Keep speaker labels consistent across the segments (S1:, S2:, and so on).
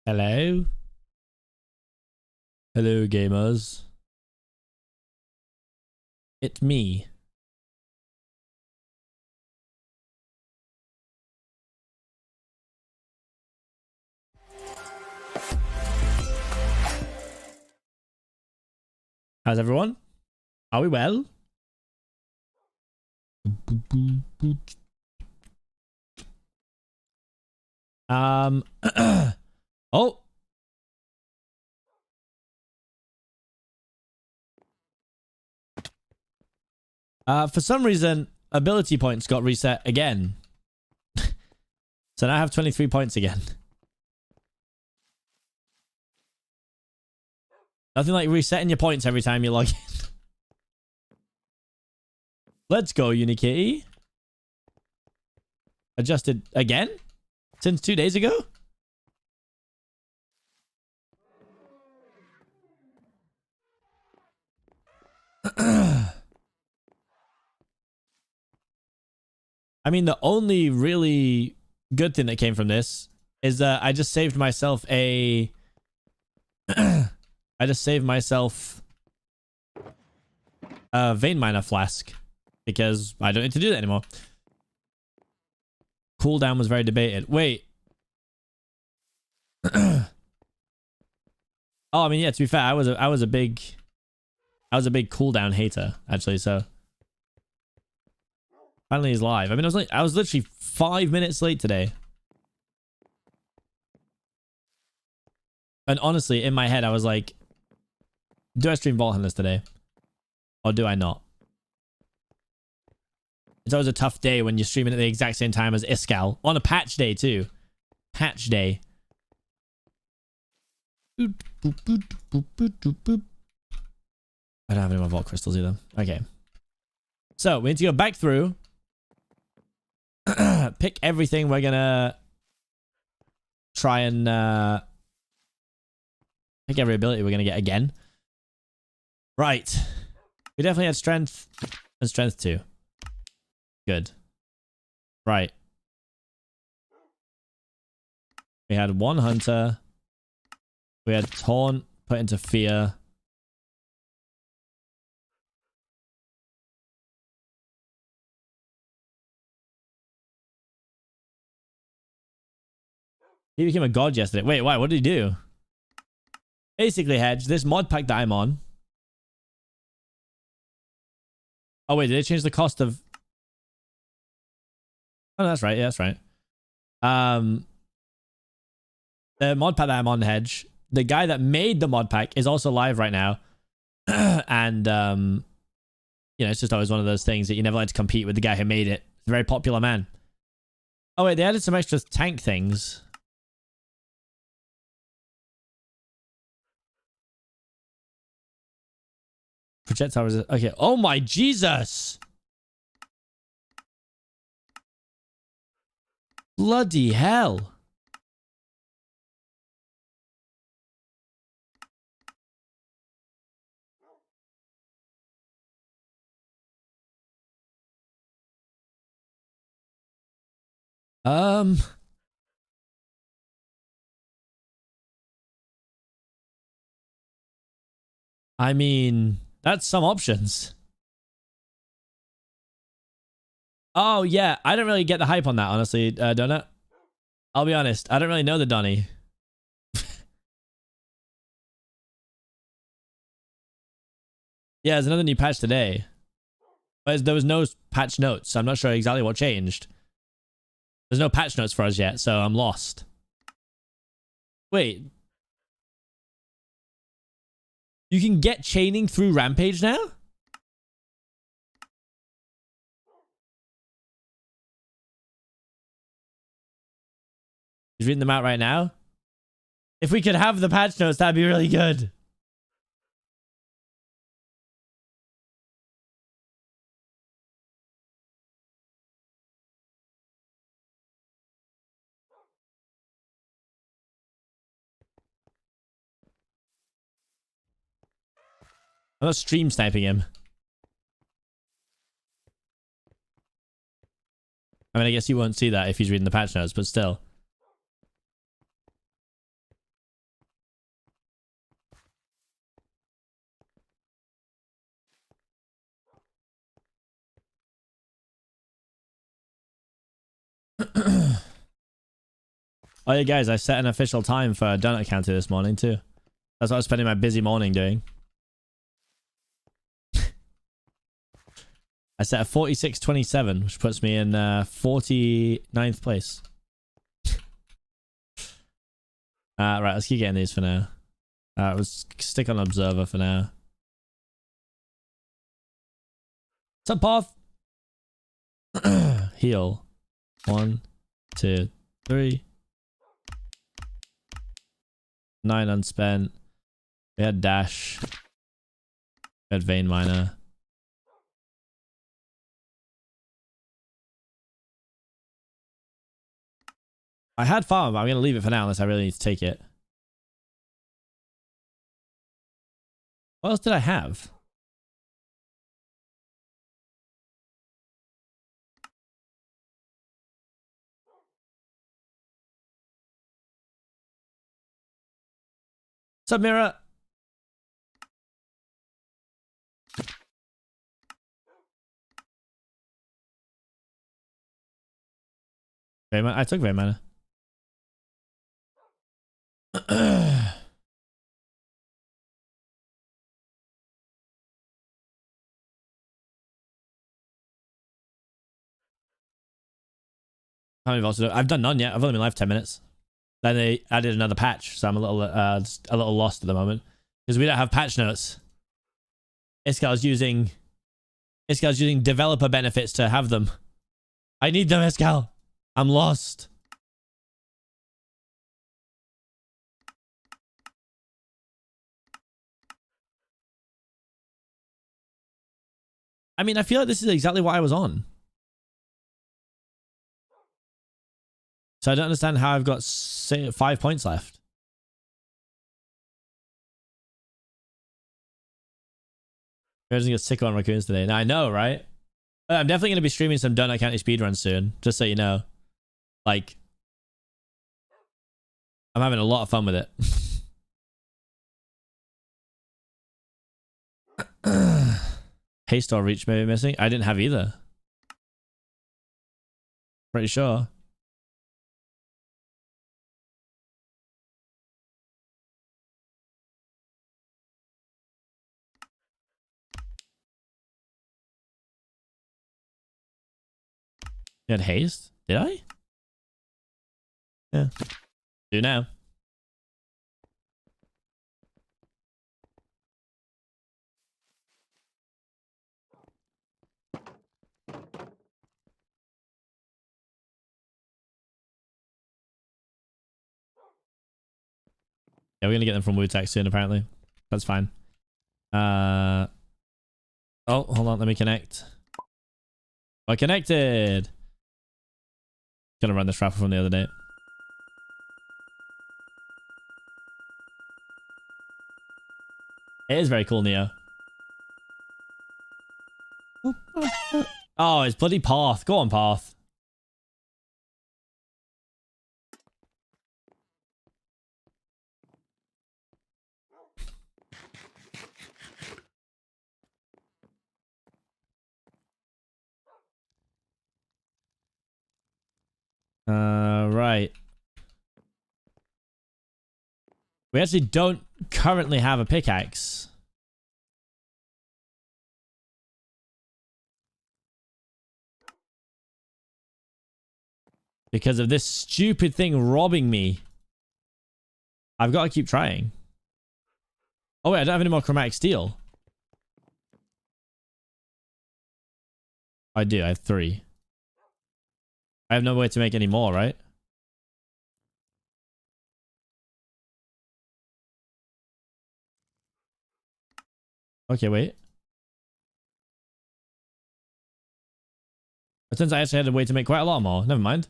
S1: Hello? Hello, gamers. It's me. How's everyone? Are we well? Oh. For some reason, ability points got reset again. So now I have 23 points again. Nothing like resetting your points every time you log in. Let's go, Unikitty. Adjusted again? Since 2 days ago? I mean, the only really good thing that came from this is that I just saved myself a... I just saved myself a vein miner flask because I don't need to do that anymore. Cooldown was very debated. Wait. Oh, I mean, yeah, to be fair, I was a big cooldown hater, actually, so finally he's live. I mean, I was literally 5 minutes late today. And honestly, in my head, I was like, do I stream Vault Hunters today? Or do I not? It's always a tough day when you're streaming at the exact same time as Iskal. On a patch day, too. Patch day. I don't have any more Vault Crystals either. Okay. So, we need to go back through. Pick everything we're gonna try and pick every ability we're gonna get again. Right. We definitely had strength and strength 2. Good. Right. We had 1 hunter. We had taunt put into fear. He became a god yesterday. Wait, why? What did he do? Basically, Hedge, this mod pack that I'm on. Oh, wait, did they change the cost of... Oh, that's right. Yeah, that's right. The mod pack that I'm on, Hedge, the guy that made the mod pack is also live right now. And, you know, it's just always one of those things that you never like to compete with the guy who made it. He's a very popular man. Oh, wait, they added some extra tank things. Projectile resist. Okay. Oh my Jesus. Bloody hell. I mean, that's some options. Oh, yeah. I don't really get the hype on that, honestly, Donut. I'll be honest. I don't really know the Donny. Yeah, there's another new patch today. But there was no patch notes, so I'm not sure exactly what changed. There's no patch notes for us yet, so I'm lost. Wait. You can get chaining through Rampage now? He's reading them out right now. If we could have the patch notes, that'd be really good. I'm not stream sniping him. I mean, I guess you won't see that if he's reading the patch notes, but still. Oh yeah, guys, I set an official time for a donut counter this morning too. That's what I was spending my busy morning doing. I set a 46:27, which puts me in 49th place. Right, let's keep getting these for now. Let's stick on observer for now. What's up, Path? Heal. 1, 2, 3. 9 unspent. We had dash. We had vein miner. I had farm, but I'm going to leave it for now unless I really need to take it. What else did I have? What's up, Mira? I took vein miner. How many vaults did I've done none yet. I've only been live 10 minutes. Then they added another patch, so I'm a little lost at the moment because we don't have patch notes. Iskal's using developer benefits to have them. I need them, Iskal. I'm lost. I mean, I feel like this is exactly what I was on. So I don't understand how I've got 5 points left. I'm just gonna get sick on raccoons today. Now I know, right? I'm definitely gonna be streaming some Donut County speedruns soon, just so you know. Like, I'm having a lot of fun with it. Haste or reach maybe missing. I didn't have either. Pretty sure. You had haste? Did I? Yeah. Do now. Yeah, we're gonna get them from Wu-Tech soon, apparently. That's fine. Oh, hold on, let me connect. I connected. Gonna run this raffle from the other day. It is very cool, Neo. Oh, it's bloody Path. Go on, Path. Right. We actually don't currently have a pickaxe. Because of this stupid thing robbing me. I've got to keep trying. Oh wait, I don't have any more chromatic steel. I do, I have 3. I have no way to make any more, right? Okay, wait. It turns out I actually had a way to make quite a lot more. Never mind.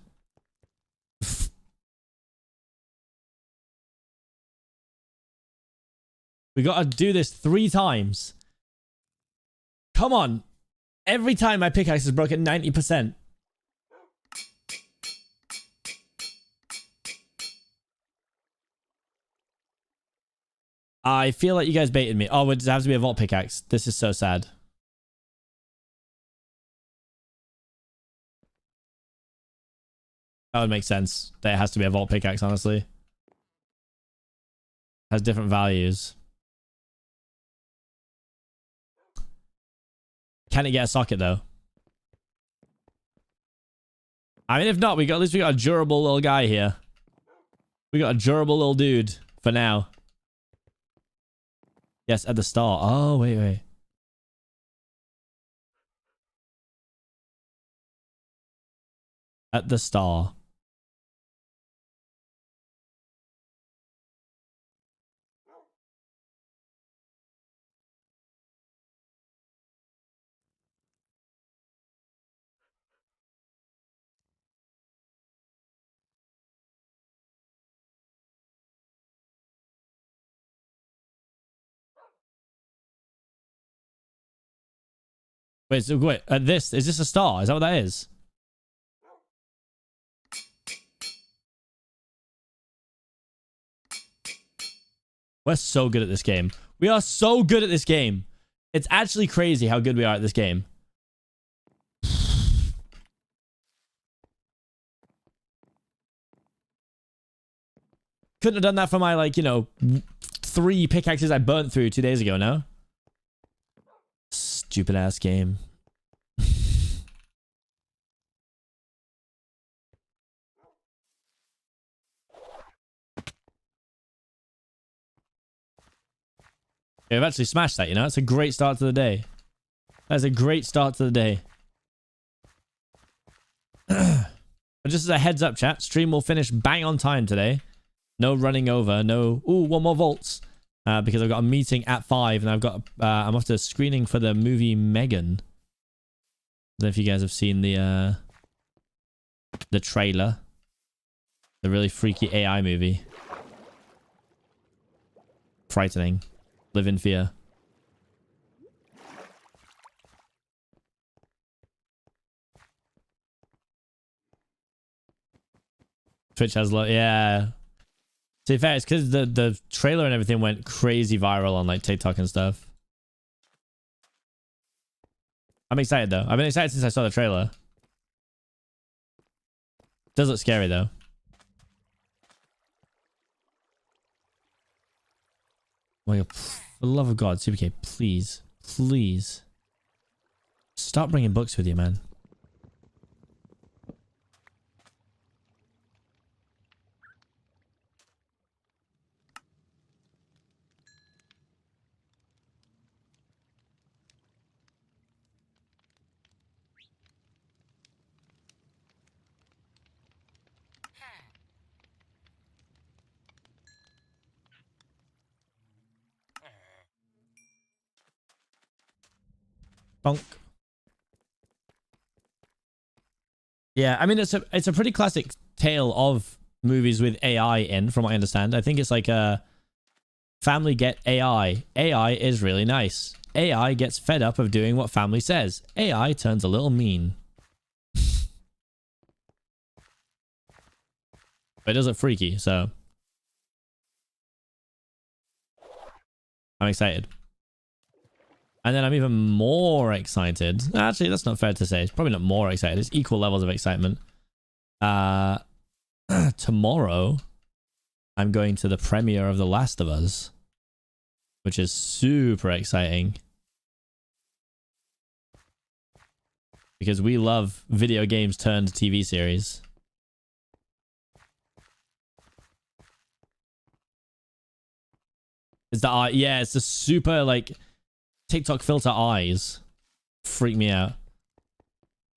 S1: We gotta do this 3 times. Come on. Every time my pickaxe is broken 90%. I feel like you guys baited me. Oh, it has to be a vault pickaxe. This is so sad. That would make sense. That it has to be a vault pickaxe, honestly. Has different values. Can it get a socket though? I mean, if not, at least we got a durable little guy here. We got a durable little dude for now. Yes, at the start. Oh, wait. At the star. Wait, so wait, is this a star? Is that what that is? We're so good at this game. We are so good at this game. It's actually crazy how good we are at this game. Couldn't have done that for my, like, 3 pickaxes I burnt through 2 days ago, no? Stupid ass game. We've actually smashed that, It's a great start to the day. That's a great start to the day. But just as a heads up, chat, stream will finish bang on time today. No running over, no... Ooh, 1 more volts. Because I've got a meeting at 5 and I've got... I'm off to screening for the movie Megan. I don't know if you guys have seen the trailer. The really freaky AI movie. Frightening. Live in fear. Twitch has yeah. To be fair, it's because the trailer and everything went crazy viral on like TikTok and stuff. I'm excited though. I've been excited since I saw the trailer. Does look scary though. Oh my God, for the love of God, Seapeekay, please, please. Stop bringing books with you, man. Bonk. Yeah, I mean it's a pretty classic tale of movies with AI in, from what I understand. I think it's like a family get AI. AI is really nice. AI gets fed up of doing what family says. AI turns a little mean. But it does look freaky, so I'm excited. And then I'm even more excited. Actually, that's not fair to say. It's probably not more excited. It's equal levels of excitement. Tomorrow, I'm going to the premiere of The Last of Us, which is super exciting. Because we love video games turned TV series. It's the eye. Yeah, it's the super, like... TikTok filter eyes freak me out.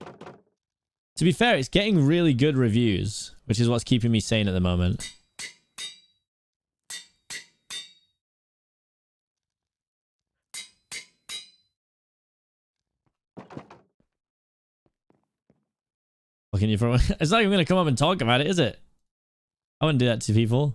S1: To be fair, it's getting really good reviews, which is what's keeping me sane at the moment. What can you from? It's not even going to come up and talk about it, is it? I wouldn't do that to people.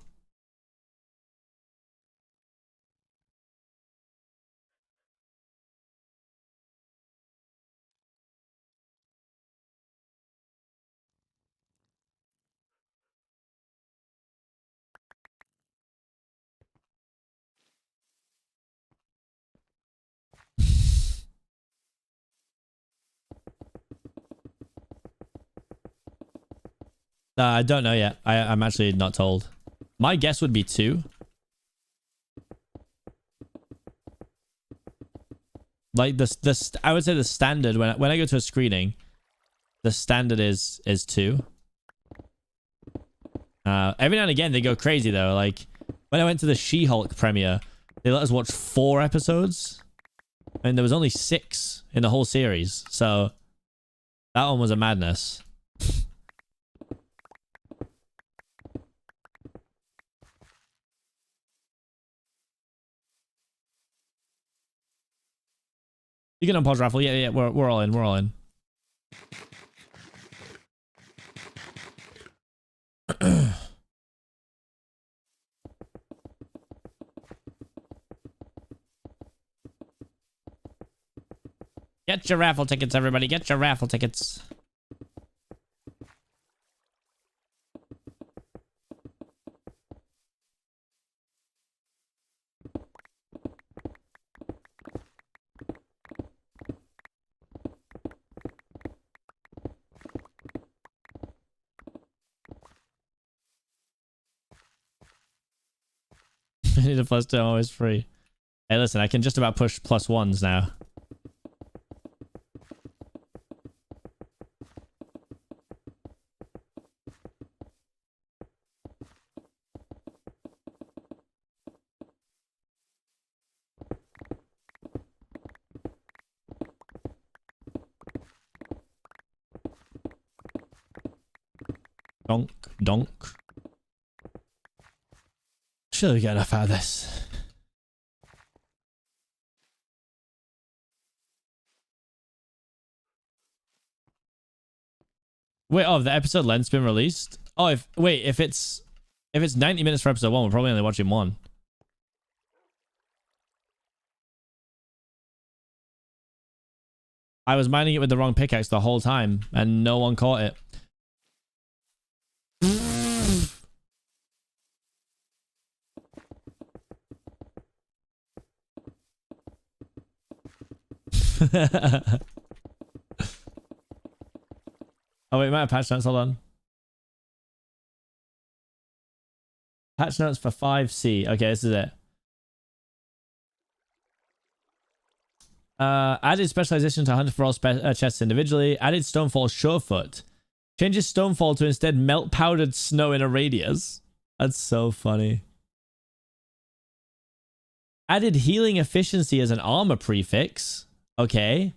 S1: I don't know yet. I'm actually not told. My guess would be 2. Like this, I would say the standard when I go to a screening, the standard is 2. Every now and again they go crazy though. Like when I went to the She-Hulk premiere, they let us watch 4 episodes, and there was only 6 in the whole series. So that one was a madness. You can unpause raffle. Yeah, we're all in. We're all in. Get your raffle tickets, everybody. Get your raffle tickets. I need a +2. I'm always free. Hey, listen, I can just about push +1s now. Donk, donk. Surely we get enough out of this. Wait, oh, the episode length's been released? Oh, if it's 90 minutes for episode 1, we're probably only watching 1. I was mining it with the wrong pickaxe the whole time, and no one caught it. Oh wait, we might have patch notes. Hold on. Patch notes for 5C. Okay, this is it. Added specialization to hunt for all chests individually. Added Stonefall Surefoot. Changes Stonefall to instead melt powdered snow in a radius. That's so funny. Added healing efficiency as an armor prefix. Okay.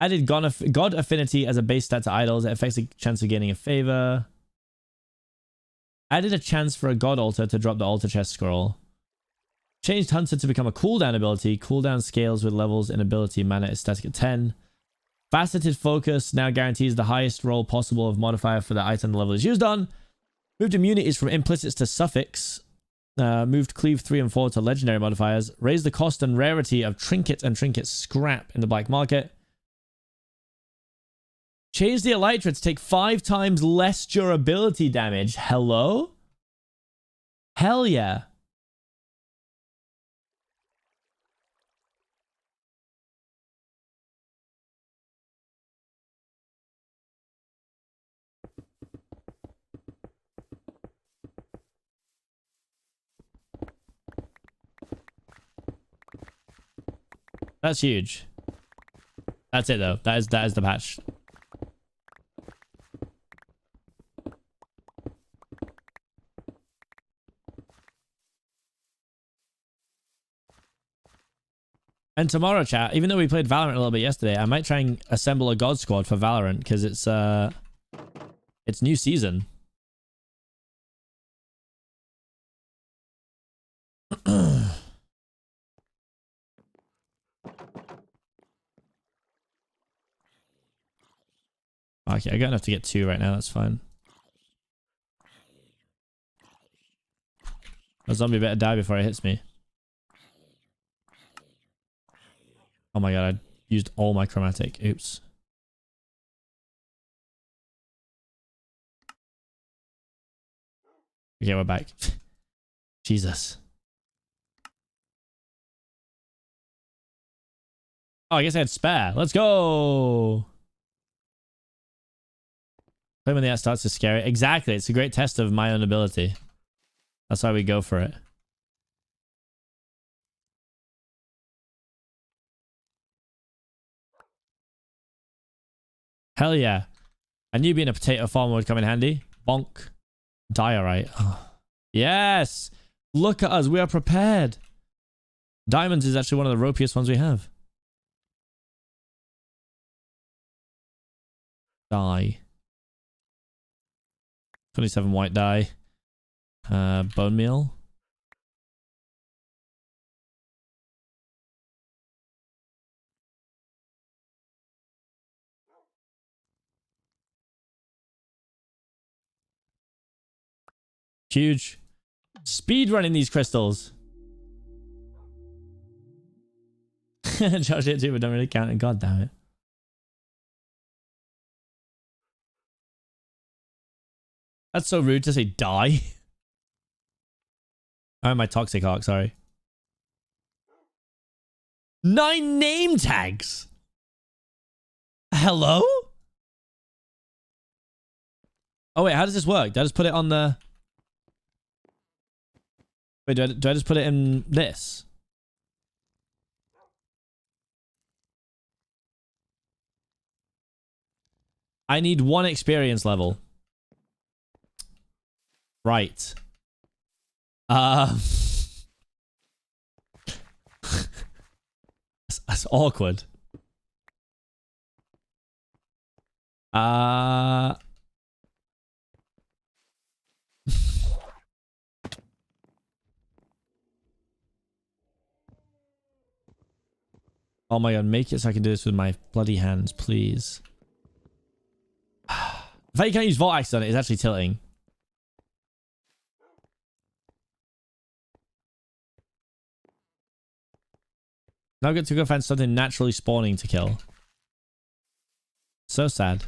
S1: Added God affinity as a base stat to idols. It affects the chance of gaining a favor. Added a chance for a God altar to drop the altar chest scroll. Changed Hunter to become a cooldown ability. Cooldown scales with levels in ability mana is static at 10. Faceted Focus now guarantees the highest roll possible of modifier for the item the level is used on. Moved immunities from implicits to suffix. Moved Cleave 3 and 4 to legendary modifiers. Raised the cost and rarity of trinket and trinket scrap in the black market. Changed the Elytra to take 5 times less durability damage. Hello? Hell yeah. That's huge. That's it though. That is the patch. And tomorrow, chat, even though we played Valorant a little bit yesterday, I might try and assemble a God squad for Valorant because it's new season. Okay, I got enough to get 2 right now. That's fine. A zombie better die before it hits me. Oh my god, I used all my chromatic. Oops. Okay, we're back. Jesus. Oh, I guess I had spare. Let's go. Play when the art starts to scare it. Exactly. It's a great test of my own ability. That's why we go for it. Hell yeah. I knew being a potato farmer would come in handy. Bonk. Diorite. Oh. Yes. Look at us. We are prepared. Diamonds is actually one of the ropiest ones we have. Dye. 27 white dye. Bone meal. Huge. Speed running these crystals. Josh hit too, but don't really count it. God damn it. That's so rude to say die. Oh, my toxic arc, sorry. 9 name tags. Hello? Oh wait, how does this work? Do I just put it on the... Wait, do I just put it in this? I need 1 experience level. Right. That's awkward. Oh my god, make it so I can do this with my bloody hands, please. In fact, you can't use Vault Axe on it. It's actually tilting. Now I get to go find something naturally spawning to kill. So sad.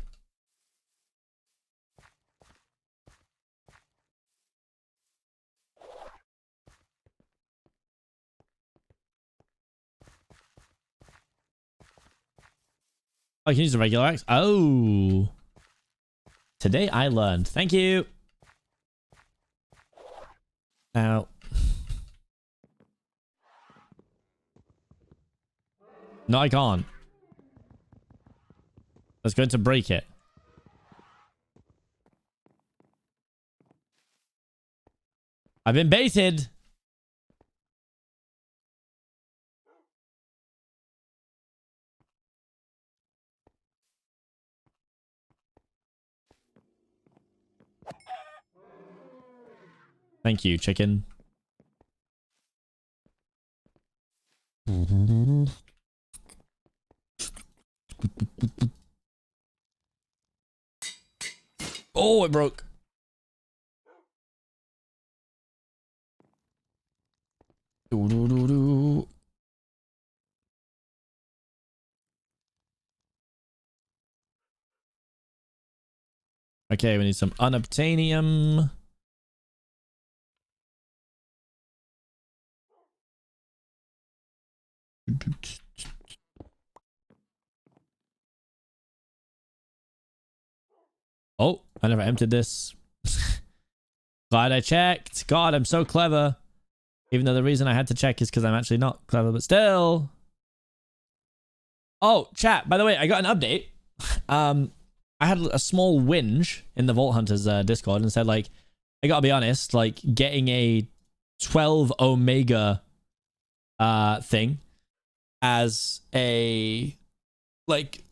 S1: Oh, I can use the regular axe? Oh. Today I learned. Thank you. Now. No, I can't. That's going to break it. I've been baited. Thank you, chicken. Oh, it broke. Okay, we need some unobtainium. Oh, I never emptied this. Glad I checked. God, I'm so clever. Even though the reason I had to check is because I'm actually not clever, but still. Oh, chat. By the way, I got an update. I had a small whinge in the Vault Hunters Discord and said, like, I gotta be honest, like, getting a 12 Omega thing as a, like,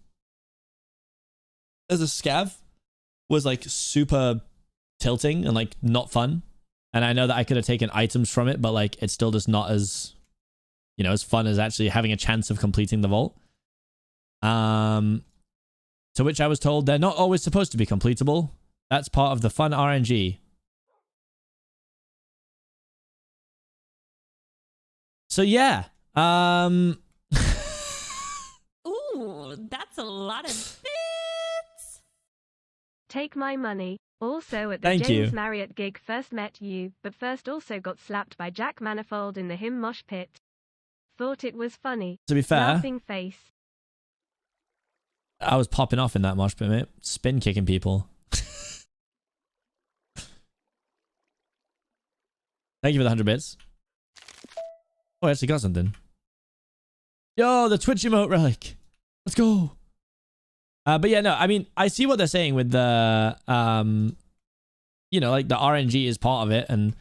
S1: as a scav was, like, super tilting and, like, not fun. And I know that I could have taken items from it, but, like, it's still just not as, you know, as fun as actually having a chance of completing the vault. To which I was told they're not always supposed to be completable. That's part of the fun RNG. So yeah.
S2: Ooh, that's a lot of bits. Take my money. Also at the James Marriott gig first met you, but first also got slapped by Jack Manifold in the him mosh pit. Thought it was funny.
S1: To be fair,
S2: laughing face.
S1: I was popping off in that mosh pit, mate. Spin kicking people. Thank you for the 100 bits. Oh, I actually got something. Yo, the Twitch emote relic. Let's go. But yeah, no, I mean, I see what they're saying with the, you know, like the RNG is part of it. And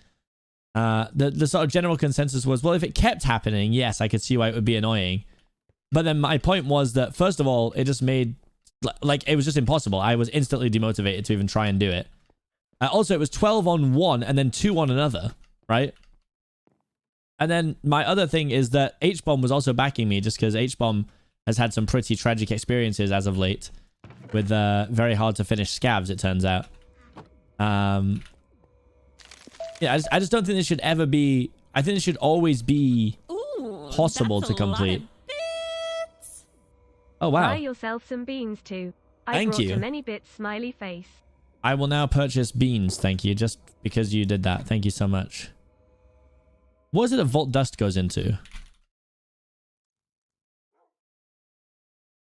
S1: the sort of general consensus was, well, if it kept happening, yes, I could see why it would be annoying. But then my point was that, first of all, it just made, like, it was just impossible. I was instantly demotivated to even try and do it. Also, it was 12 on one and then 2 on another, right? And then my other thing is that H-Bomb was also backing me just because H-Bomb has had some pretty tragic experiences as of late with very hard to finish scavs, it turns out. Yeah, I just don't think this should ever be... I think it should always be possible to complete. Oh, wow.
S2: Buy yourself some beans too.
S1: Thank you.
S2: Brought many bits, smiley face.
S1: I will now purchase beans, thank you, just because you did that. Thank you so much. What is it that Vault Dust goes into?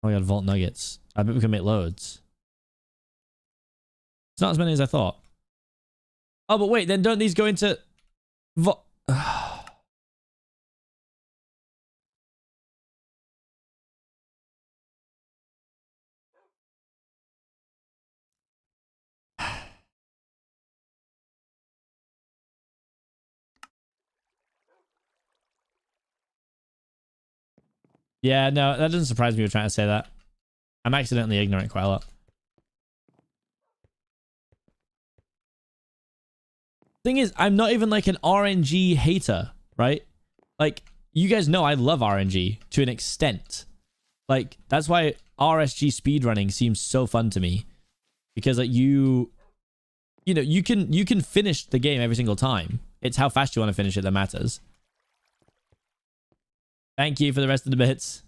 S1: Oh my god, Vault Nuggets. I bet we can make loads. It's not as many as I thought. Oh, but wait, then don't these go into... Vault... Yeah, no, that doesn't surprise me you're trying to say that. I'm accidentally ignorant quite a lot. Thing is, I'm not even like an RNG hater, right? Like, you guys know I love RNG to an extent. Like, that's why RSG speedrunning seems so fun to me. Because like you know, you can finish the game every single time. It's how fast you want to finish it that matters. Thank you for the rest of the bits.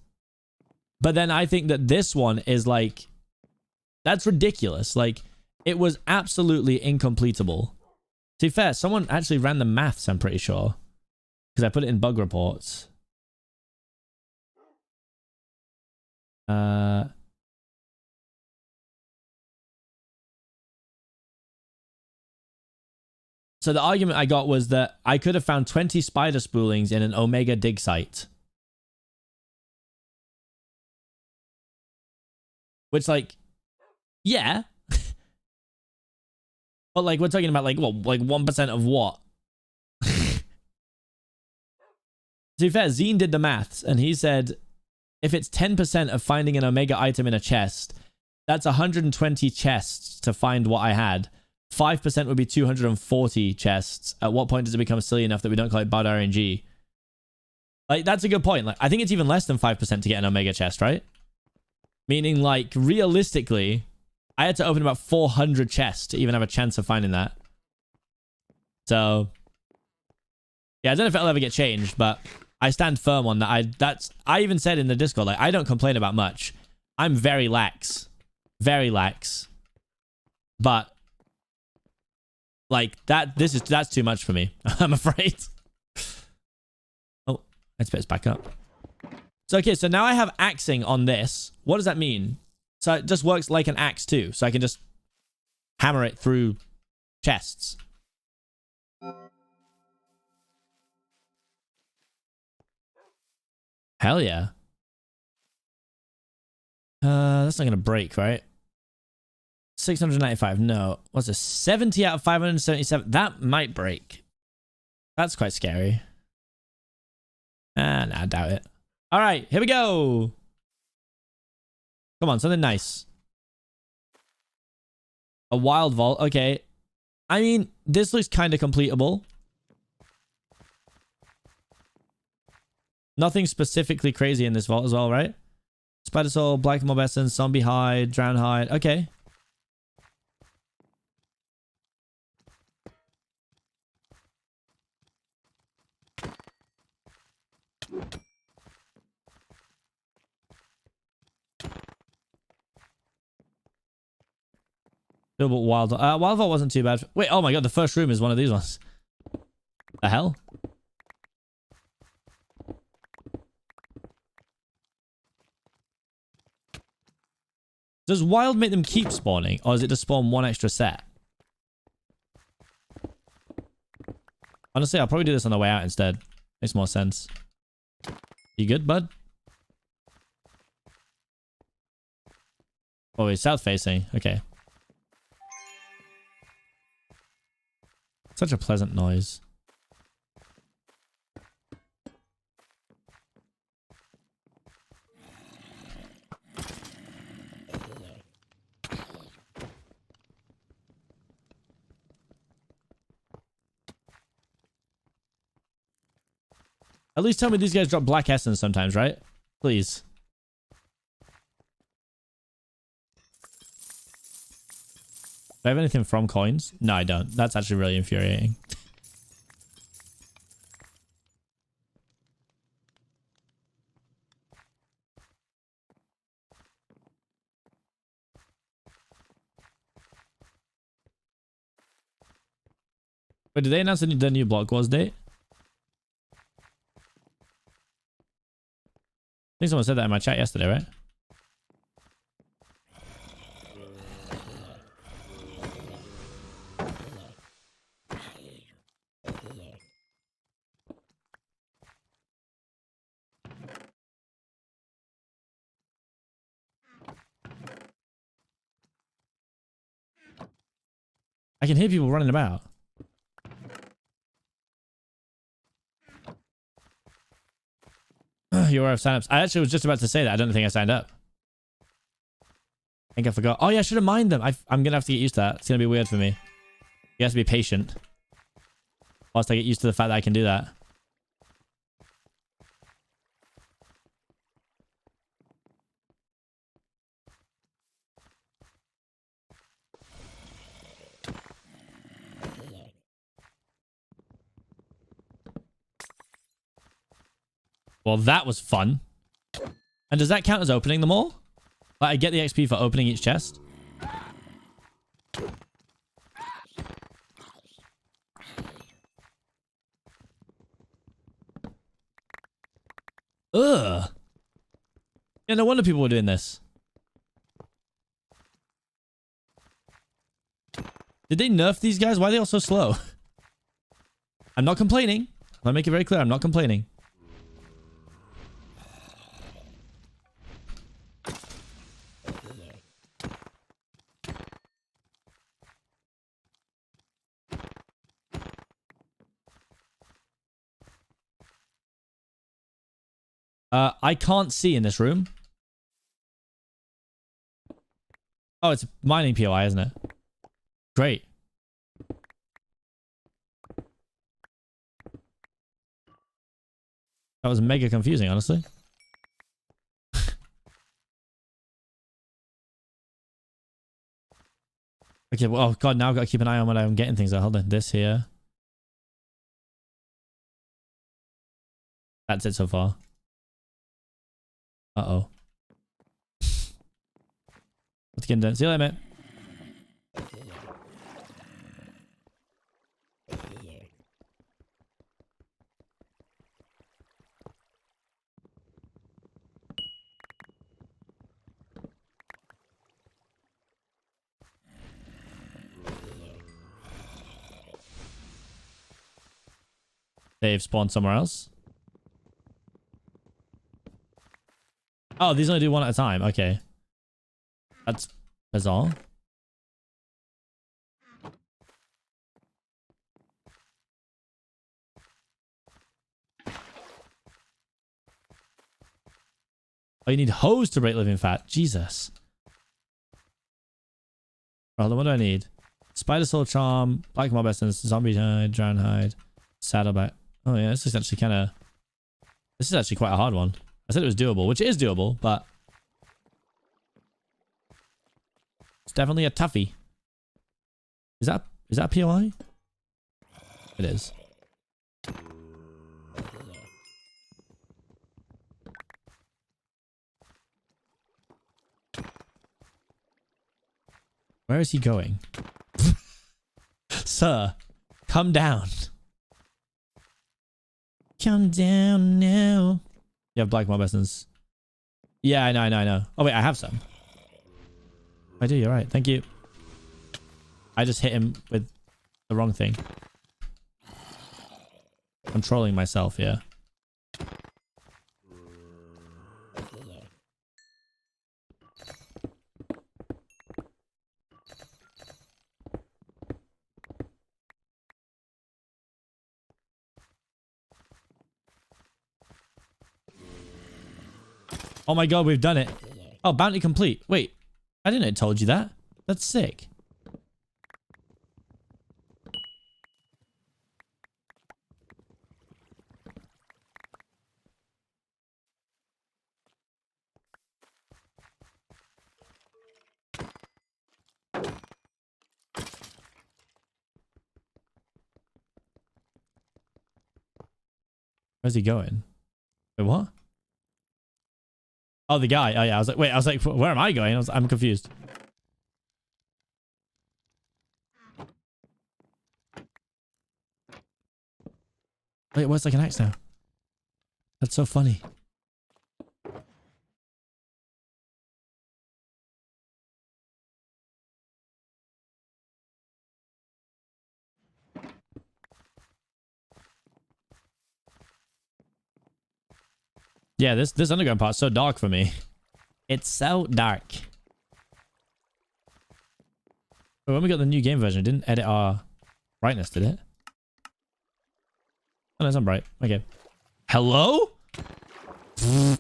S1: But then I think that this one is like... That's ridiculous. Like, it was absolutely incompletable. To be fair, someone actually ran the maths, I'm pretty sure. Because I put it in bug reports. So the argument I got was that I could have found 20 spider spoolings in an Omega dig site. Which, like, yeah. But, like, we're talking about, like, what, like 1% of what? To be fair, Zine did the maths, and he said, if it's 10% of finding an Omega item in a chest, that's 120 chests to find what I had. 5% would be 240 chests. At what point does it become silly enough that we don't call it bad RNG? Like, that's a good point. Like, I think it's even less than 5% to get an Omega chest, right? Meaning, like, realistically, I had to open about 400 chests to even have a chance of finding that. So, yeah, I don't know if it'll ever get changed, but I stand firm on that. I even said in the Discord, like, I don't complain about much. I'm very lax. Very lax. But, like, that's too much for me. I'm afraid. Oh, let's put this back up. So, okay, so now I have axing on this. What does that mean? So it just works like an axe too. So I can just hammer it through chests. Hell yeah. That's not going to break, right? 695. No. What's this? 70 out of 577. That might break. That's quite scary. Nah, I doubt it. All right, here we go. Come on, something nice. A wild vault. Okay. I mean, this looks kind of completable. Nothing specifically crazy in this vault as well, right? Spider soul, black mob essence, zombie hide, drown hide. Okay. But wild vault wasn't too bad. Wait, oh my god, the first room is one of these ones. The hell? Does wild make them keep spawning, or does it just spawn one extra set? Honestly, I'll probably do this on the way out instead. Makes more sense. You good, bud? Oh, he's south facing. Okay. Such a pleasant noise. At least tell me these guys drop black essence sometimes, right? Please. Do I have anything from coins? No, I don't. That's actually really infuriating. Wait, did they announce the new Block Wars date? I think someone said that in my chat yesterday, right? I can hear people running about. You're aware of signups. I actually was just about to say that. I don't think I signed up. I think I forgot. Oh yeah, I should have mined them. I'm gonna have to get used to that. It's gonna be weird for me. You have to be patient whilst I get used to the fact that I can do that. Well, that was fun. And does that count as opening them all? Like, I get the XP for opening each chest. Ugh. Yeah, no wonder people were doing this. Did they nerf these guys? Why are they all so slow? I'm not complaining. Let me make it very clear. I'm not complaining. I can't see in this room. Oh, it's mining POI, isn't it? Great. That was mega confusing, honestly. Okay, well, oh god, now I've got to keep an eye on when I'm getting things. Hold on, this here. That's it so far. Uh-oh. Let's get done. See you later, mate. They've spawned somewhere else. Oh, these only do one at a time. Okay. That's bizarre. Oh, you need hose to break living fat. Jesus. Well, then what do I need? Spider soul charm, black mob essence, zombie hide, drown hide, saddleback. Oh yeah, this is actually kind of... This is actually quite a hard one. I said it was doable, which is doable, but... It's definitely a toughie. Is that POI? It is. Where is he going? Sir, come down. Come down now. You have black mob essence. Yeah, I know. Oh wait, I have some. I do, you're right. Thank you. I just hit him with the wrong thing. Controlling myself, yeah. Oh my god, we've done it. Oh, bounty complete. Wait, I didn't know it told you that. That's sick. Where's he going? Wait, what? Oh, the guy. Oh, yeah. I was like, wait, I was like, where am I going? I'm confused. Wait, what's like an axe now? That's so funny. Yeah, this underground part's so dark for me. It's so dark. But when we got the new game version, it didn't edit our brightness, did it? Oh, no, it's not bright. Okay. Hello? Yeah,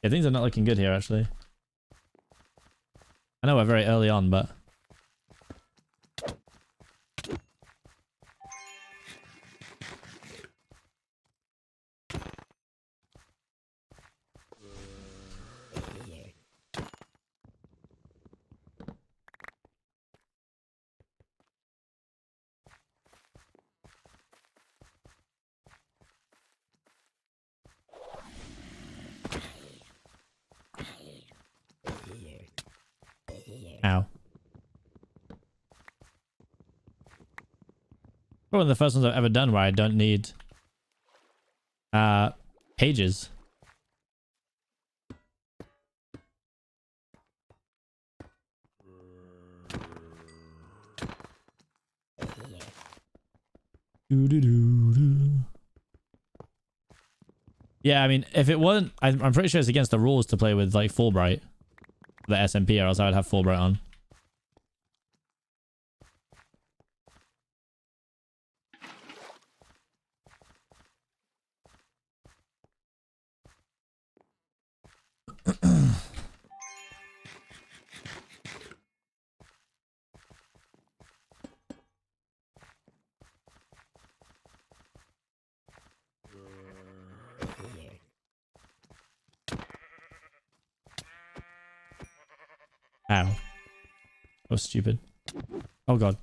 S1: things are not looking good here, actually. I know we're very early on, but... Ow. One of the first ones I've ever done where I don't need pages. Yeah, I mean, if it wasn't, I'm pretty sure it's against the rules to play with like Fulbright, the SMP, or else I would have Fulbright on. Ow. That was stupid. Oh god.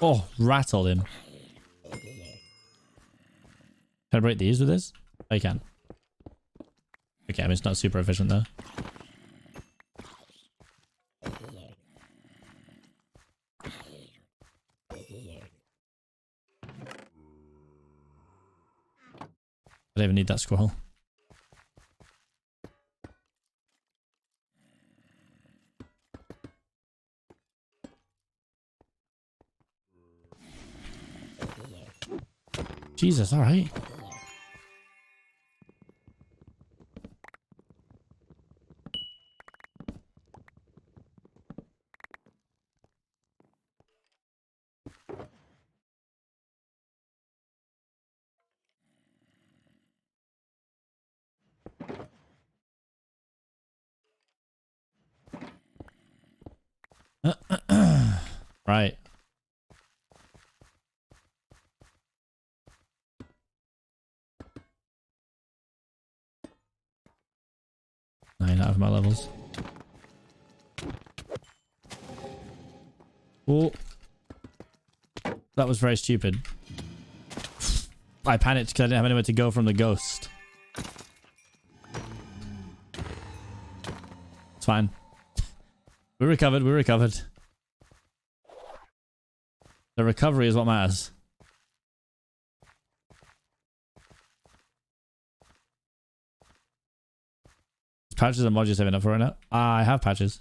S1: Oh, rattled him. Can I break these with this? I can. Okay, I mean, it's not super efficient though. I don't even need that squirrel. Jesus, all right. Right. 9 out of my levels. Oh. That was very stupid. I panicked because I didn't have anywhere to go from the ghost. It's fine. We recovered. We recovered. The recovery is what matters. Patches and modules saving up for right now. I have patches.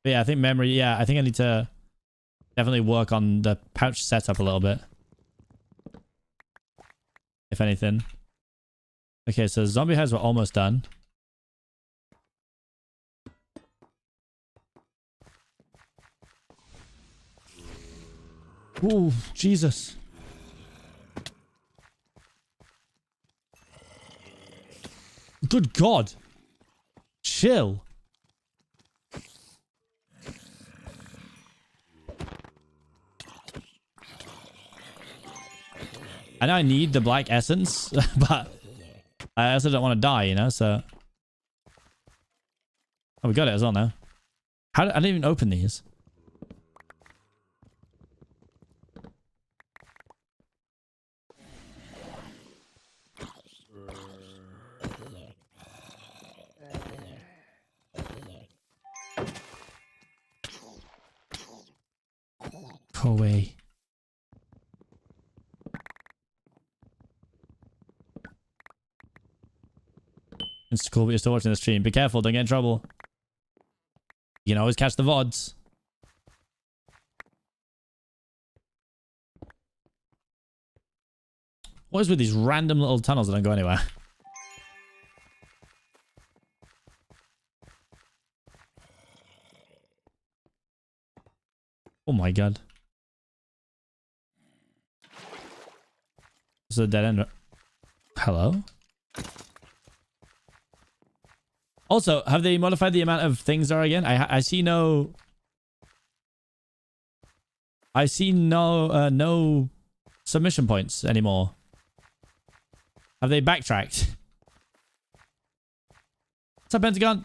S1: But yeah, I think memory. Yeah, I think I need to definitely work on the pouch setup a little bit. If anything. Okay, so zombie heads were almost done. Ooh, Jesus. Good God. Chill. I know I need the black essence, but I also don't want to die, you know, so... Oh, we got it as well now. I didn't even open these. Go away. It's cool, but you're still watching the stream. Be careful, don't get in trouble. You can always catch the VODs. What is with these random little tunnels that don't go anywhere? Oh my God. This is a dead end. Hello? Also, have they modified the amount of things there are again? I see no... I see no submission points anymore. Have they backtracked? What's up, Pentagon?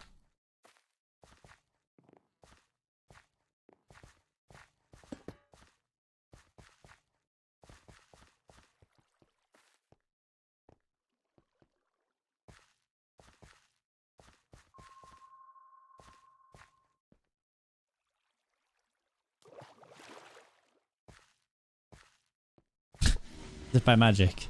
S1: Just by magic.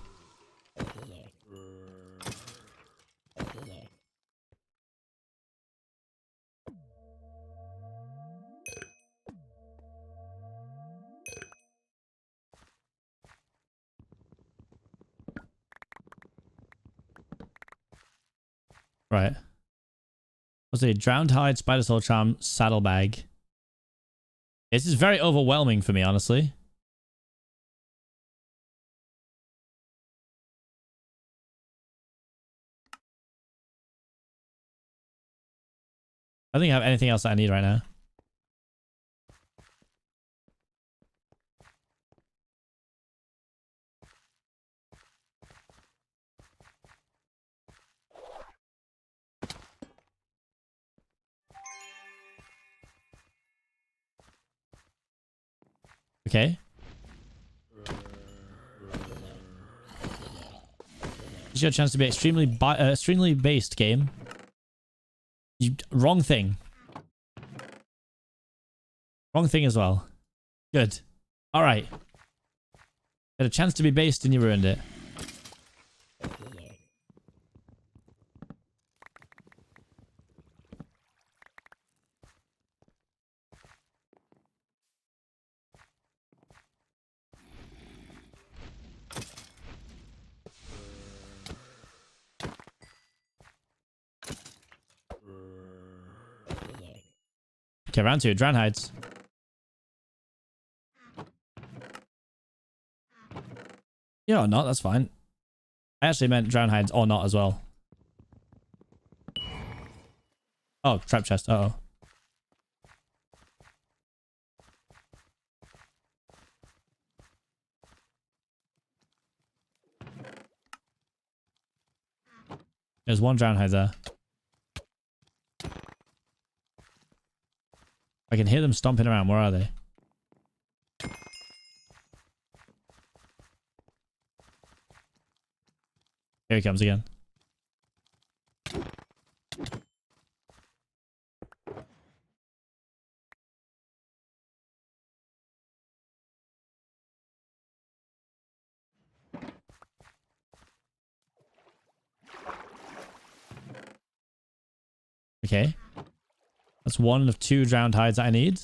S1: Right. What's it? Drowned hide, spider soul charm, saddlebag. This is very overwhelming for me, honestly. I don't think I have anything else that I need right now. Okay. It's your chance to be extremely based game. Wrong thing. Wrong thing as well. Good. All right. Had a chance to be based and you ruined it. Okay, round 2. Drown hides. Yeah, or not. That's fine. I actually meant drown hides or not as well. Oh, trap chest. Uh-oh. There's one drowned hide there. I can hear them stomping around. Where are they? Here he comes again. Okay. That's one of 2 drowned hides that I need.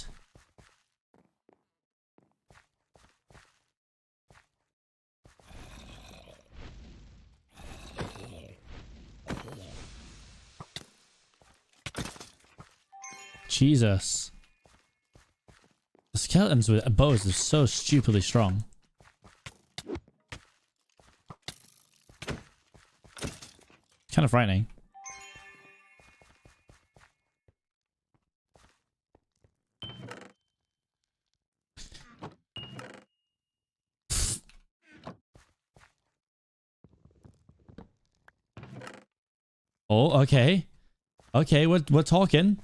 S1: Jesus. The skeletons with bows are so stupidly strong. Kind of frightening. Oh, okay. Okay, we're talking.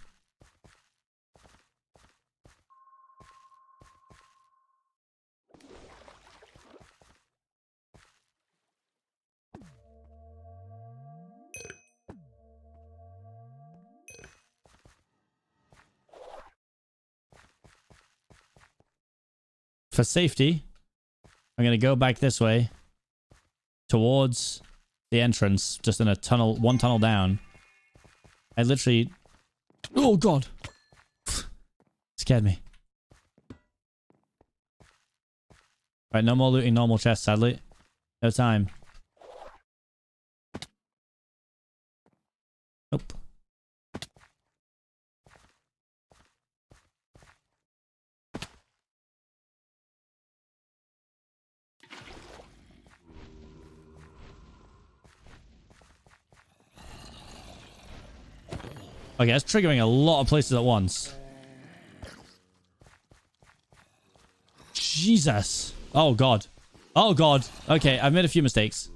S1: For safety, I'm going to go back this way towards the entrance, just in a tunnel, one tunnel down. I literally... Oh, God. Scared me. Right, no more looting normal chests, sadly. No time. Nope. Okay, that's triggering a lot of places at once. Jesus. Oh, God. Oh, God. Okay, I've made a few mistakes.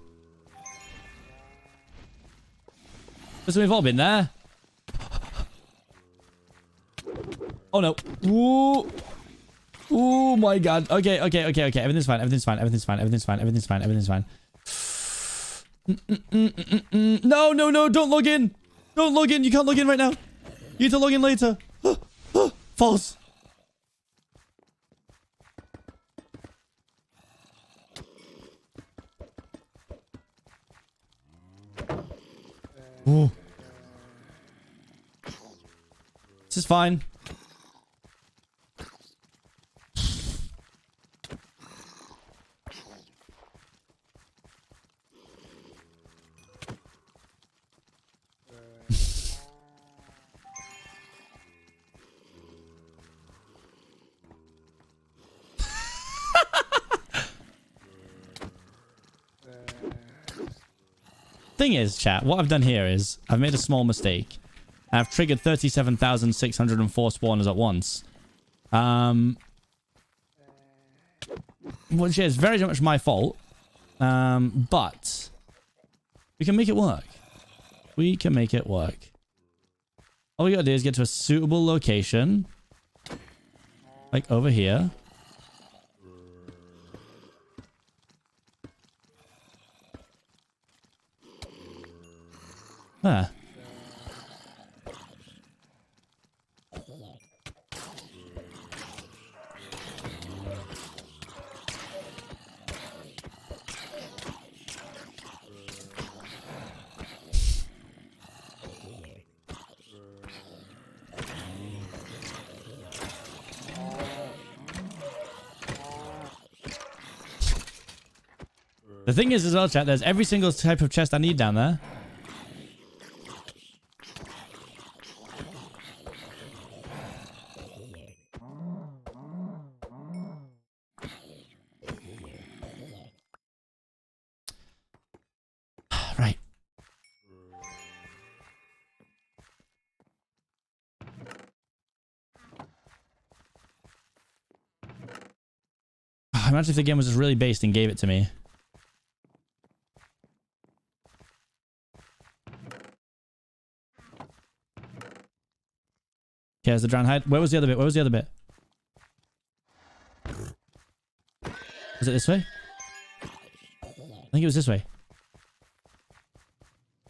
S1: Listen, we've all been there. Oh, no. Ooh. Oh, my God. Okay. Everything's fine. No. Don't log in. Don't log in. You can't log in right now. You need to log in later. False. Oh. This is fine. Thing is, chat, what I've done here is I've made a small mistake. I've triggered 37,604 spawners at once. Which is very much my fault. But we can make it work. We can make it work. All we gotta do is get to a suitable location. Like over here. Ah. The thing is as well, chat, there's every single type of chest I need down there. Right. Imagine if the game was just really based and gave it to me. Okay, there's the drown hide. Where was the other bit? Where was the other bit? Was it this way? I think it was this way.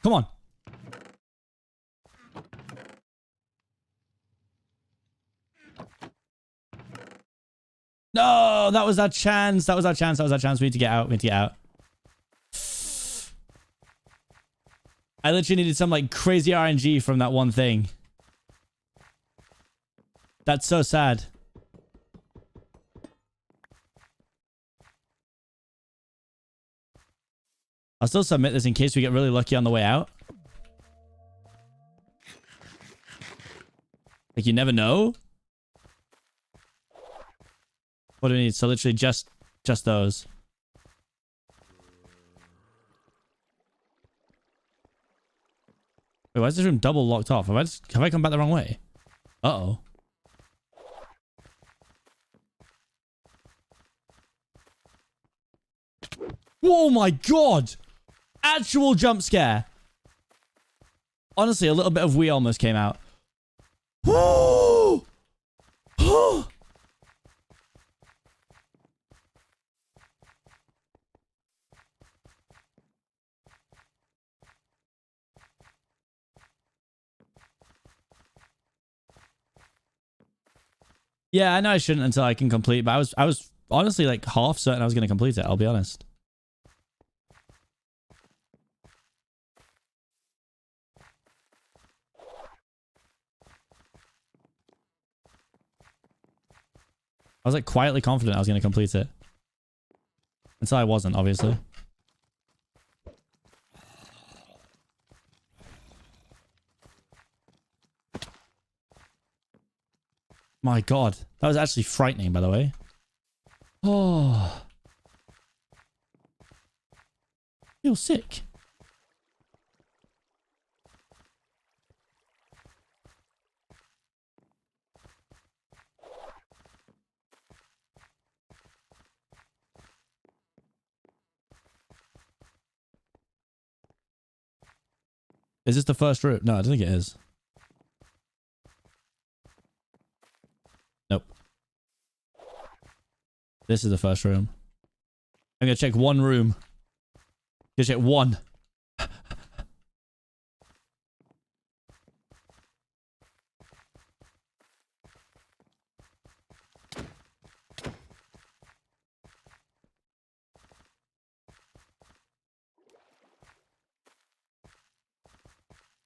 S1: Come on. No, that was our chance. That was our chance. That was our chance. We need to get out. We need to get out. I literally needed some like crazy RNG from that one thing. That's so sad. I'll still submit this in case we get really lucky on the way out. Like, you never know. What do we need? So literally just those. Wait, why is this room double locked off? Have I come back the wrong way? Uh-oh. Oh my god! Actual jump scare. Honestly, a little bit of we almost came out. Oh! Oh! Yeah, I know I shouldn't until I can complete, but I was honestly like half certain I was going to complete it, I'll be honest. I was like quietly confident I was going to complete it. Until I wasn't, obviously. My god. That was actually frightening, by the way. Oh. I feel sick. Is this the first route? No, I don't think it is. Nope. This is the first room. I'm gonna check one room. Gonna check one.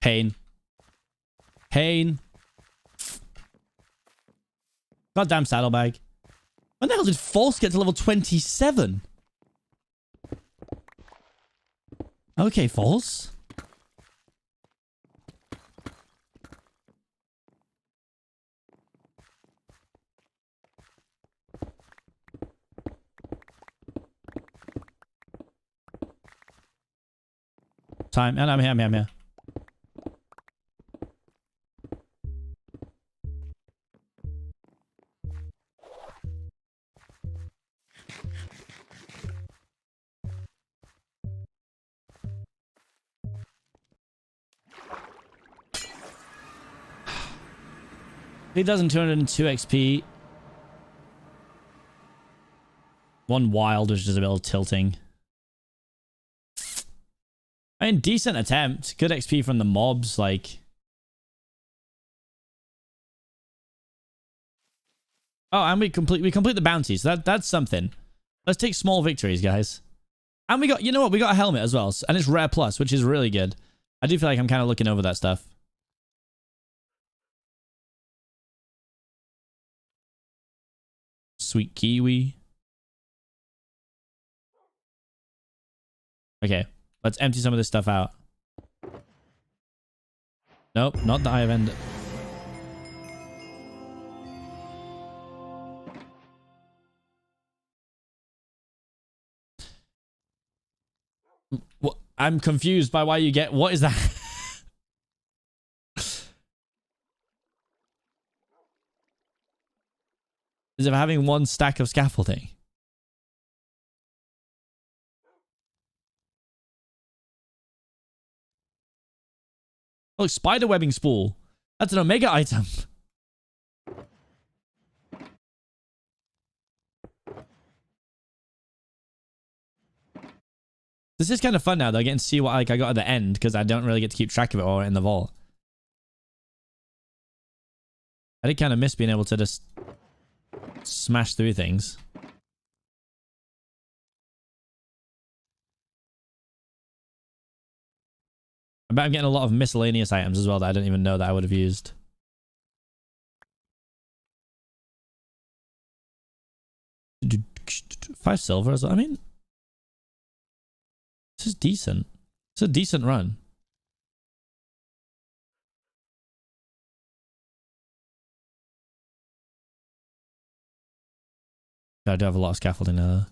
S1: Pain. Pain. Goddamn saddlebag. When the hell did False get to level 27? Okay, False. Time. And I'm here. He does 202 XP. One wild, which is a little tilting. I mean, decent attempt. Good XP from the mobs, like. Oh, and we complete the bounties. So that's something. Let's take small victories, guys. And we got, you know what? We got a helmet as well. And it's rare plus, which is really good. I do feel like I'm kind of looking over that stuff. Sweet kiwi. Okay, let's empty some of this stuff out. Nope, not the Eye of Ender. What? I'm confused by why you get... What is that? Is it having one stack of scaffolding? Oh, spider webbing spool. That's an Omega item. This is kind of fun now, though. I get to see what like I got at the end, because I don't really get to keep track of it all in the vault. I did kind of miss being able to just smash through things. I bet I'm getting a lot of miscellaneous items as well that I didn't even know that I would have used. $5 silver, I mean, this is decent. It's a decent run. I do have a lot of scaffolding now.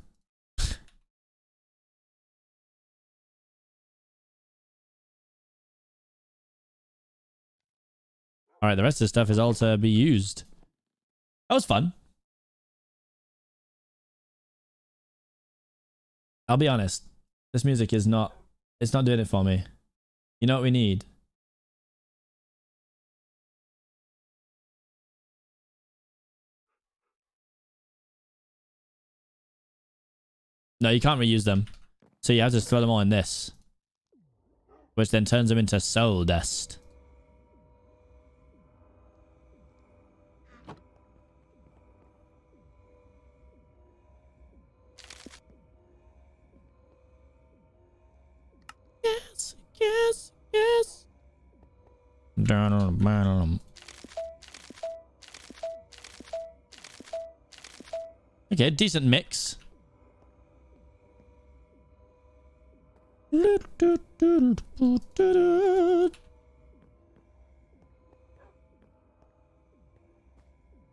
S1: Alright, the rest of this stuff is all to be used. That was fun. I'll be honest. This music is not... It's not doing it for me. You know what we need? No, you can't reuse them. So you have to throw them all in this. Which then turns them into soul dust. Yes, yes, yes. Okay, decent mix. Alright,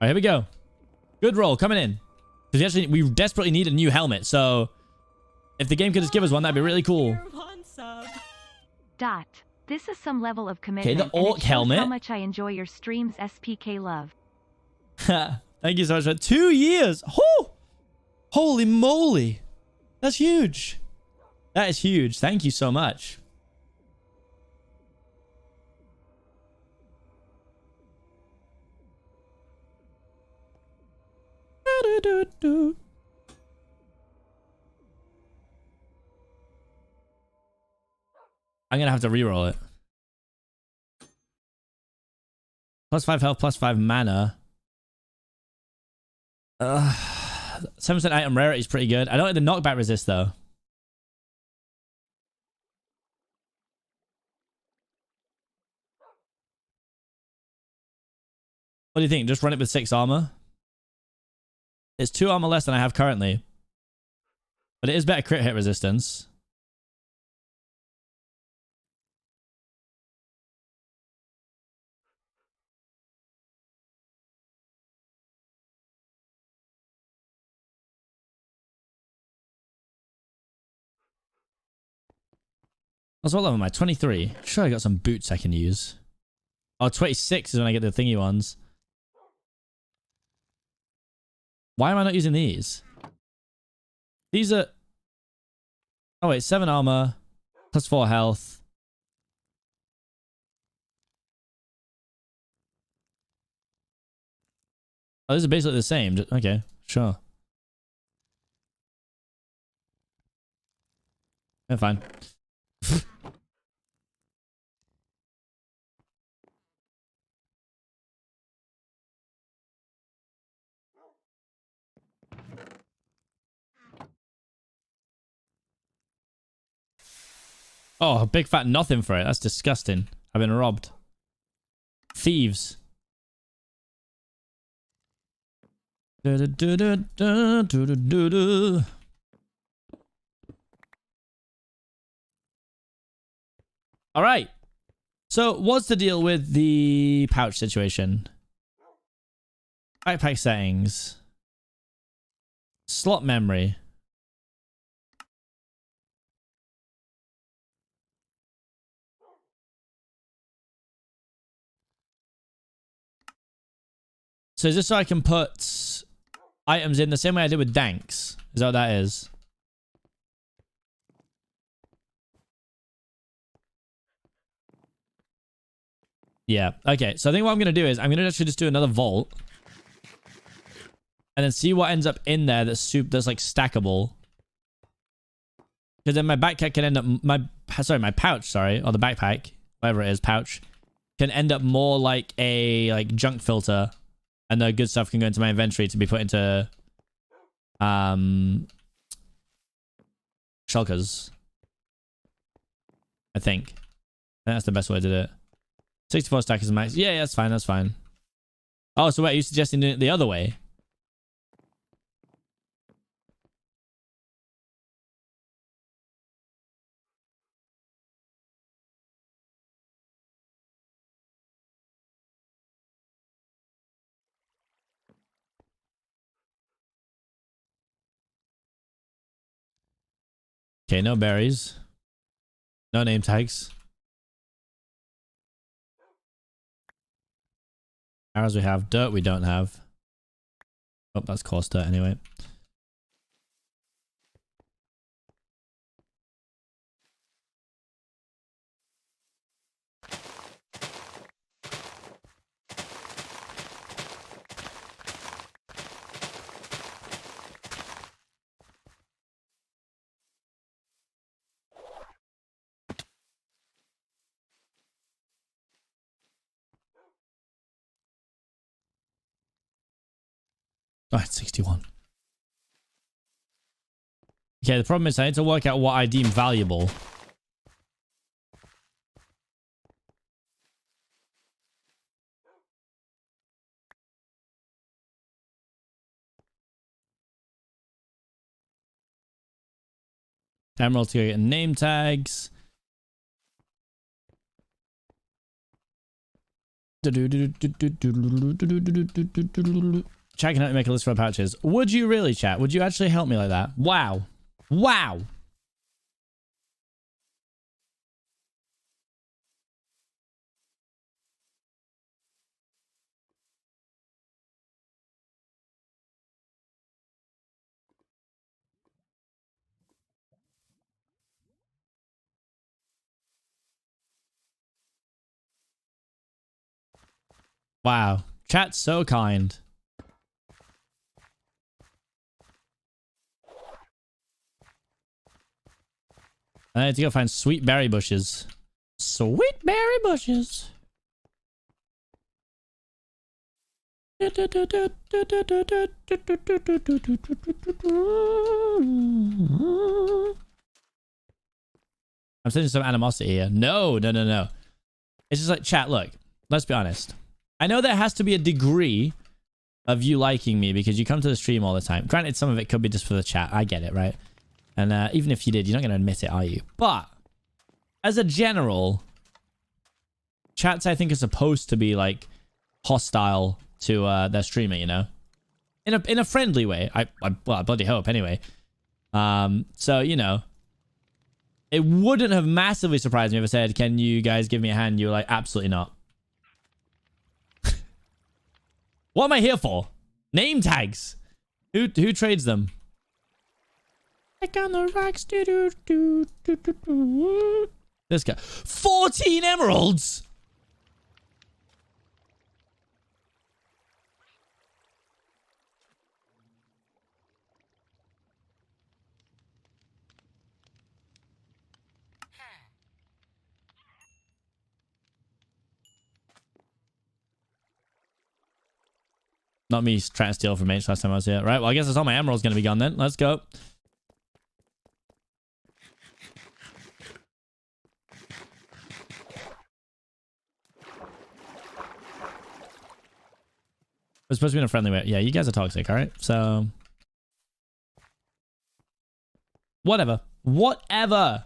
S1: here we go. Good roll coming in. Because we desperately need a new helmet, so if the game could just give us one, that'd be really cool.
S2: Dot. This is some level of commitment.
S1: Okay, the orc helmet.
S2: How much I enjoy your streams, SPK love.
S1: Thank you so much for 2 years. Oh! Holy moly. That's huge. That is huge. Thank you so much. I'm gonna have to reroll it. +5 health, +5 mana. 7% item rarity is pretty good. I don't like the knockback resist though. What do you think? Just run it with 6 armor? It's 2 armor less than I have currently. But it is better crit hit resistance. That's what level am I? 23. Sure, I got some boots I can use. Oh, 26 is when I get the thingy ones. Why am I not using these? These are... Oh wait, 7 armor. +4 health. Oh, these are basically the same. Okay, sure. Yeah, fine. Oh, a big fat nothing for it. That's disgusting. I've been robbed. Thieves. All right. So what's the deal with the pouch situation? Backpack settings. Slot memory. So is this so I can put items in the same way I did with Danks? Is that what that is? Yeah. Okay. So I think what I'm going to do is I'm going to actually just do another vault. And then see what ends up in there that's like stackable. Because then my backpack can end up... my pouch, sorry. Or the backpack. Whatever it is, pouch. Can end up more like a junk filter. And the good stuff can go into my inventory to be put into... shulkers. I think that's the best way to do it. 64 stack is max. Yeah, that's fine. That's fine. Oh, so wait, are you suggesting doing it the other way? Okay, no berries. No name tags. Arrows we have. Dirt we don't have. Oh, that's coarse dirt anyway. Oh, it's 61. Okay, the problem is I need to work out what I deem valuable. Emerald to get name tags. Chat can help me make a list for pouches. Would you really, chat? Would you actually help me like that? Wow. Wow. Wow. Chat's so kind. I need to go find sweet berry bushes. Sweet berry bushes. I'm sensing some animosity here. No. It's just like, chat, look. Let's be honest. I know there has to be a degree of you liking me because you come to the stream all the time. Granted, some of it could be just for the chat. I get it, right? And even if you did, you're not going to admit it, are you? But as a general, chats I think are supposed to be like hostile to their streamer, you know, in a friendly way. I bloody hope anyway. So you know, it wouldn't have massively surprised me if I said, "Can you guys give me a hand?" You were like, "Absolutely not." What am I here for? Name tags. Who trades them? Like on the rocks. This guy. 14 emeralds. Not me trying to steal from H last time I was here. Right, well, I guess that's all my emeralds going to be gone then. Let's go. We're supposed to be in a friendly way. Yeah, you guys are toxic, all right? So... Whatever. Whatever!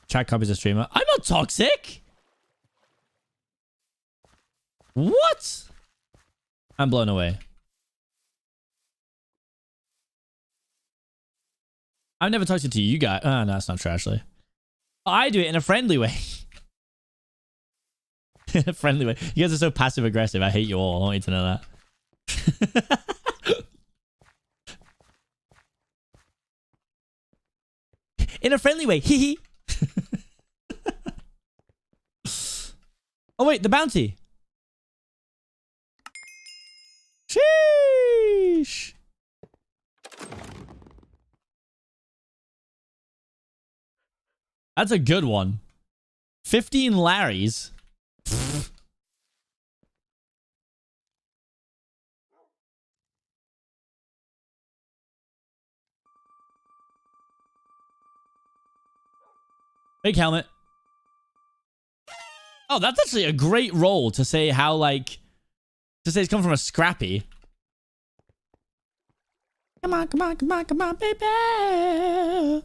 S1: Chat copies a streamer. I'm not toxic! What? I'm blown away. I've never talked to you guys. Oh, no, that's not true, actually. I do it in a friendly way. In a friendly way. You guys are so passive-aggressive. I hate you all. I want you to know that. In a friendly way. Hee hee. Oh, wait, the bounty. Sheesh. That's a good one. 15 Larrys. Big helmet. Oh, that's actually a great roll to say how, like, to say it's come from a scrappy. Come on, come on, come on, come on, baby.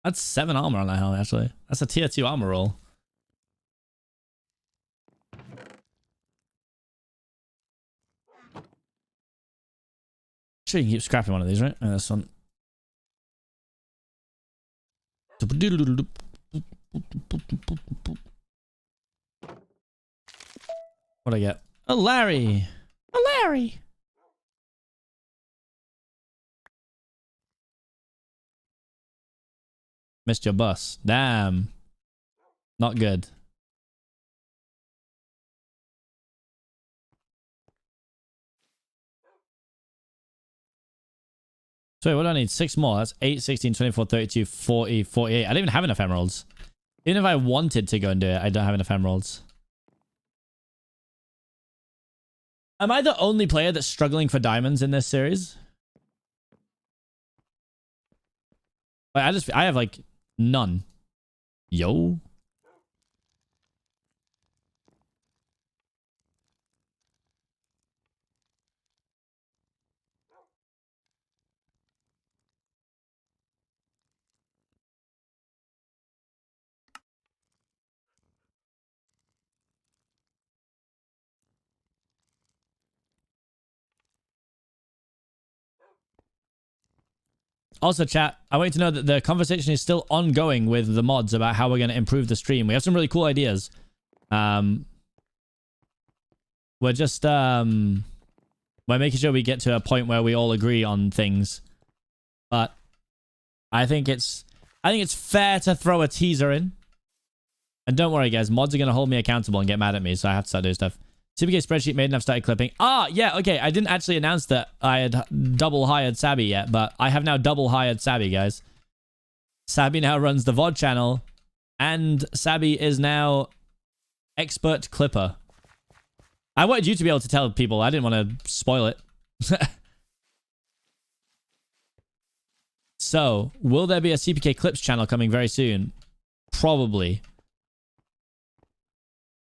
S1: That's 7 armor on that helmet, actually. That's a tier 2 armor roll. Sure, you can keep scrapping one of these, right? Oh, this one. What'd I get? A Larry! A Larry! Missed your bus. Damn. Not good. So wait, what do I need? 6 more. That's 8, 16, 24, 32, 40, 48. I don't even have enough emeralds. Even if I wanted to go and do it, I don't have enough emeralds. Am I the only player that's struggling for diamonds in this series? Like, I have like none. Yo. Also, chat, I want you to know that the conversation is still ongoing with the mods about how we're going to improve the stream. We have some really cool ideas. We're just, we're making sure we get to a point where we all agree on things. But I think it's fair to throw a teaser in. And don't worry, guys, mods are going to hold me accountable and get mad at me, so I have to start doing stuff. Seapeekay spreadsheet made and I've started clipping. Ah, yeah, okay. I didn't actually announce that I had double hired Sabby yet, but I have now double hired Sabby, guys. Sabby now runs the VOD channel, and Sabby is now expert clipper. I wanted you to be able to tell people. I didn't want to spoil it. So, will there be a Seapeekay Clips channel coming very soon? Probably.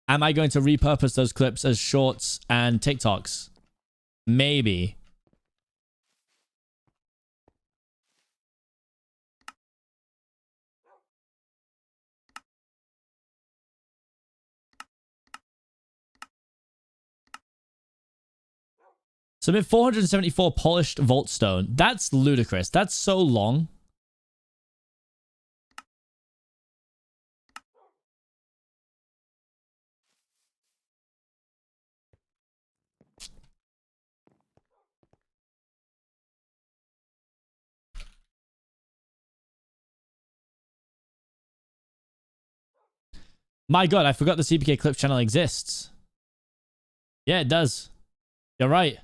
S1: Am I going to repurpose those clips as shorts and TikToks? Maybe. Submit 474 polished vault stone. That's ludicrous. That's so long. My god, I forgot the Seapeekay Clips channel exists. Yeah, it does. You're right.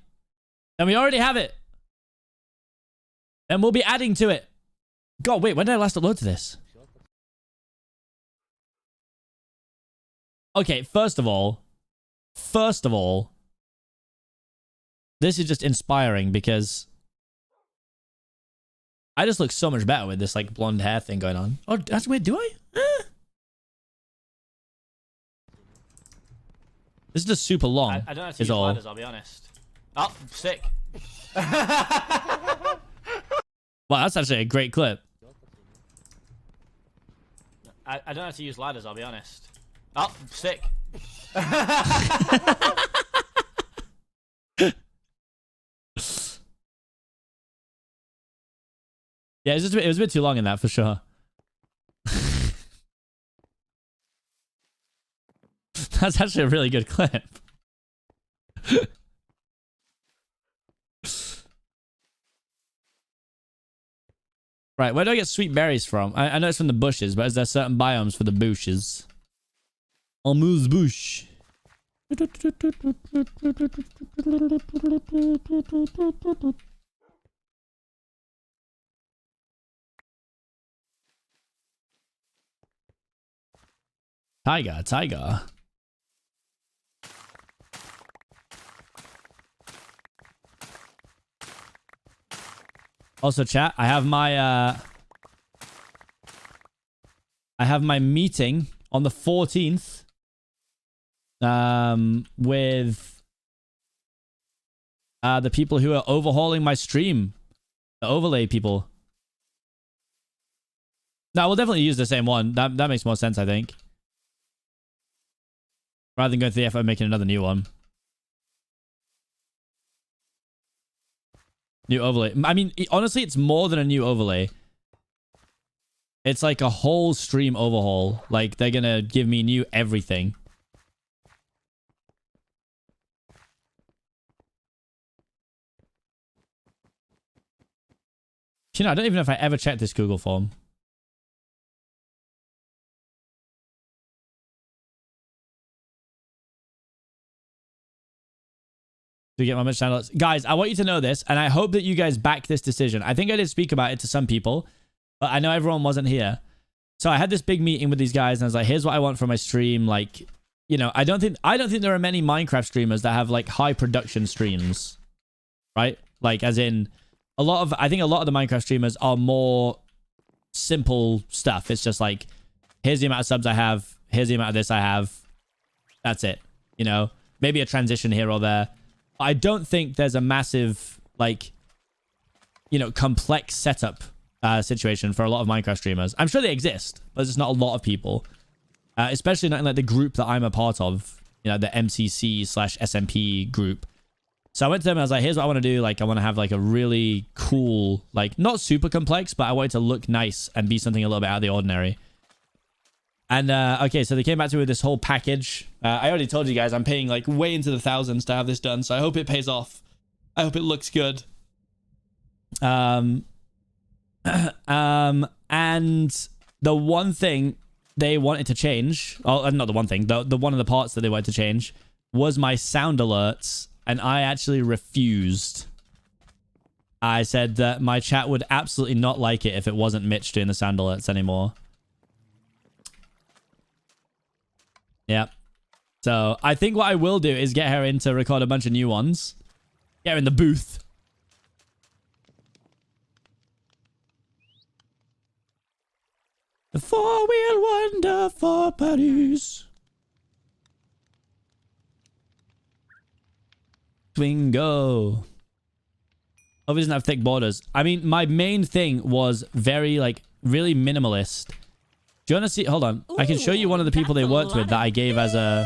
S1: And we already have it. And we'll be adding to it. God, wait, when did I last upload to this? Okay, first of all, this is just inspiring because I just look so much better with this like blonde hair thing going on. Oh, that's weird. Do I? This is just super long.
S3: I don't have to use ladders, I'll be honest. Oh, sick.
S1: Wow, that's actually a great clip.
S3: I don't have to use ladders, I'll be honest. Oh, sick.
S1: Yeah, it was a bit too long in that for sure. That's actually a really good clip. Right, where do I get sweet berries from? I know it's from the bushes, but is there certain biomes for the bushes? Amuse bush. Tiger. Also, chat, I have my meeting on the 14th with the people who are overhauling my stream, the overlay people. No, we'll definitely use the same one. That makes more sense, I think. Rather than going through the effort of making another new one. New overlay. I mean, honestly, it's more than a new overlay. It's like a whole stream overhaul. Like, they're gonna give me new everything. You know, I don't even know if I ever checked this Google form. To get my much channel. Guys, I want you to know this, and I hope that you guys back this decision. I think I did speak about it to some people, but I know everyone wasn't here. So I had this big meeting with these guys, and I was like, here's what I want for my stream. Like, you know, I don't think there are many Minecraft streamers that have like high production streams. Right? Like, as in I think a lot of the Minecraft streamers are more simple stuff. It's just like, here's the amount of subs I have, here's the amount of this I have. That's it. You know, maybe a transition here or there. I don't think there's a massive, like, you know, complex setup situation for a lot of Minecraft streamers. I'm sure they exist, but there's just not a lot of people. Especially not in like the group that I'm a part of, you know, the MCC/SMP group. So I went to them and I was like, here's what I want to do. Like, I want to have like a really cool, like, not super complex, but I want it to look nice and be something a little bit out of the ordinary. And, okay, so they came back to me with this whole package. I already told you guys, I'm paying, like, way into the thousands to have this done, so I hope it pays off. I hope it looks good. And the one thing they wanted to change, oh, not the one thing, the one of the parts that they wanted to change was my sound alerts, and I actually refused. I said that my chat would absolutely not like it if it wasn't Mitch doing the sound alerts anymore. Yeah. So I think what I will do is get her in to record a bunch of new ones. Get her in the booth. The four-wheel wonder for Paris. Twingo. Oh, he doesn't have thick borders. I mean, my main thing was very, like, really minimalist. Do you want to see? Hold on. Ooh, I can show you one of the people they worked with that I gave as a...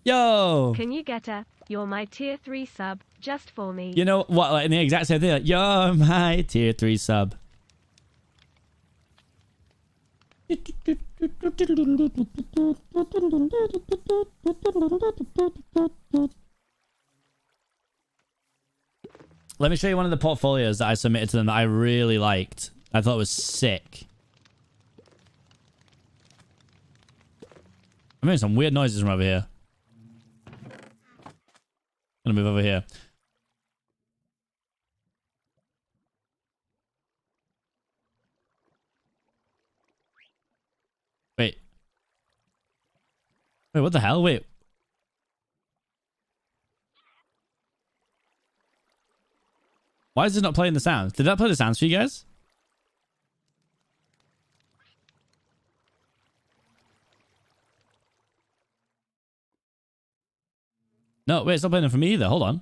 S1: Yo!
S2: Can you get a, you're my tier 3 sub, just for me?
S1: You know what? Like, in the exact same thing. Like, you're my tier 3 sub. Let me show you one of the portfolios that I submitted to them that I really liked. I thought it was sick. I'm hearing some weird noises from over here. I'm gonna move over here. Wait. Wait, what the hell? Wait. Why is it not playing the sounds? Did that play the sounds for you guys? No, wait, it's not playing them for me either. Hold on.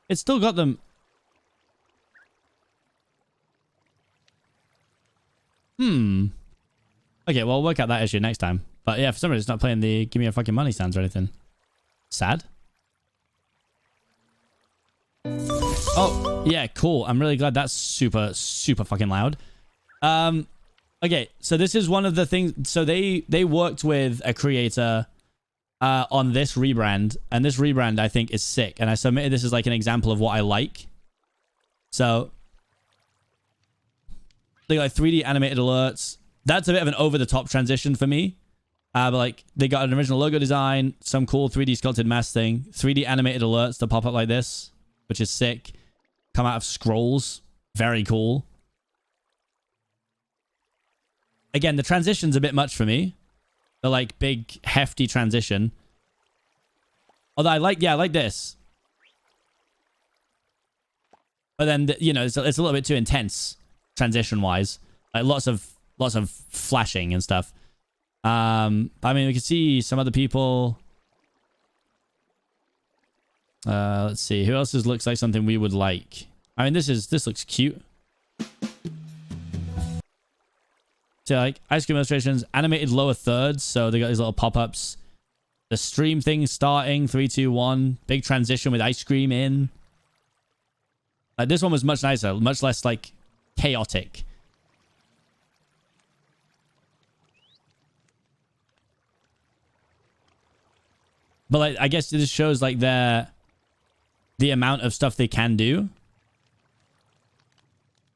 S1: It's still got them. Okay, well, we'll work out that issue next time. But yeah, for some reason, it's not playing the give me a fucking money sounds or anything. Sad. Oh, yeah, cool. I'm really glad that's super, super fucking loud. Okay, so this is one of the things. So they worked with a creator on this rebrand, and this rebrand I think is sick. And I submitted this as like an example of what I like. So they got like 3D animated alerts. That's a bit of an over-the-top transition for me. But like they got an original logo design, some cool 3D sculpted mask thing, 3D animated alerts that pop up like this, which is sick. Come out of scrolls. Very cool. Again, the transition's a bit much for me. The like big hefty transition. Although I like this. But then, you know, it's a little bit too intense transition-wise. Like lots of flashing and stuff. I mean, we can see some other people. Let's see. Who else looks like something we would like? I mean, this looks cute. So, like, ice cream illustrations, animated lower thirds. So, they got these little pop-ups. The stream thing starting. 3, 2, 1. Big transition with ice cream in. This one was much nicer. Much less, like, chaotic. But, like, I guess this shows, like, the amount of stuff they can do.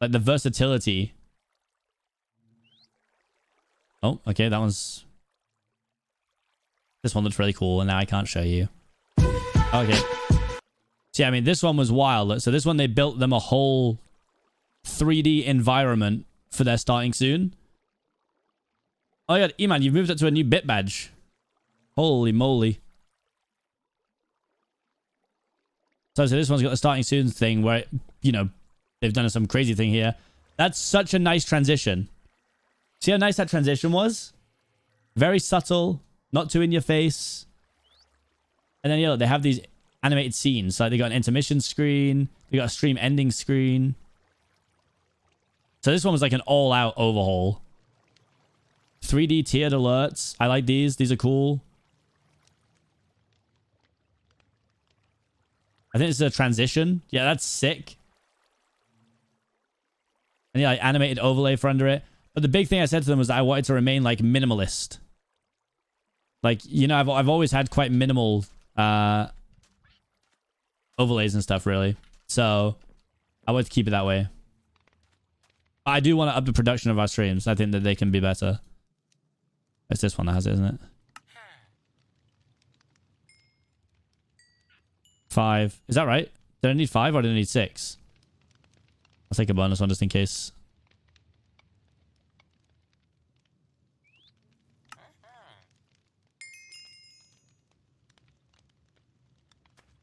S1: Like, the versatility. Oh, okay, that one's... This one looks really cool, and now I can't show you. Okay. See, I mean, this one was wild. So this one, they built them a whole 3D environment for their starting soon. Oh, yeah, E-Man, you've moved up to a new bit badge. Holy moly. So this one's got the starting soon thing where, you know, they've done some crazy thing here. That's such a nice transition. See how nice that transition was? Very subtle, not too in your face. And then, you know, they have these animated scenes. So they got an intermission screen. They got a stream ending screen. So this one was like an all-out overhaul. 3D tiered alerts. I like these. These are cool. I think this is a transition. Yeah, that's sick. And yeah, like animated overlay for under it. But the big thing I said to them was that I wanted to remain like minimalist. Like, you know, I've always had quite minimal overlays and stuff, really. So I wanted to keep it that way. I do want to up the production of our streams. I think that they can be better. It's this one that has it, isn't it? 5. Is that right? Did I need 5 or did I need 6? I'll take a bonus one just in case.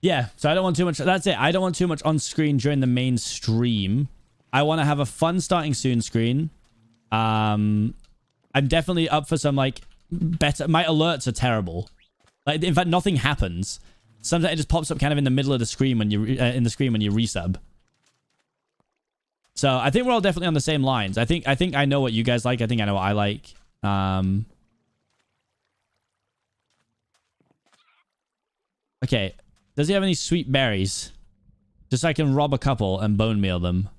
S1: Yeah, so I don't want too much. That's it. I don't want too much on screen during the main stream. I want to have a fun starting soon screen. I'm definitely up for some like better. My alerts are terrible. Like, in fact, nothing happens. Sometimes it just pops up kind of in the middle of the screen when you resub. So I think we're all definitely on the same lines. I think I know what you guys like. I think I know what I like. Okay. Does he have any sweet berries? Just so I can rob a couple and bone meal them.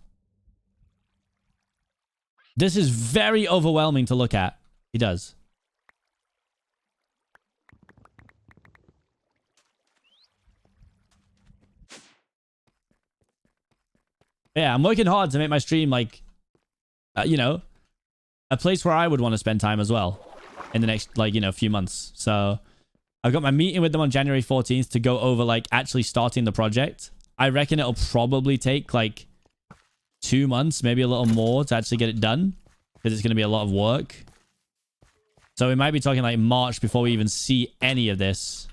S1: This is very overwhelming to look at. He does. Yeah, I'm working hard to make my stream like, you know, a place where I would want to spend time as well in the next, like, you know, few months. So I've got my meeting with them on January 14th to go over like actually starting the project. I reckon it'll probably take like 2 months, maybe a little more to actually get it done because it's going to be a lot of work. So we might be talking like March before we even see any of this.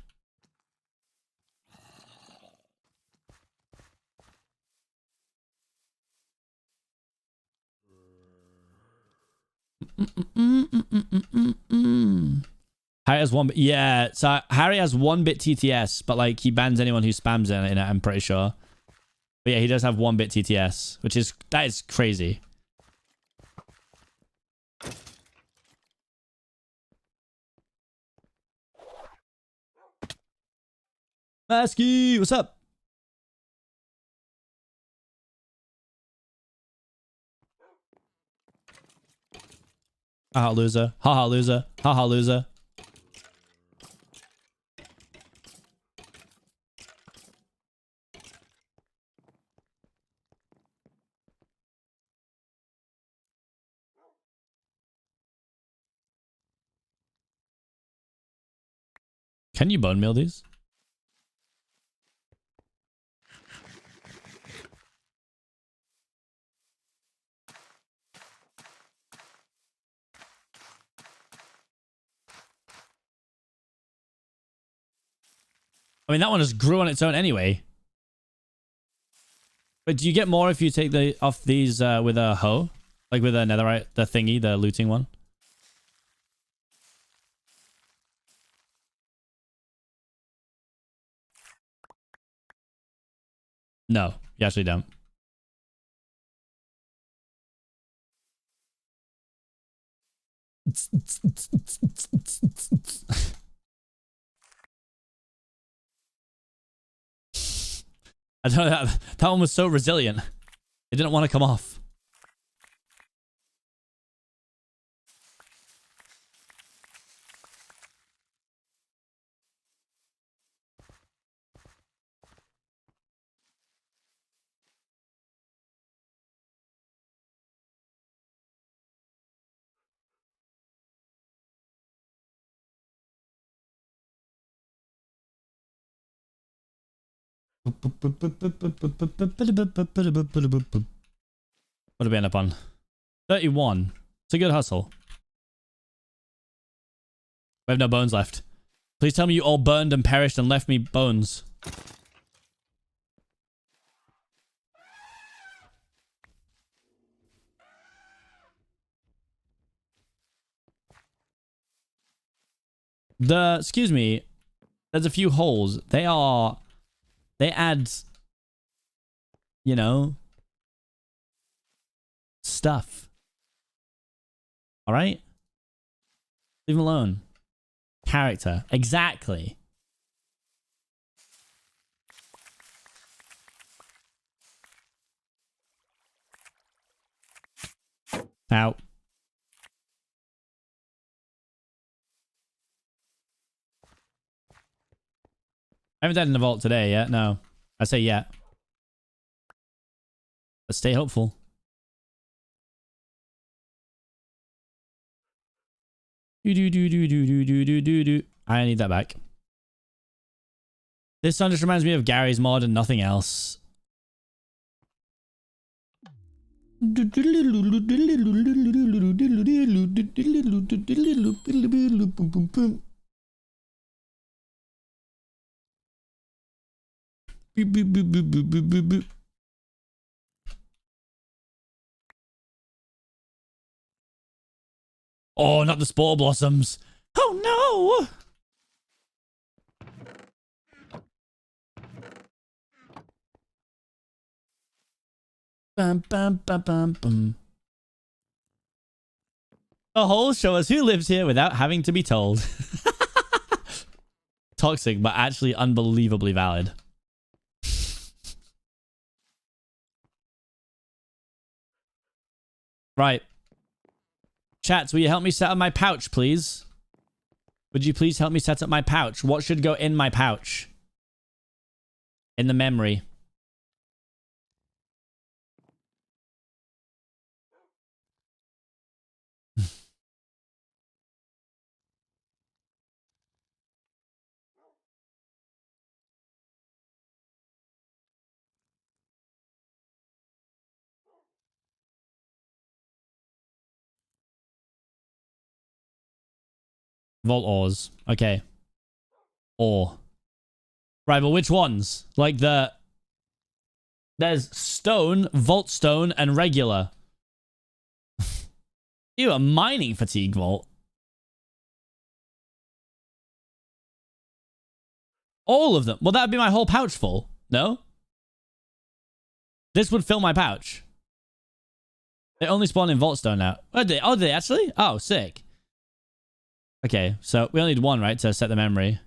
S1: Harry has 1 bit. Yeah, so Harry has 1-bit TTS, but like he bans anyone who spams in it, I'm pretty sure. But yeah, he does have 1-bit TTS, that is crazy. Masky, what's up? Haha, loser. Haha, loser. Haha, loser. Can you bone meal these? I mean, that one just grew on its own anyway. But do you get more if you take the off these with a hoe? Like with a netherite, the thingy, the looting one? No, you actually don't. I don't know, that one was so resilient. It didn't want to come off. What did we end up on? 31. It's a good hustle. We have no bones left. Please tell me you all burned and perished and left me bones. Excuse me, there's a few holes. They add, you know, stuff. All right? Leave him alone. Character. Exactly. Out. I haven't died in the vault today yet. No. I say yet. But stay hopeful. I need that back. This song just reminds me of Gary's mod and nothing else. Boop, boop, boop, boop, boop, boop, boop, boop. Oh, not the spore blossoms. Oh no! Bum, bum, bum, bum, bum. The holes show us who lives here without having to be told. Toxic, but actually unbelievably valid. Right. Chats, will you help me set up my pouch, please? Would you please help me set up my pouch? What should go in my pouch? In the memory. Vault ores. Okay. Ore. Right, but which ones? Like there's stone, vault stone, and regular. Ew, a mining fatigue vault. All of them. Well, that would be my whole pouch full. No? This would fill my pouch. They only spawn in vault stone now. Oh, do they actually? Oh, sick. Okay, so we only need one, right, to set the memory.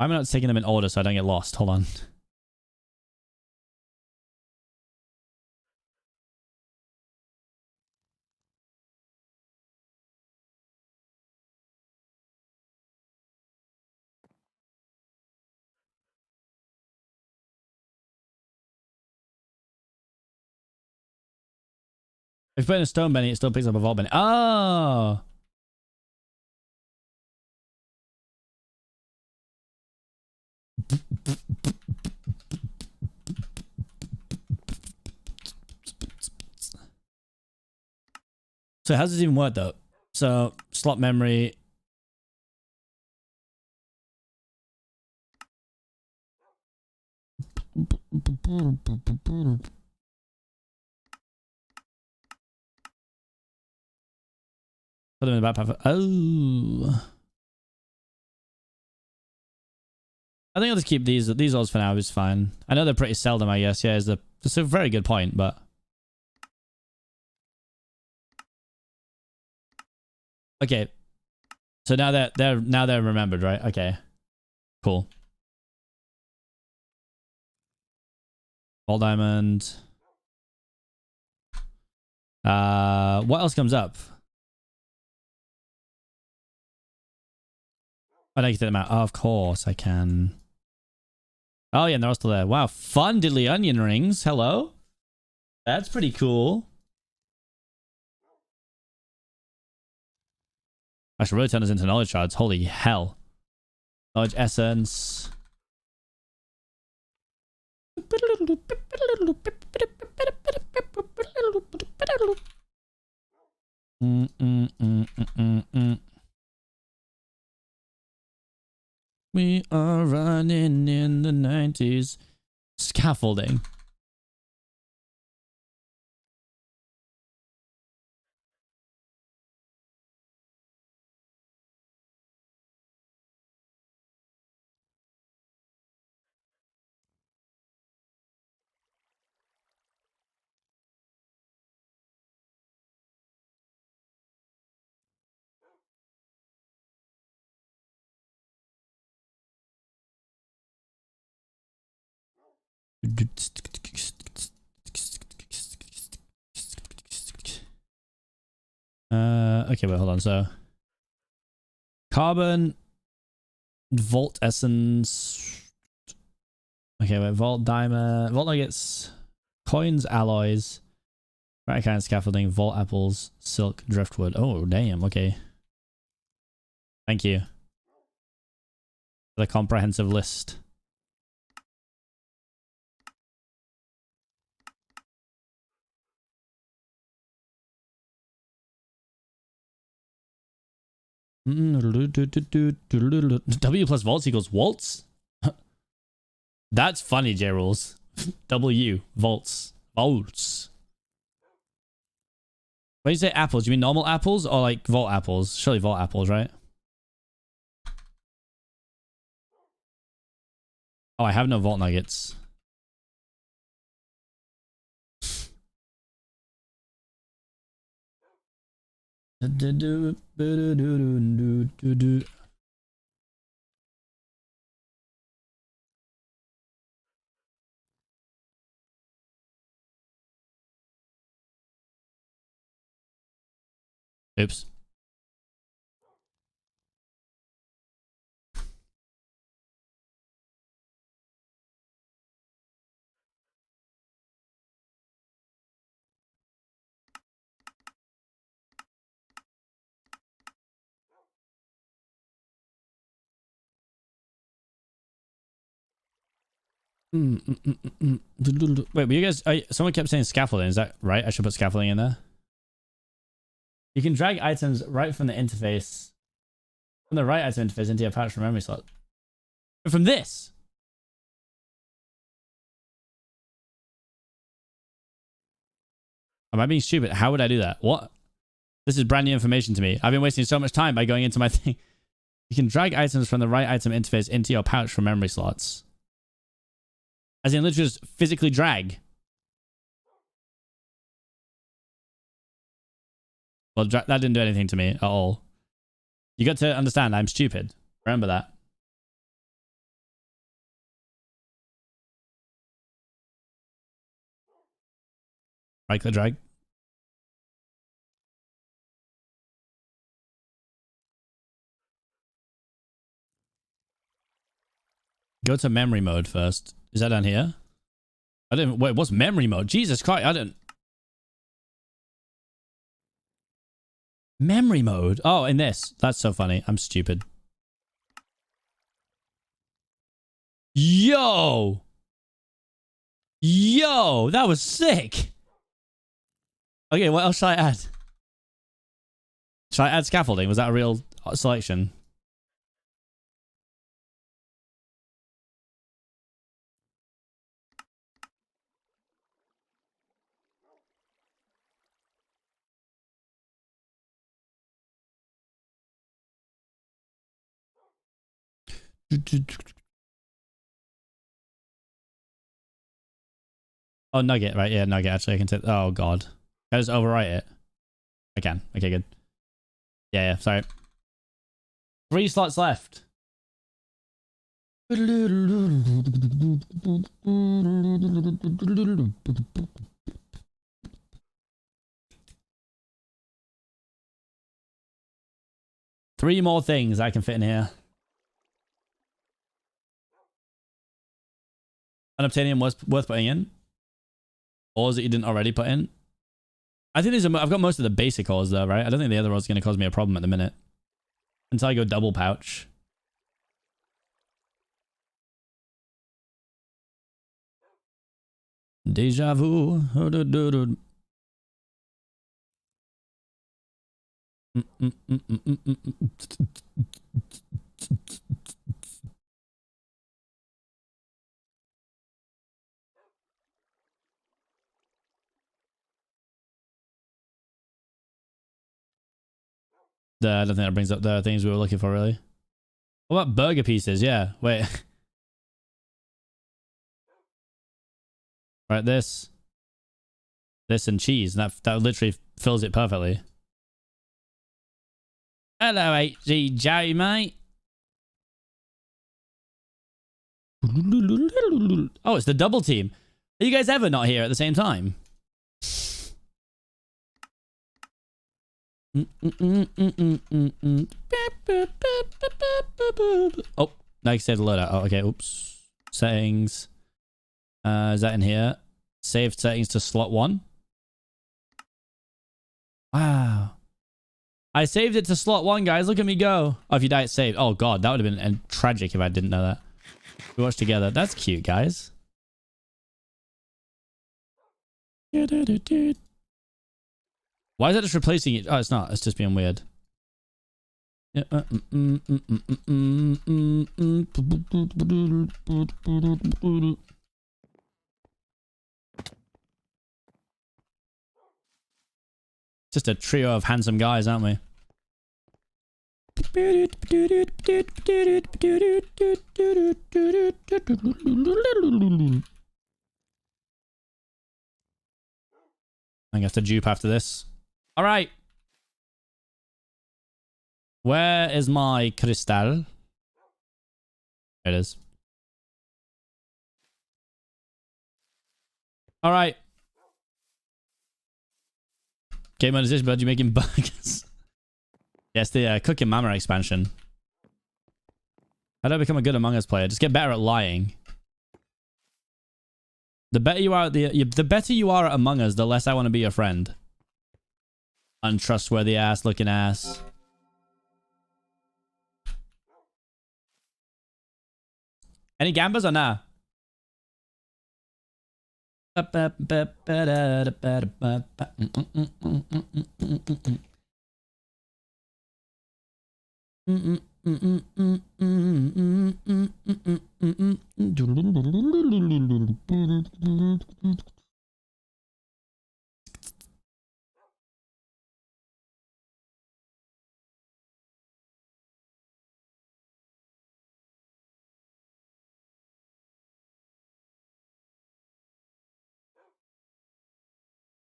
S1: Why am I not taking them in order so I don't get lost? Hold on. If you put in a stone Benny, it still picks up a vault Benny. Oh! So how does this even work though? So slot memory. Put them in the backpack. Oh. I think I'll just keep these odds for now. Is fine. I know they're pretty seldom, I guess. Yeah, it's a very good point, but okay. So now they're remembered, right? Okay, cool. Ball diamond. What else comes up? I don't get them out. Oh, of course I can. Oh yeah, and they're all still there. Wow, fun diddly onion rings. Hello. That's pretty cool. I should really turn this into knowledge shards. Holy hell. Knowledge essence. We are running in the 90s. Scaffolding. Okay, wait, hold on. So carbon, vault essence. Okay, wait, vault diamond, vault nuggets, coins, alloys, right kind of scaffolding, vault apples, silk, driftwood. Oh, damn. Okay. Thank you for the comprehensive list. W plus volts equals waltz? That's funny, J rules. W volts. Volts. When you say apples, you mean normal apples or like volt apples? Surely volt apples, right? Oh, I have no vault nuggets. Oops. Wait, but you guys, someone kept saying scaffolding. Is that right? I should put scaffolding in there. You can drag items right from the interface, from the right item interface into your pouch from memory slot. But from this. Am I being stupid? How would I do that? What? This is brand new information to me. I've been wasting so much time by going into my thing. You can drag items from the right item interface into your pouch from memory slots. As in literally just physically drag. Well, that didn't do anything to me at all. You got to understand, I'm stupid. Remember that. Right click drag. Go to memory mode first. Is that down here? I didn't. Wait, what's memory mode? Jesus Christ, I didn't. Memory mode? Oh, in this. That's so funny. I'm stupid. Yo! Yo! That was sick! Okay, what else should I add? Should I add scaffolding? Was that a real selection? Oh, nugget, right? Yeah, nugget. Actually, I can take. Oh god, can I just overwrite it? I can. Okay, good. Yeah, sorry. 3 slots left. Three more things I can fit in here. Unobtainium was worth putting in? Ores that you didn't already put in? I think I've got most of the basic ores though, right? I don't think the other ores are going to cause me a problem at the minute. Until I go double pouch. Deja vu. I don't think that brings up the things we were looking for, really. What about burger pieces? Yeah, wait. Right, this and cheese. That literally fills it perfectly. Hello, HG Joe, mate. Oh, it's the double team. Are you guys ever not here at the same time? Oh, now you saved the loadout. Oh, okay. Oops. Settings. Is that in here? Saved settings to slot 1. Wow. I saved it to slot 1, guys. Look at me go. Oh, if you die, it's saved. Oh, God. That would have been tragic if I didn't know that. We watched together. That's cute, guys. Why is that just replacing it? Oh, it's not. It's just being weird. Just a trio of handsome guys, aren't we? I guess the dupe after this. All right. Where is my crystal? There it is. All right. Game on decision, but you're making burgers. Yes, the Cooking Mama expansion. How do I become a good Among Us player? Just get better at lying. The better you are at the better you are at Among Us, the less I want to be your friend. Untrustworthy ass looking ass. Any gambas or nah?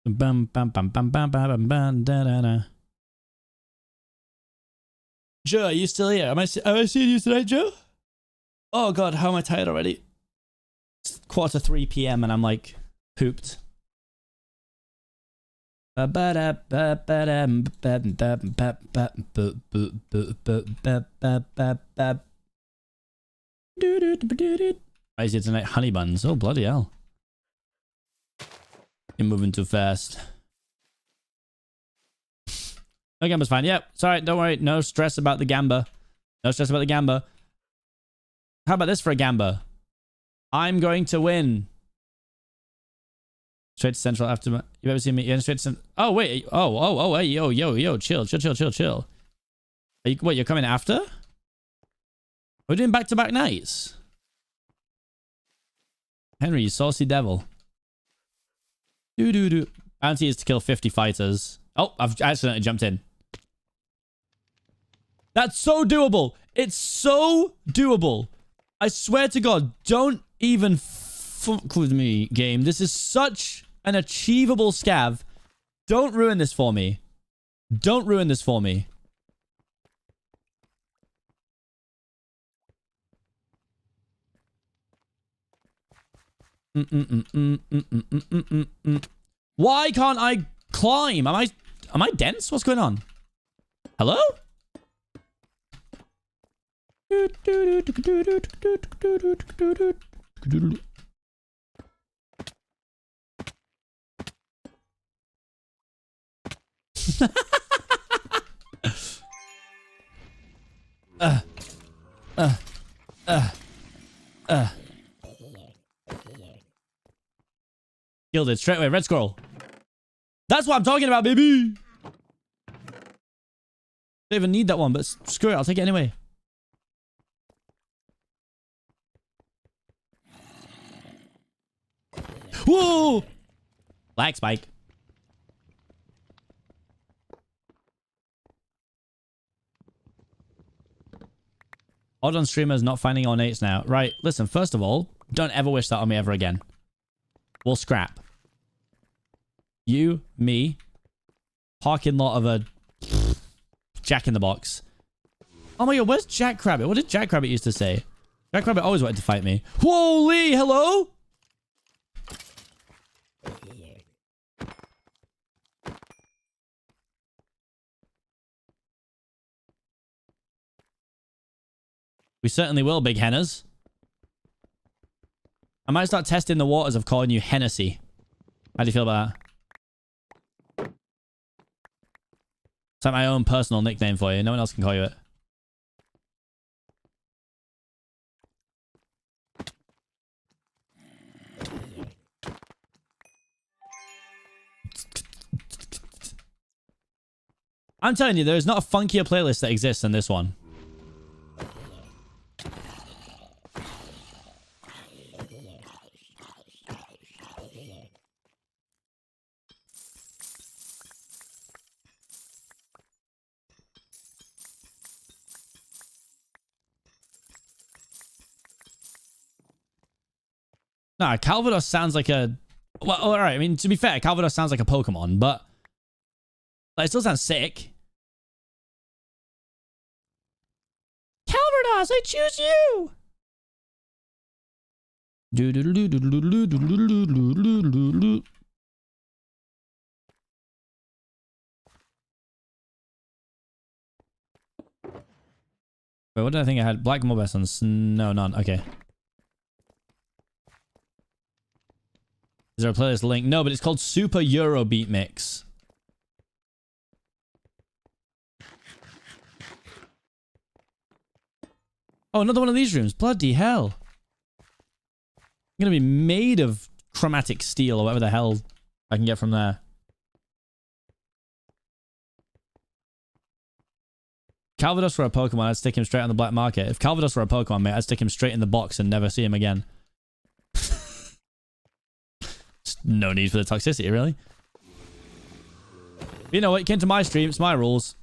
S1: Bum bum bum bum bum bum bum da da da. Joe, are you still here? Am I seeing you tonight, Joe? Oh god, how am I tired already? It's 2:45 PM and I'm like pooped. Why is it tonight? Honey buns. Oh, bloody hell. You're moving too fast. No, Gamba's fine. Yep. Sorry, don't worry. No stress about the Gamba. No stress about the Gamba. How about this for a Gamba? I'm going to win. Straight to Central after... You've ever seen me? Yeah, straight to Central. Oh, wait. Oh, hey, yo. Chill. Are you, what, you're coming after? We're doing back-to-back nights. Henry, you saucy devil. Bounty is to kill 50 fighters. Oh, I've accidentally jumped in. That's so doable. It's so doable. I swear to God, don't even fuck with me, game. This is such an achievable scav. Don't ruin this for me. Don't ruin this for me. Why can't I climb? Am I dense? What's going on? Hello? Killed it straight away. Red squirrel. That's what I'm talking about, baby. Don't even need that one, but screw it. I'll take it anyway. Whoa! Black spike. Odd on streamers not finding ornates now. Right, listen, first of all, don't ever wish that on me ever again. We'll scrap. You, me, parking lot of a Jack in the Box. Oh my God, where's Jack Rabbit? What did Jack Rabbit used to say? Jack Rabbit always wanted to fight me. Holy, hello? We certainly will, big hennas. I might start testing the waters of calling you Hennessy. How do you feel about that? It's like my own personal nickname for you. No one else can call you it. I'm telling you, there is not a funkier playlist that exists than this one. Nah, Calvados sounds like a... Well, alright, I mean, to be fair, Calvados sounds like a Pokemon, but... Like, it still sounds sick. Calvados, I choose you! Wait, what did I think I had? Black Mobessons? No, none. Okay. Is there a playlist link? No, but it's called Super Eurobeat Mix. Oh, another one of these rooms. Bloody hell. I'm going to be made of chromatic steel or whatever the hell I can get from there. Calvados were a Pokemon, I'd stick him straight on the black market. If Calvados were a Pokemon, mate, I'd stick him straight in the box and never see him again. No need for the toxicity, really. You know what? You came to my stream. It's my rules.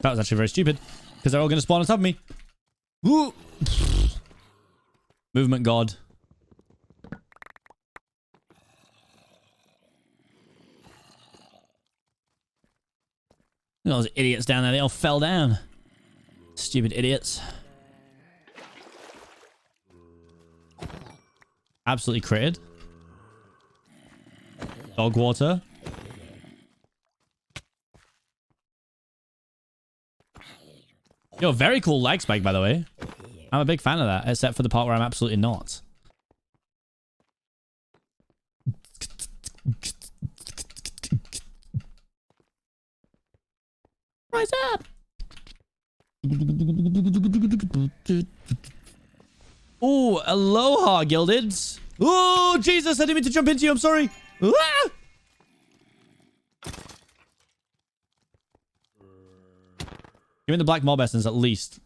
S1: That was actually very stupid. Because they're all going to spawn on top of me. Ooh. Movement god. Look at those idiots down there. They all fell down. Stupid idiots. Absolutely critted. Dog water. Yo, very cool leg spike, by the way. I'm a big fan of that, except for the part where I'm absolutely not. Rise up! Oh, aloha, Gildeds. Oh, Jesus, I didn't mean to jump into you. I'm sorry. Ah! Give me the black mob essence at least.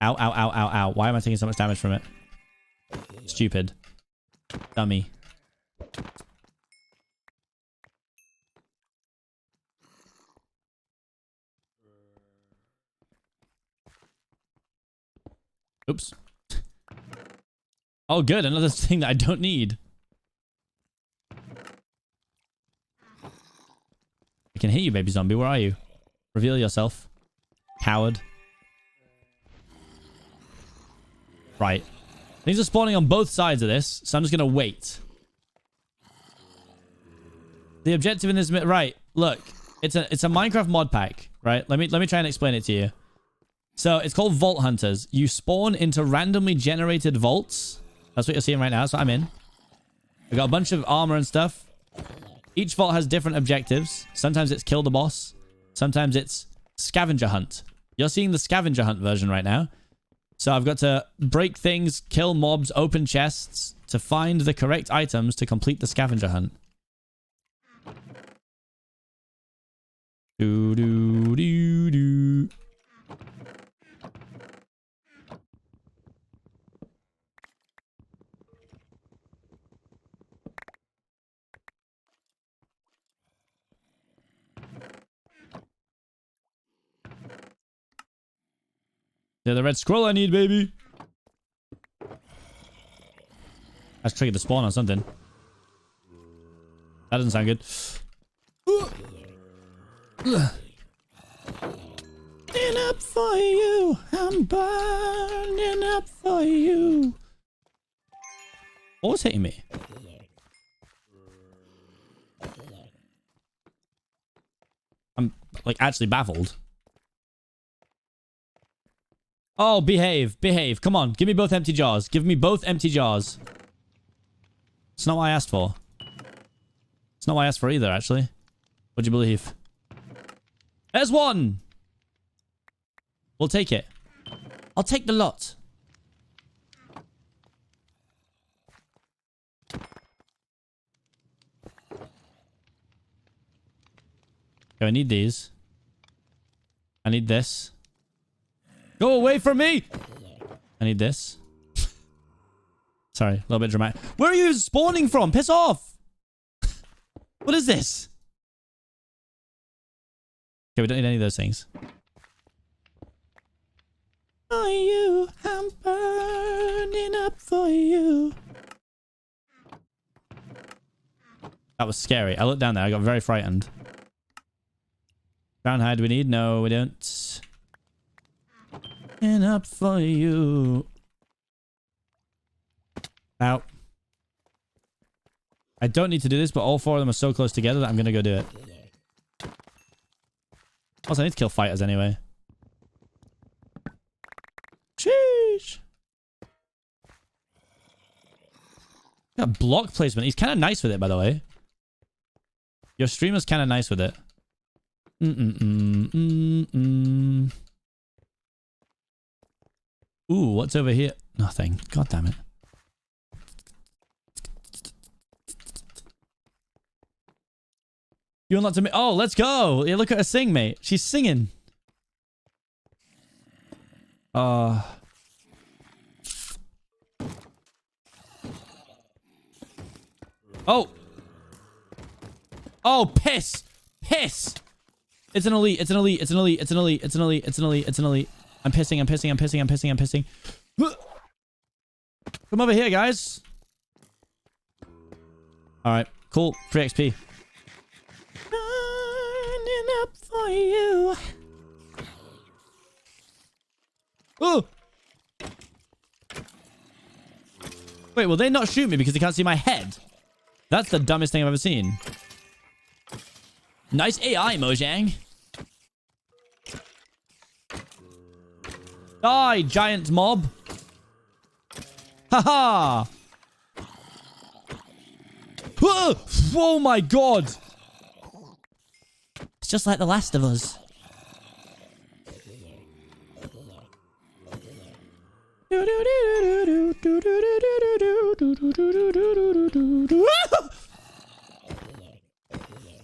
S1: Ow, ow, ow, ow, ow. Why am I taking so much damage from it? Stupid. Dummy. Oops. Oh, good. Another thing that I don't need. I can hit you, baby zombie. Where are you? Reveal yourself. Coward. Right. Things are spawning on both sides of this, so I'm just going to wait. The objective in this... Right. Look. It's a Minecraft mod pack, right? Let me try and explain it to you. So, it's called Vault Hunters. You spawn into randomly generated vaults. That's what you're seeing right now. That's what I'm in. We've got a bunch of armor and stuff. Each vault has different objectives. Sometimes it's kill the boss. Sometimes it's scavenger hunt. You're seeing the scavenger hunt version right now. So I've got to break things, kill mobs, open chests to find the correct items to complete the scavenger hunt. Do do do do. They're the red scroll I need, baby. Let's trigger the spawn or something. That doesn't sound good. Burning up for you. I'm burning up for you. What was hitting me? I'm like actually baffled. Oh, behave. Behave. Come on. Give me both empty jars. Give me both empty jars. It's not what I asked for. It's not what I asked for either, actually. What'd you believe? There's one! We'll take it. I'll take the lot. Okay, I need these. I need this. Go away from me! I need this. Sorry, a little bit dramatic. Where are you spawning from? Piss off! What is this? Okay, we don't need any of those things. For you, I'm burning up for you. That was scary. I looked down there. I got very frightened. Brown hide we need? No, we don't. And up for you. Ow. I don't need to do this, but all four of them are so close together that I'm going to go do it. Also, I need to kill fighters anyway. Sheesh. Got block placement. He's kind of nice with it, by the way. Your streamer's kind of nice with it. Ooh, what's over here? Nothing. God damn it. You unlocked me. Oh, let's go. Yeah, look at her sing, mate. She's singing. Oh, piss. Piss. It's an elite. It's an elite. It's an elite. It's an elite. It's an elite. It's an elite. It's an elite. I'm pissing. I'm pissing. I'm pissing. I'm pissing. I'm pissing. Come over here, guys. All right. Cool. Free XP. up for you. Oh! Wait, will they not shoot me because they can't see my head? That's the dumbest thing I've ever seen. Nice AI, Mojang. Die, giant mob. Haha. Oh my god. It's just like The Last of Us.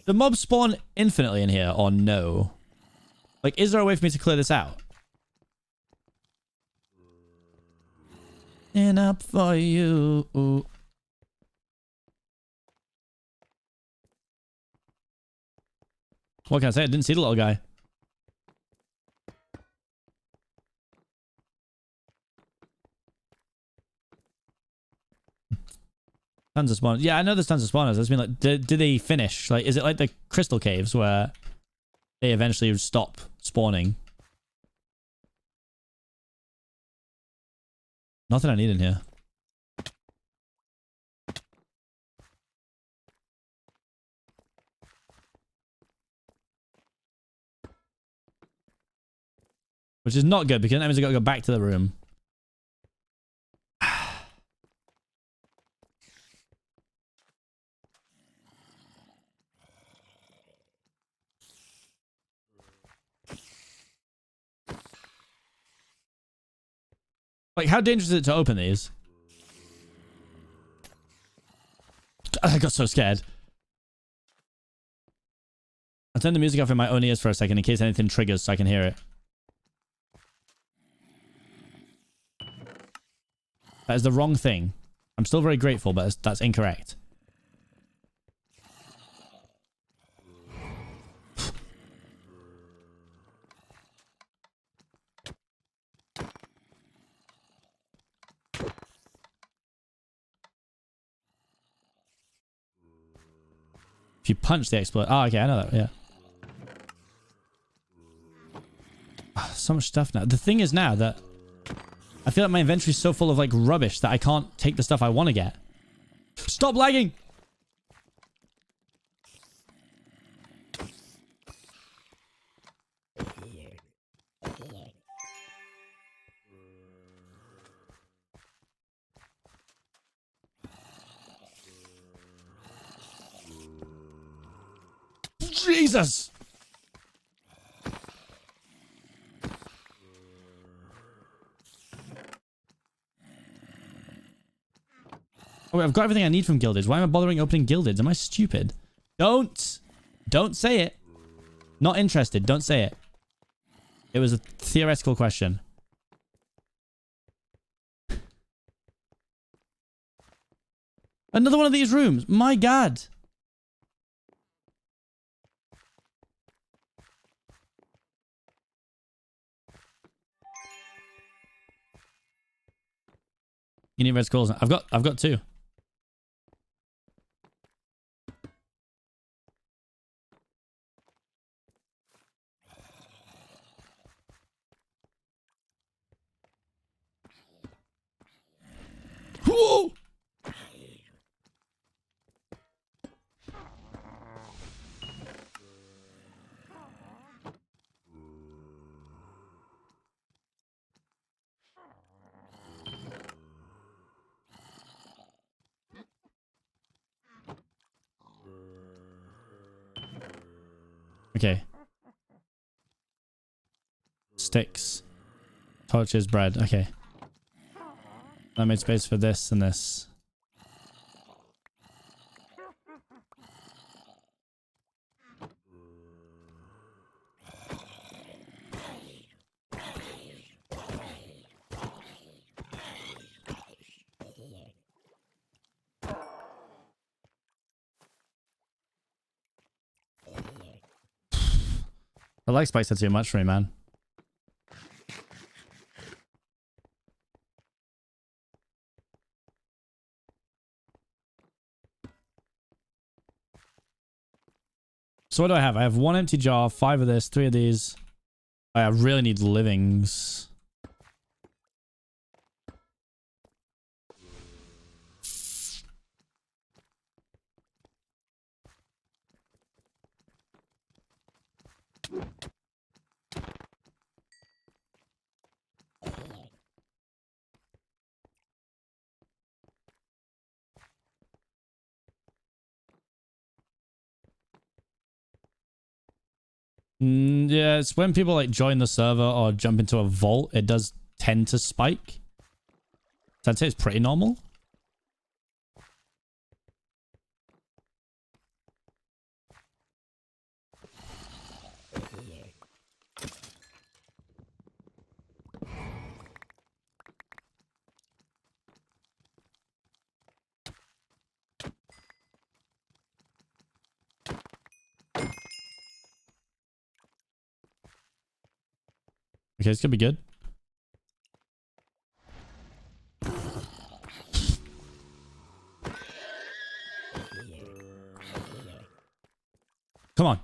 S1: The mobs spawn infinitely in here, or no? Like, is there a way for me to clear this out? And up for you. What can I say? I didn't see the little guy. Tons of spawners. Yeah, I know there's tons of spawners. I just mean, like, do they finish? Like, is it like the crystal caves where they eventually stop spawning? Nothing I need in here. Which is not good because that means I gotta go back to the room. Like, how dangerous is it to open these? I got so scared. I'll turn the music off in my own ears for a second in case anything triggers so I can hear it. That is the wrong thing. I'm still very grateful, but that's incorrect. If you punch the explode... Oh, okay, I know that, yeah. Oh, so much stuff now. The thing is now that I feel like my inventory is so full of, like, rubbish that I can't take the stuff I want to get. Stop lagging! Jesus! Oh, wait, I've got everything I need from Guildeds. Why am I bothering opening Guildeds? Am I stupid? Don't say it. Not interested. Don't say it. It was a theoretical question. Another one of these rooms. My God. You need red skulls. I've got two. Whoa! Okay. Sticks. Torches, bread. Okay. I made space for this and this. The leg spikes are too much for me, man. So what do I have? I have 1 empty jar, 5 of this, 3 of these. I really need livings. Yeah, it's when people like join the server or jump into a vault, it does tend to spike. So I'd say it's pretty normal. Okay, it's gonna be good. Come on.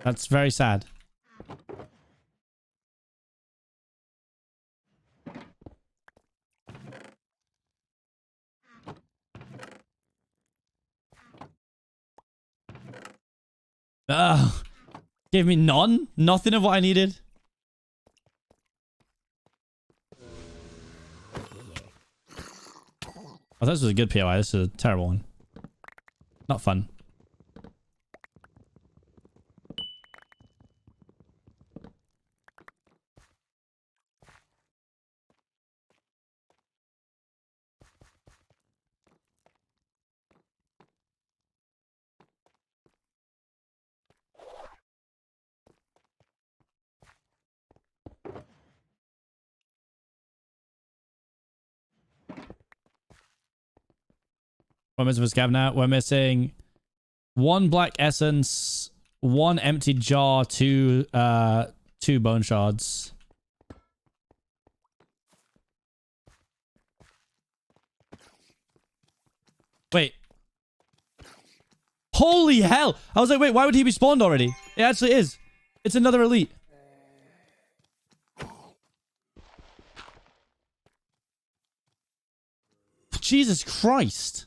S1: That's very sad. Ugh. Gave me none? Nothing of what I needed? Oh, this was a good POI. This is a terrible one. Not fun. We're missing for Scav now. We're missing 1 black essence, 1 empty jar, 2 bone shards. Wait. Holy hell! I was like, wait, why would he be spawned already? It actually is. It's another elite. Jesus Christ.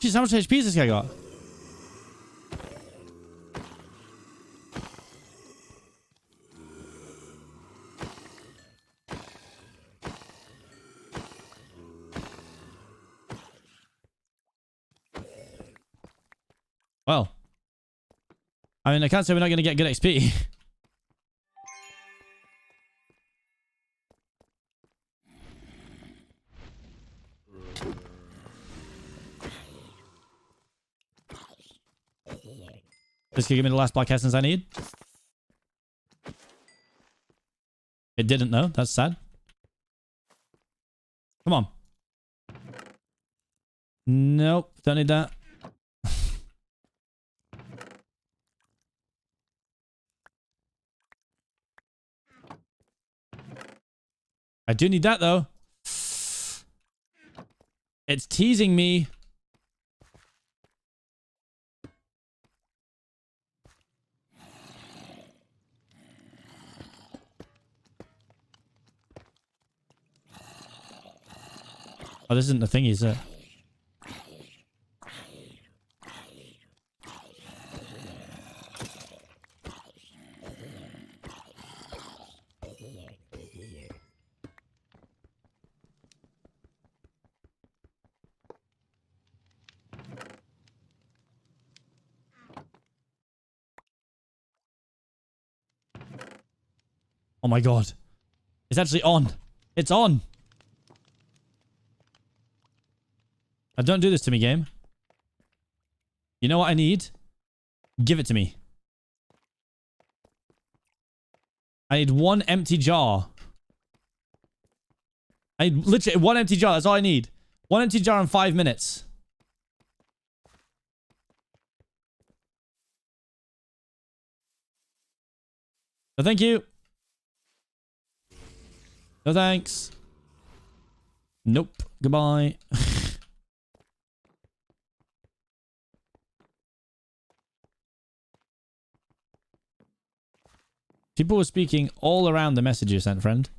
S1: Jeez, how much HP has this guy got? Well. I mean, I can't say we're not going to get good XP. This could give me the last black essence I need. It didn't though. That's sad. Come on. Nope. Don't need that. I do need that though. It's teasing me. Oh, this isn't the thingy, is it? Oh my god. It's actually on. It's on. Now don't do this to me, game. You know what I need? Give it to me. I need 1 empty jar. I literally, one empty jar. That's all I need. One empty jar in 5 minutes. No, thank you. No, thanks. Nope. Goodbye. People were speaking all around the message you sent, friend.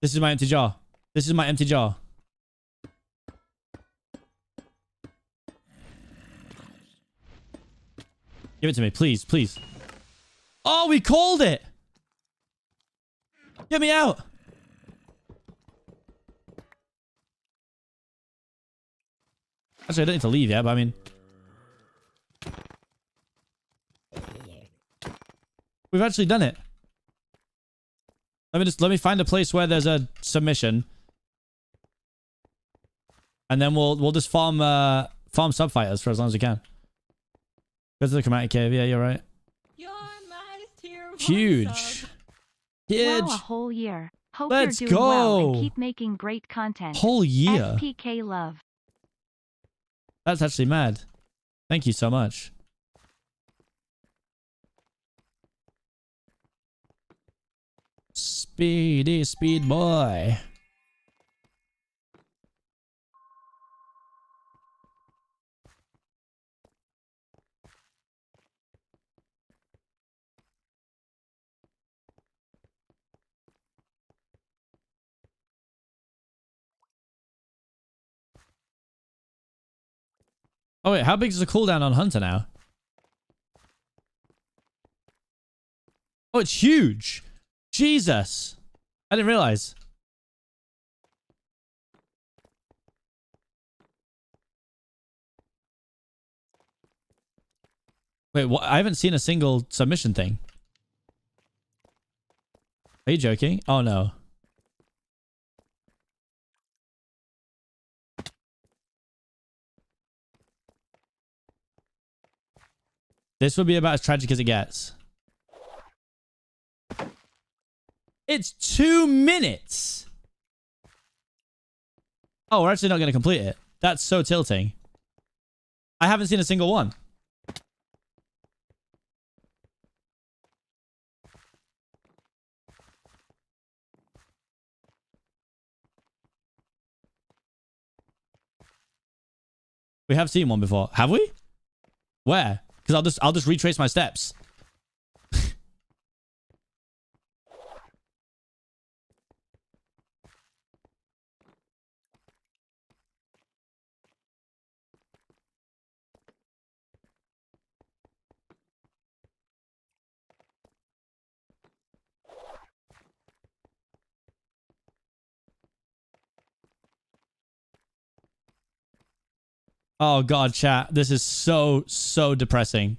S1: This is my empty jar. This is my empty jar. Give it to me, please, please. Oh, we called it! Get me out! Actually, I don't need to leave yet, but I mean... We've actually done it. Let me find a place where there's a submission. And then we'll just farm subfighters for as long as we can. Go to the chromatic cave, yeah, you're right.
S2: You're my tier
S1: Huge. Huge.
S2: Wow, a whole year. Hope
S1: Let's
S2: you're doing well and
S1: go.
S2: keep making great content.
S1: Whole year.
S2: SPK love.
S1: That's actually mad. Thank you so much. Speedy speed boy. Oh wait, how big is the cooldown on Hunter now? Oh, it's huge. Jesus. I didn't realize. Wait, what? I haven't seen a single submission thing. Are you joking? Oh no. This would be about as tragic as it gets. It's 2 minutes. Oh, we're actually not going to complete it. That's so tilting. I haven't seen a single one. We have seen one before. Have we? Where? Because I'll just retrace my steps. Oh god, chat. This is so depressing.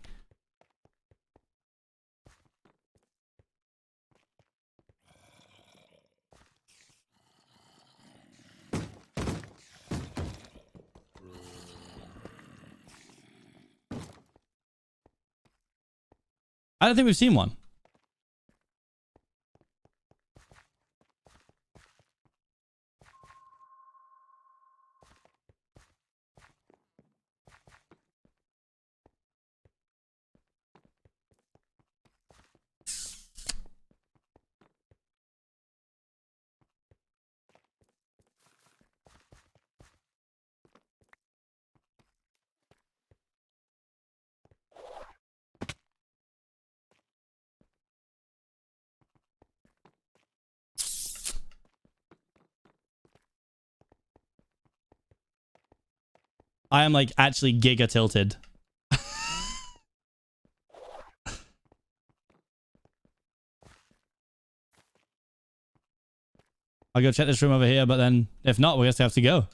S1: I don't think we've seen one. I am like actually giga tilted. I'll go check this room over here, but then if not, we just have to go.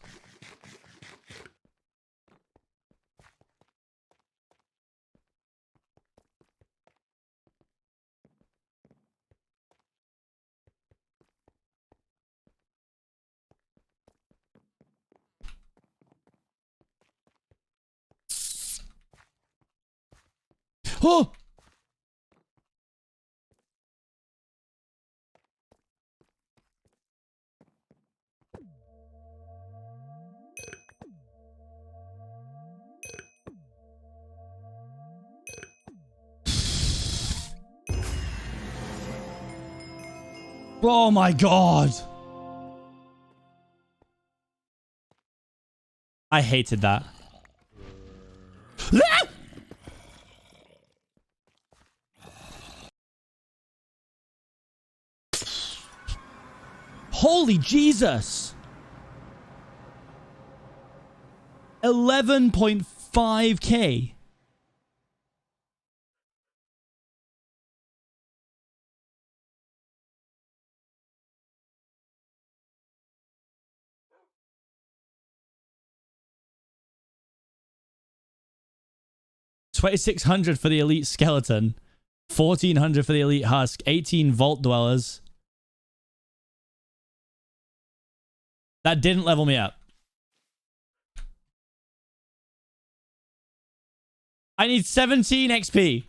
S1: Oh! Oh my god. I hated that. Holy Jesus. 11.5k. $2,600 for the elite skeleton, $1,400 for the elite husk, 18 vault dwellers. That didn't level me up. I need 17 XP.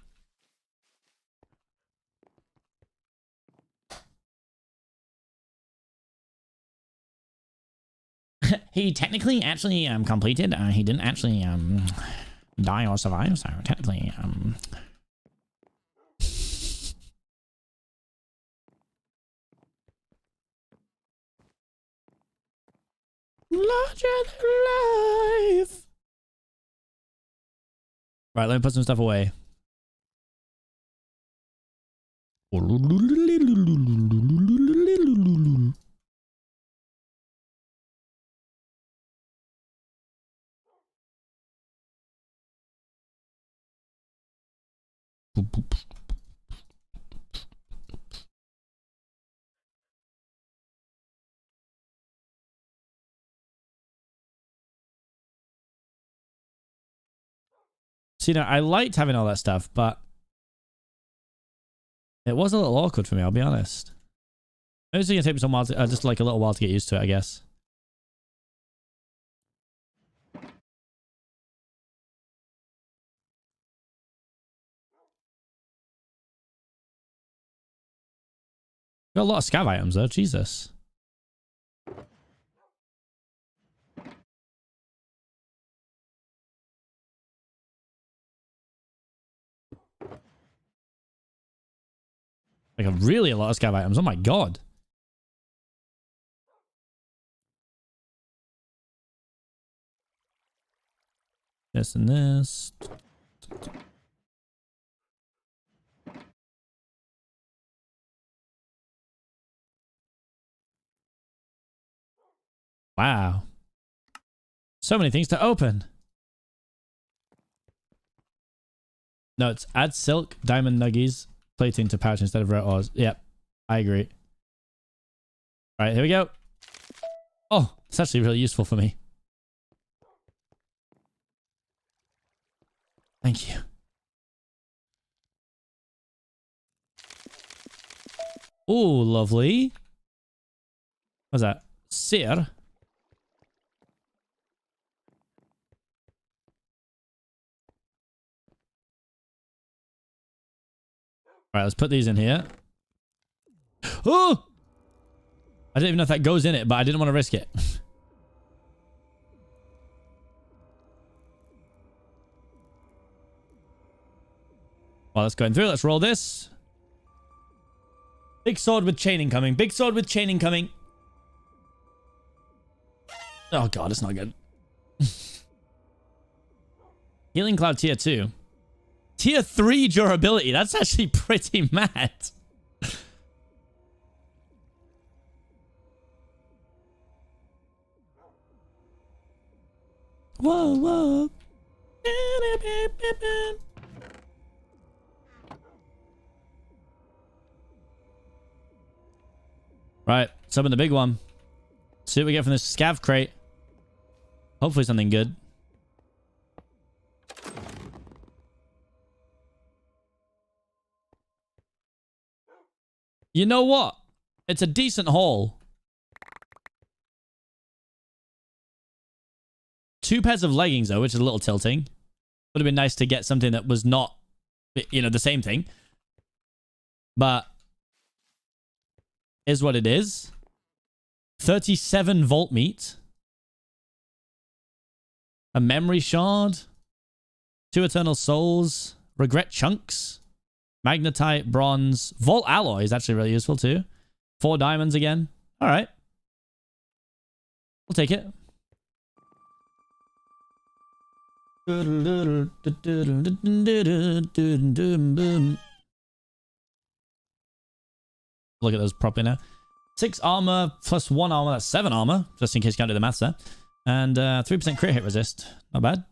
S1: He technically actually completed. He didn't actually die or survive, so technically larger than life. Right, let me put some stuff away. See, now I liked having all that stuff, but it was a little awkward for me, I'll be honest. It's gonna take me some while to, just like a little while to get used to it, I guess. Got a lot of scav items though, Jesus. Like really a lot of scav items. Oh my god. This and this. Wow. So many things to open. No, it's add silk, diamond nuggies, plating to pouch instead of rare ores. Yep, I agree. All right, here we go. Oh, it's actually really useful for me. Thank you. Oh, lovely. What's that? Sear. All right, let's put these in here. Oh! I didn't even know if that goes in it, but I didn't want to risk it. Well, that's going through. Let's roll this. Big sword with chain incoming. Big sword with chain incoming. Oh god, it's not good. Healing Cloud tier 2. Tier 3 durability. That's actually pretty mad. Whoa, whoa. Right, summon the big one. See what we get from this scav crate. Hopefully something good. You know what? It's a decent haul. 2 pairs of leggings though, which is a little tilting. Would have been nice to get something that was not You know, the same thing. But is what it is. 37 Volt Meat. A Memory Shard. 2 Eternal Souls. Regret Chunks. Magnetite, Bronze. Volt Alloy is actually really useful too. 4 Diamonds again. Alright. We'll take it. Look at those properly now. 6 armor plus 1 armor. That's 7 armor. Just in case you can't do the maths there. And 3% crit hit resist. Not bad.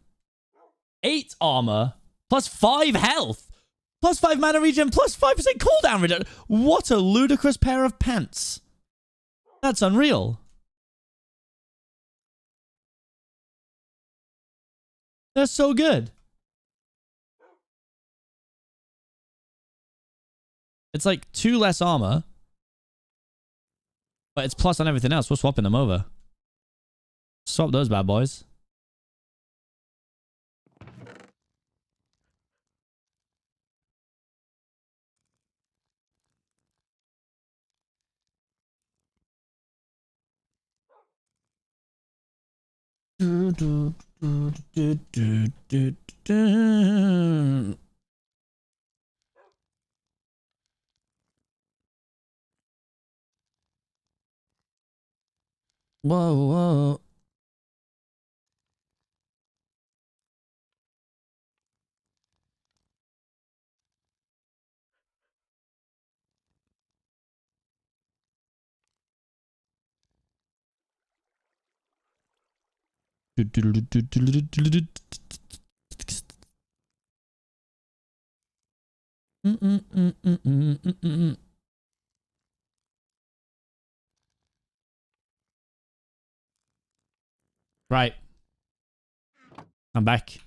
S1: 8 armor plus 5 health. Plus 5 mana regen. Plus 5% cooldown reduction. What a ludicrous pair of pants. That's unreal. They're so good. It's like 2 less armor. But it's plus on everything else. We're swapping them over. Swap those bad boys. Whoa, whoa. Right. I'm back.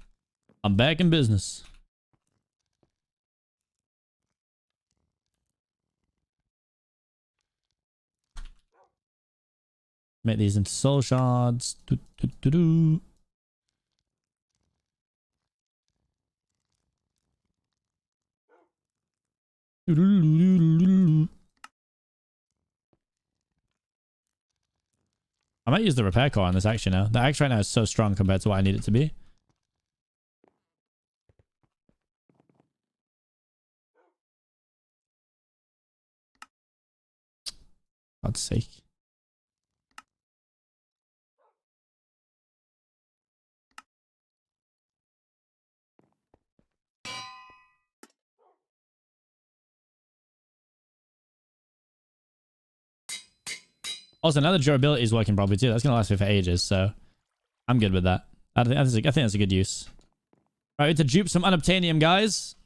S1: I'm back in business. Make these into soul shards. I might use the repair core on this axe now. The axe right now is so strong compared to what I need it to be. God's sake. Also, now the durability is working properly too. That's going to last me for ages, so I'm good with that. I think that's a good use. Right, we have to dupe some unobtainium, guys.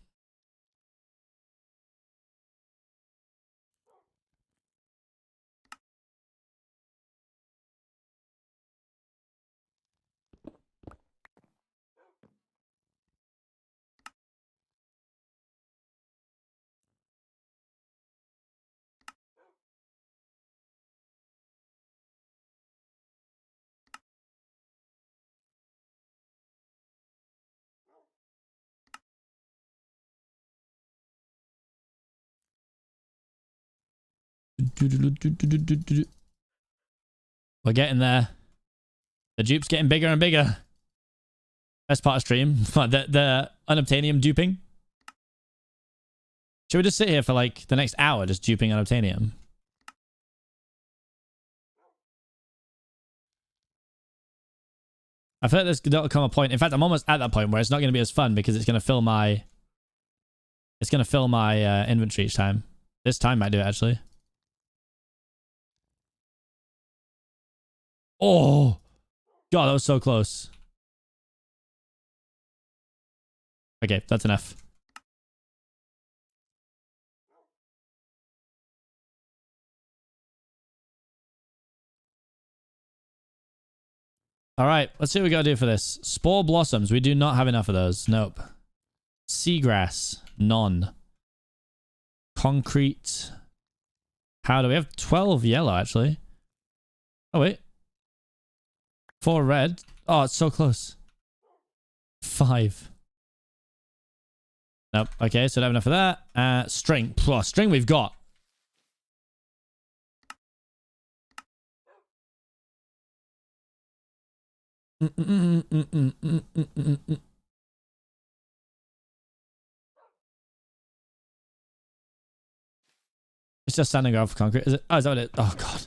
S1: We're getting there. The dupe's getting bigger and bigger. Best part of stream. the unobtainium duping. Should we just sit here for like the next hour just duping unobtainium? I feel like there'll come a point. In fact, I'm almost at that point where it's not going to be as fun because it's going to fill my... It's going to fill my inventory each time. This time might do it, actually. Oh! God, that was so close. Okay, that's enough. All right, let's see what we gotta do for this. Spore blossoms. We do not have enough of those. Nope. Seagrass. None. Concrete. How do we have 12 yellow, actually? Oh, wait. 4 red. Oh, it's so close. 5. Nope. Okay, so don't have enough of that. String. Plus string we've got. It's just sand and gravel for concrete. Is it? Oh, is that what it? Oh god.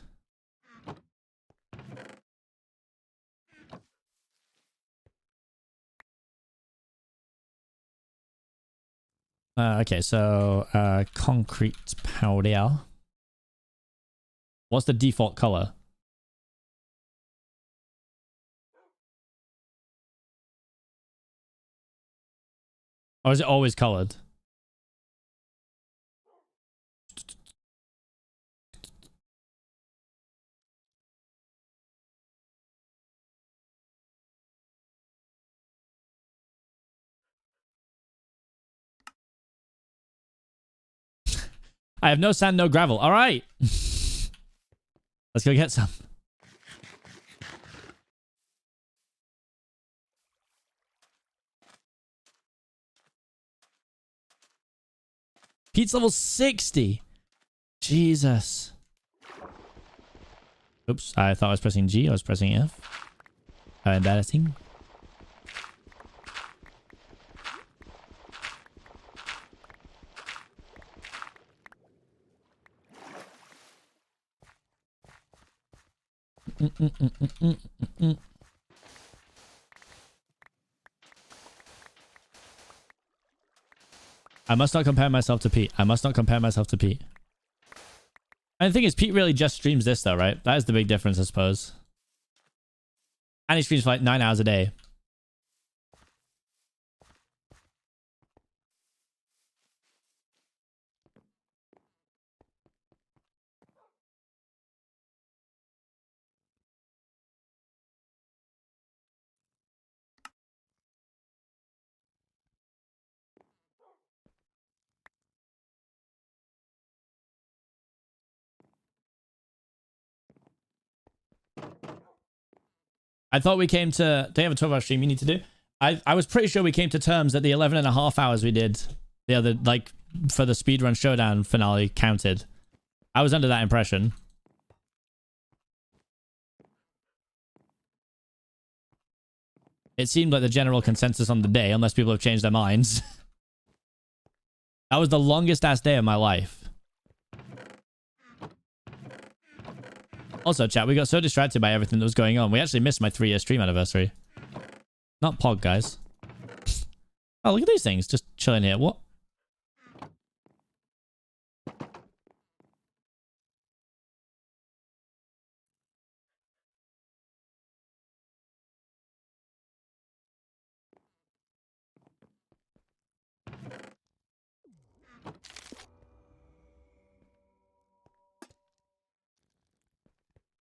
S1: Okay, so concrete powder. What's the default color? Or is it always colored? I have no sand, no gravel. All right. Let's go get some. Pete's level 60. Jesus. Oops. I thought I was pressing G. I was pressing F. How embarrassing. I must not compare myself to Pete. I must not compare myself to Pete. And the thing is, Pete really just streams this though, right? That is the big difference, I suppose. And he streams for like 9 hours a day. I thought we came to... Do you have a 12-hour stream you need to do? I was pretty sure we came to terms that the 11.5 hours we did the other, like, for the speedrun showdown finale counted. I was under that impression. It seemed like the general consensus on the day, unless people have changed their minds. That was the longest ass day of my life. Also, chat, we got so distracted by everything that was going on. We actually missed my 3-year stream anniversary. Not pog, guys. Oh, look at these things. Just chilling here. What?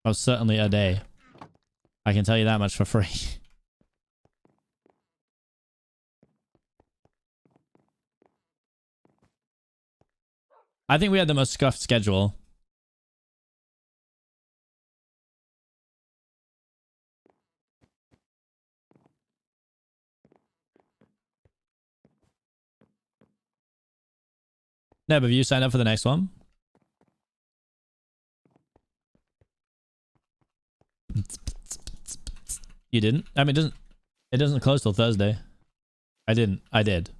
S1: Oh, certainly a day. I can tell you that much for free. I think we had the most scuffed schedule. Neb, have you signed up for the next one? You didn't? I mean, it doesn't close till Thursday. I didn't. I did.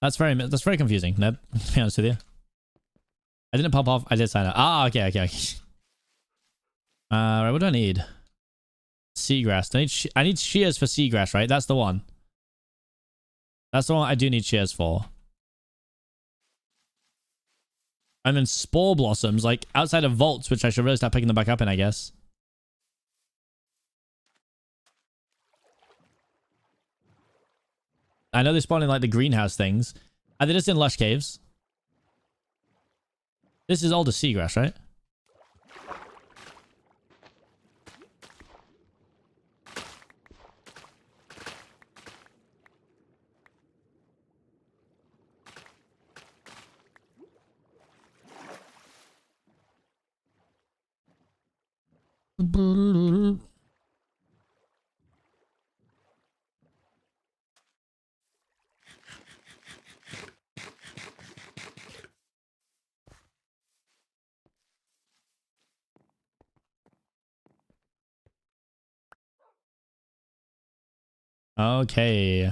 S1: That's very confusing, Neb, to be honest with you. I didn't pop off. I did sign up. Ah, okay. Right, what do I need? Seagrass. I need shears for seagrass, right? That's the one. That's the one I do need shears for. And then spore blossoms, like outside of vaults, which I should really start picking them back up in, I guess. I know they spawn in like the greenhouse things. Are they just in lush caves? This is all the seagrass, right? Okay.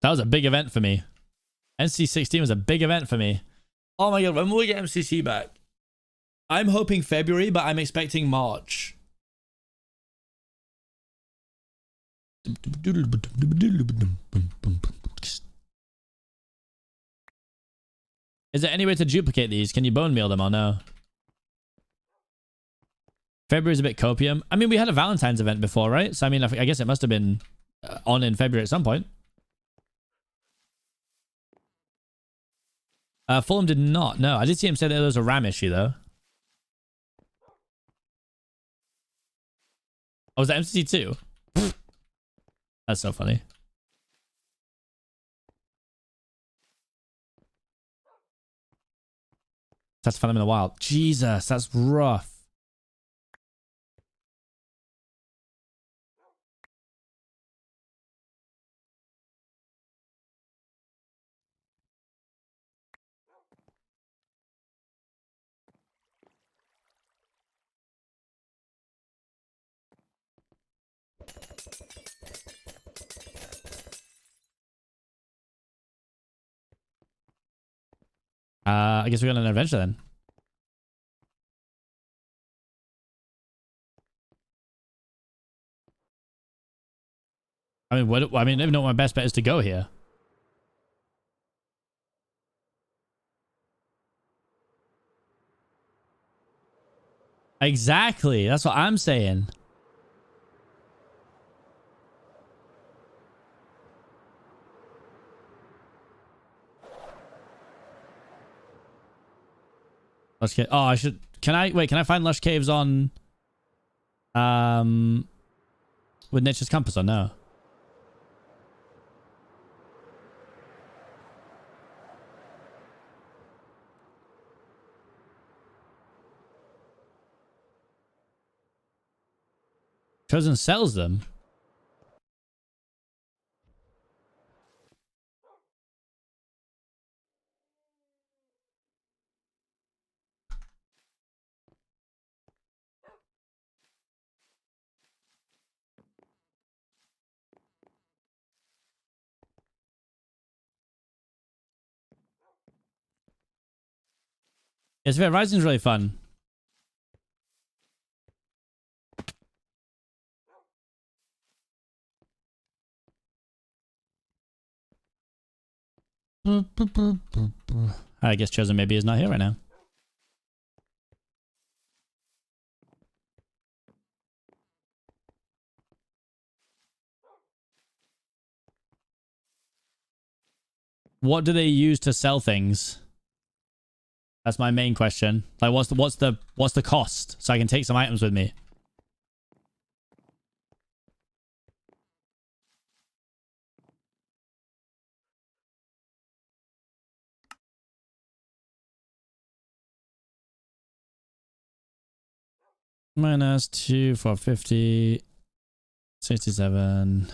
S1: That was a big event for me. NC16 was a big event for me. Oh my god, when will we get MCC back? I'm hoping February, but I'm expecting March. Is there any way to duplicate these? Can you bone meal them or no? February's a bit copium. I mean, we had a Valentine's event before, right? So, I mean, I guess it must have been on in February at some point. Fulham did not. No, I did see him say that there was a RAM issue, though. Oh, was that MCC2? That's so funny. That's to find them in the wild. Jesus, that's rough. I guess we're going on an adventure then. I mean, I don't even know what my best bet is to go here. Exactly. That's what I'm saying. Lush Cave. Oh, I should. Can I find Lush Caves on with Nature's Compass or no? Chosen sells them. It's fair. Rising's really fun. I guess Chosen maybe is not here right now. What do they use to sell things? That's my main question. Like, what's the cost so I can take some items with me? Minus 2 for 50, 67.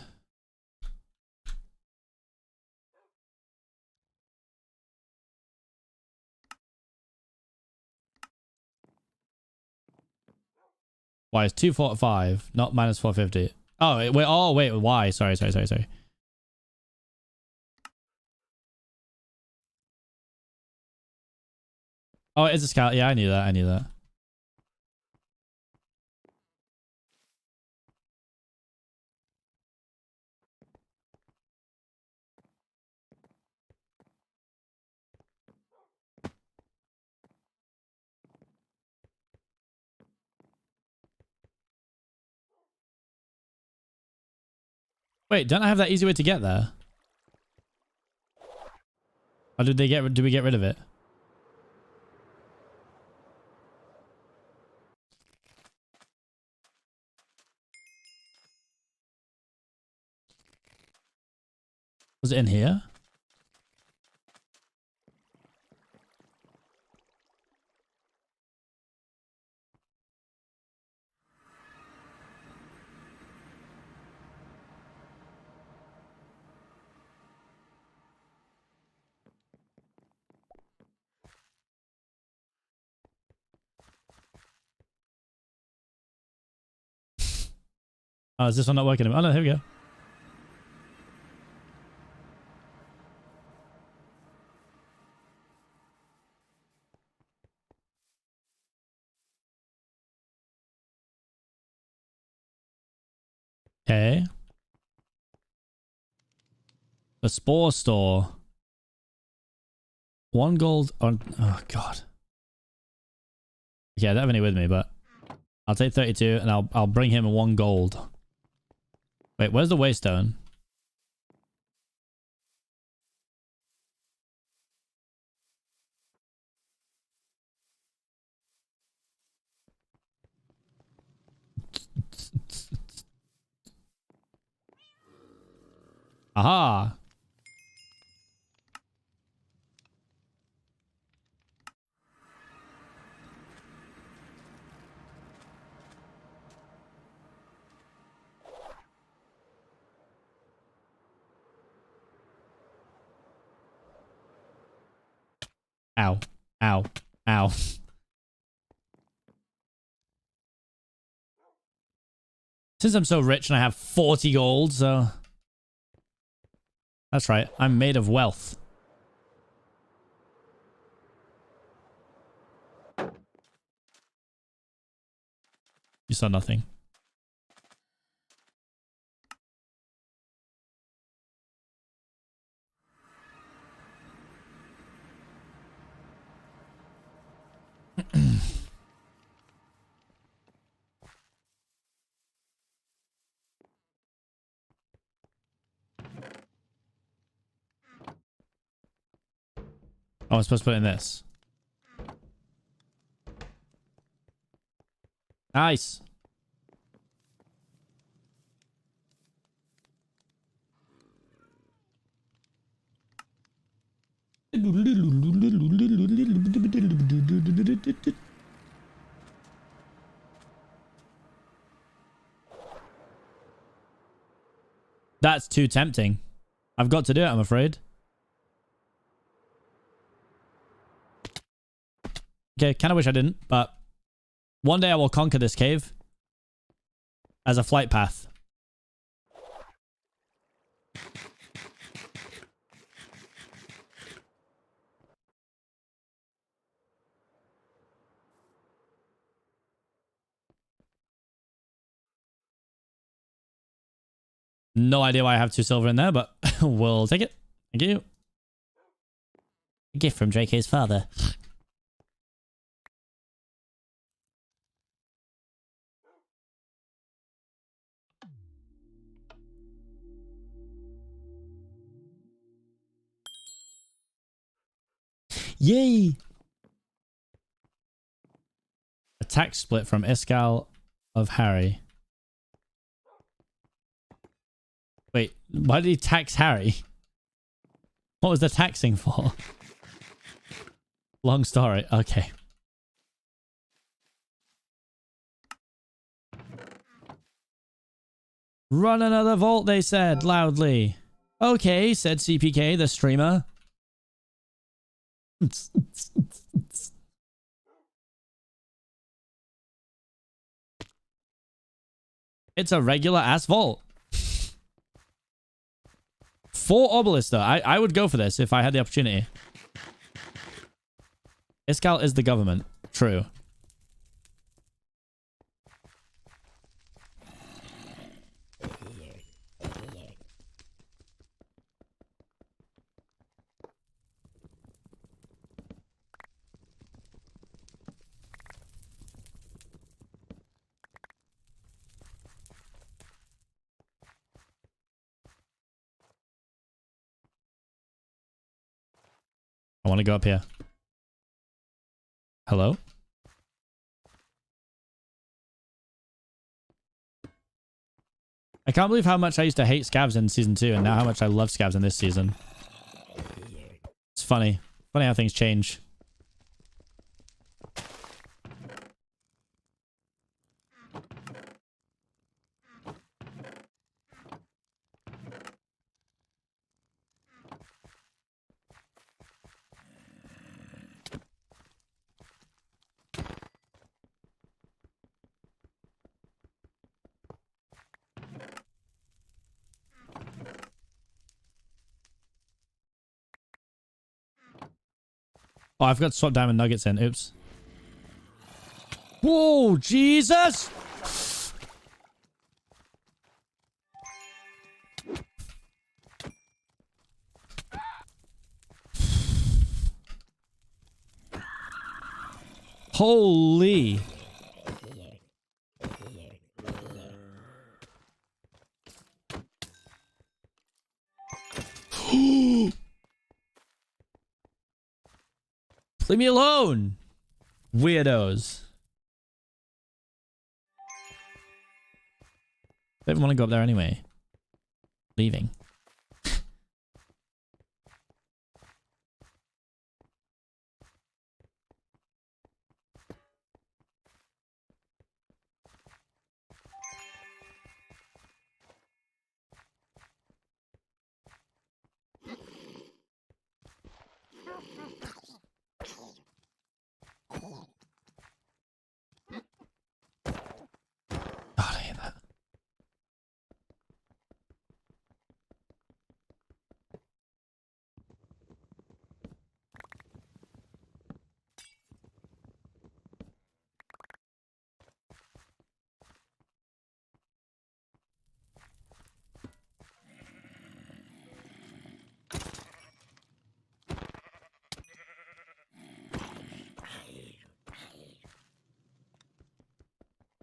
S1: Why is 245, not minus 450? Oh, wait, why? Sorry. Oh, it's a scout. Yeah, I knew that. Wait, don't I have that easy way to get there? Or did we get rid of it? Was it in here? Oh, is this one not working? Oh no, here we go. Okay. The spore store. 1 gold on... Oh, God. Okay, I don't have any with me, but... I'll take 32 and I'll bring him 1 gold. Wait, where's the waystone? Aha! Ow. Ow. Ow. Since I'm so rich and I have 40 gold, so... That's right, I'm made of wealth. You saw nothing. Oh, I'm supposed to put it in this. Nice. That's too tempting. I've got to do it, I'm afraid. Okay, kind of wish I didn't, but one day I will conquer this cave as a flight path. No idea why I have 2 silver in there, but we'll take it. Thank you. A gift from JK's father. Yay! Attack split from Iskall of Harry. Wait, why did he tax Harry? What was the taxing for? Long story. Okay. Run another vault, they said loudly. Okay, said Seapeekay, the streamer. It's a regular ass vault. 4 obelisks though. I would go for this if I had the opportunity. Iskall is the government. True. I want to go up here. Hello? I can't believe how much I used to hate scavs in season 2 and now how much I love scavs in this season. It's funny. Funny how things change. Oh, I've got swap diamond nuggets in. Oops. Whoa, Jesus! Holy. Leave me alone, weirdos. Don't even want to go up there anyway. Leaving. God, I hate that.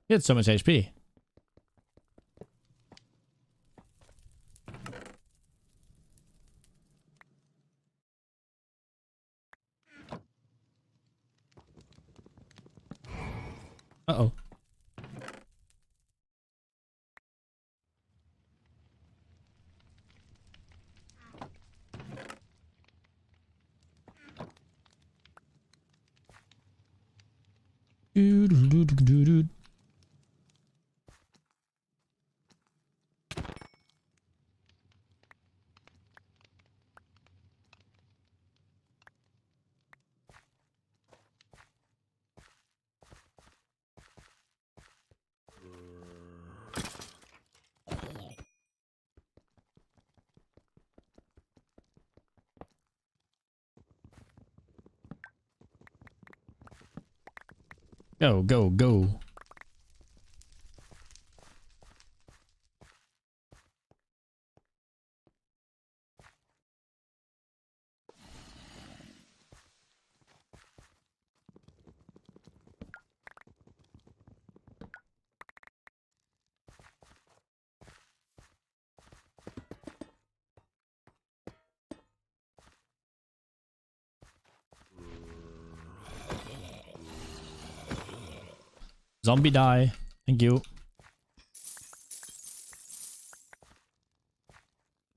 S1: He had so much HP. Uh-oh. Doo-doo-doo-doo-doo-doo. Go, go, go. Zombie die. Thank you.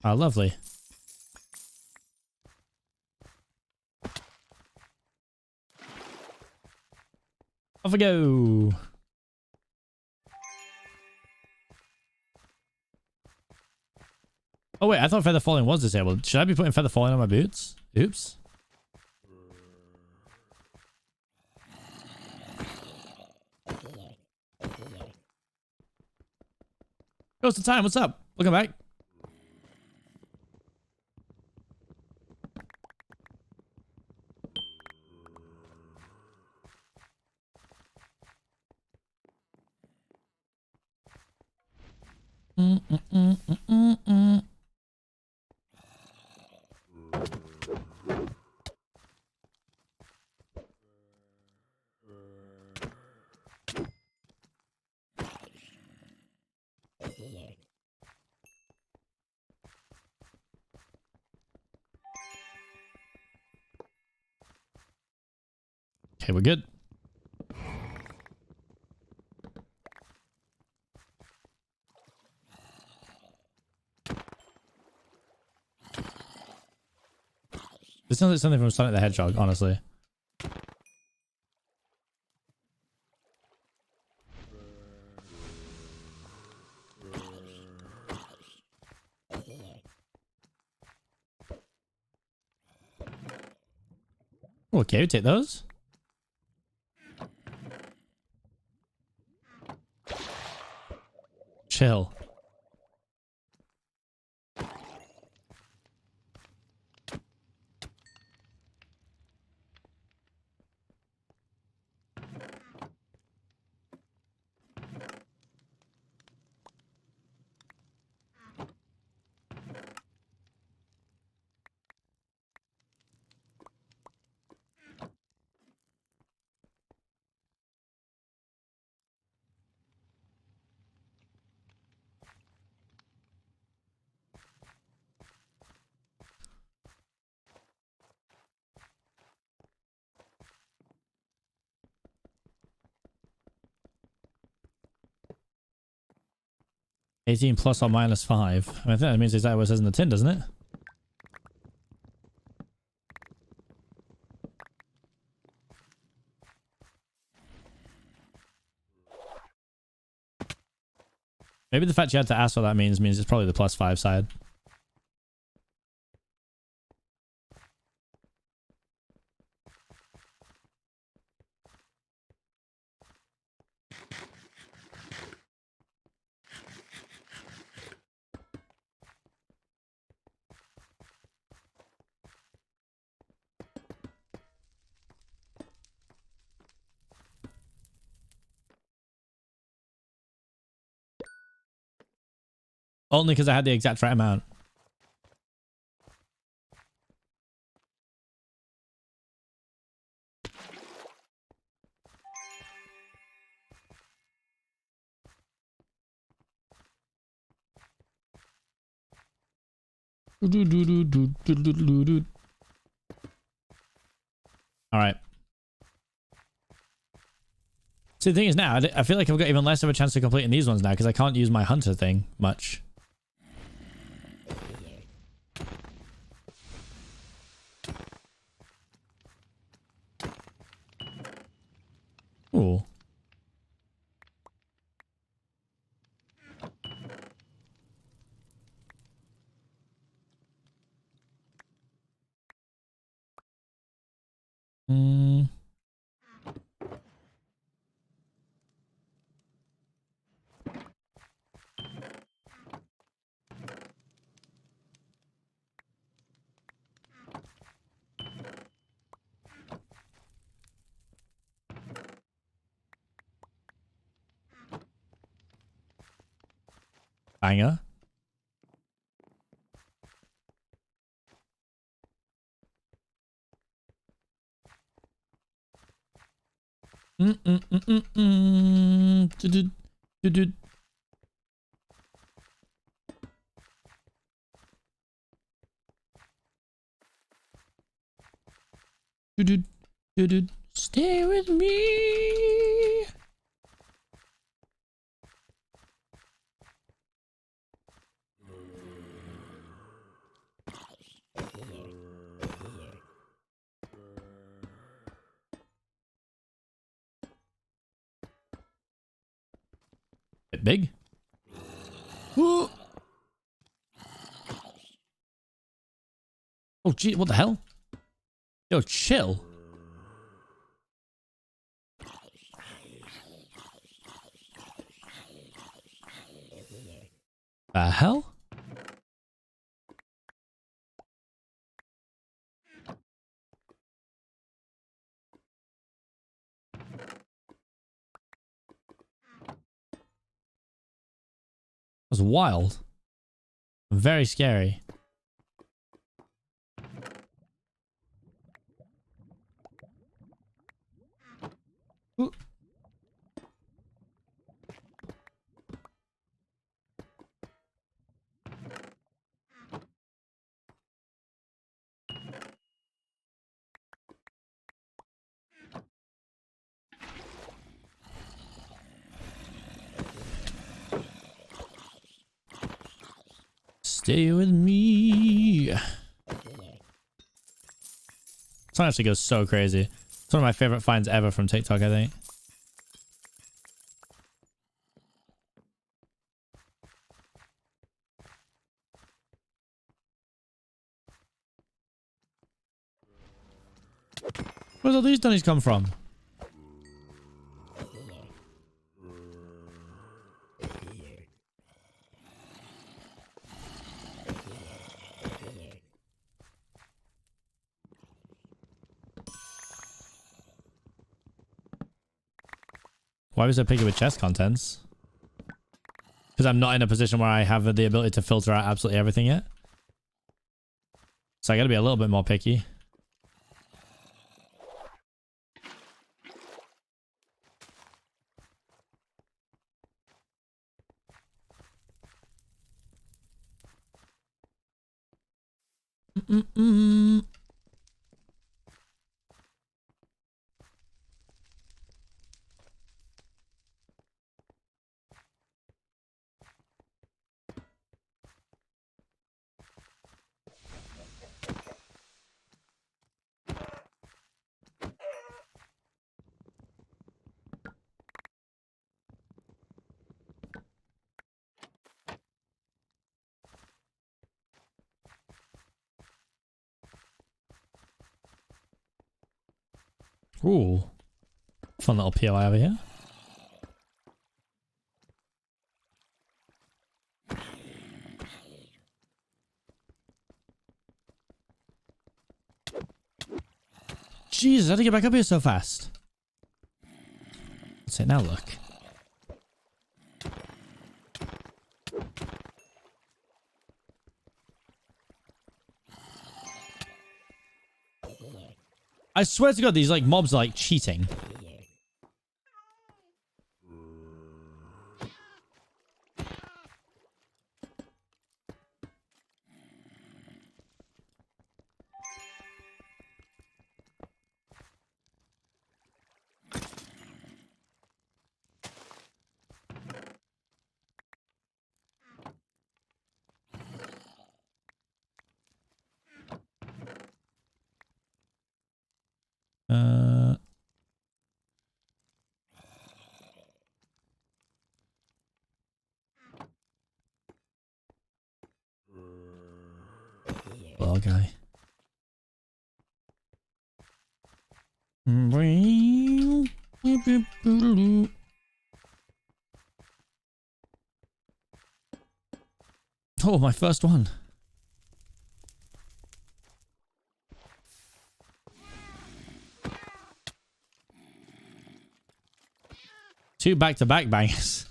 S1: Ah, lovely. Off we go. Oh wait, I thought feather falling was disabled. Should I be putting feather falling on my boots? Oops. Goes to time. What's up? Welcome back. Okay, we're good. This sounds like something from Sonic the Hedgehog, honestly. Okay, we take those. Chill. 18 plus or minus 5. I mean, I think that means exactly what it says in the tin, doesn't it? Maybe the fact you had to ask what that means it's probably the plus 5 side. Only because I had the exact right amount. All right. See, the thing is now, I feel like I've got even less of a chance of completing these ones now because I can't use my hunter thing much. Ooh. Hmm. Banger. Do-do. Stay with me. Bit big. Ooh. Oh, gee, what the hell? Yo, chill. The hell? That was wild. Very scary. Ooh. Stay with me. This one actually goes so crazy. It's one of my favorite finds ever from TikTok, I think. Where's all these dunnies come from? Why was I picky with chest contents? Because I'm not in a position where I have the ability to filter out absolutely everything yet. So I gotta be a little bit more picky. Ooh. Fun little POI over here. Jesus, how did I get back up here so fast? Let's see, now look. I swear to God, these like mobs are like cheating. Well, guy. Oh, my first one. Two back-to-back bangers.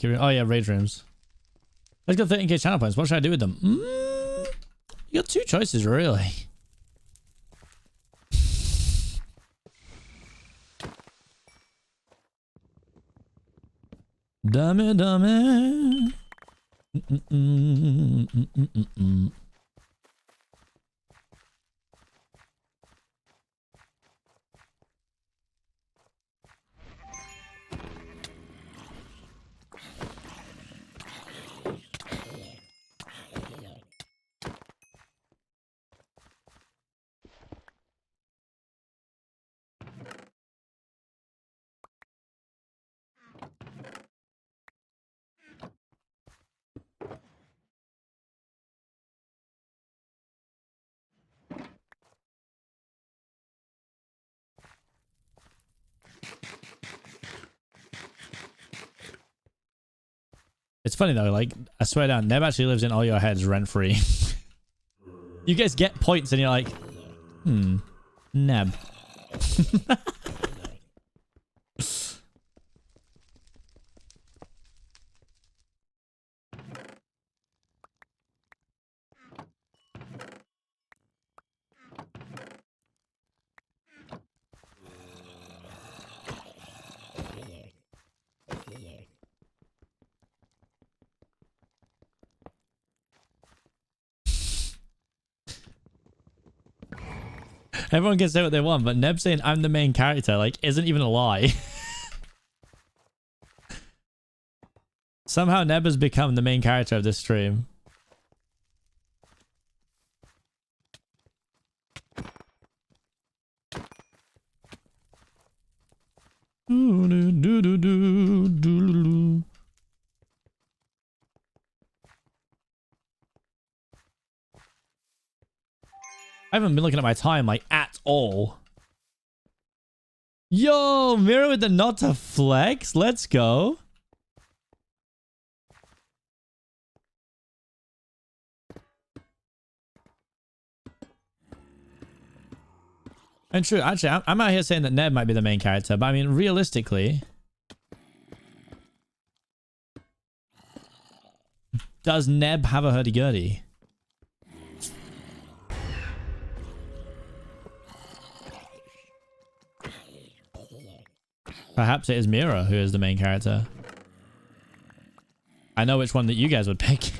S1: Oh yeah, raid rooms. Let's go 13k channel points. What should I do with them? You got two choices, really. Dummy, dummy. It's funny though, like, I swear down, Neb actually lives in all your heads rent-free. You guys get points and you're like, Neb. Everyone can say what they want, but Neb saying I'm the main character, like, isn't even a lie. Somehow Neb has become the main character of this stream. I haven't been looking at my time, like, at all. Yo, Mira with the not to flex. Let's go. And true, actually, I'm out here saying that Neb might be the main character, but I mean, realistically, does Neb have a hurdy-gurdy? Perhaps it is Mira who is the main character. I know which one that you guys would pick.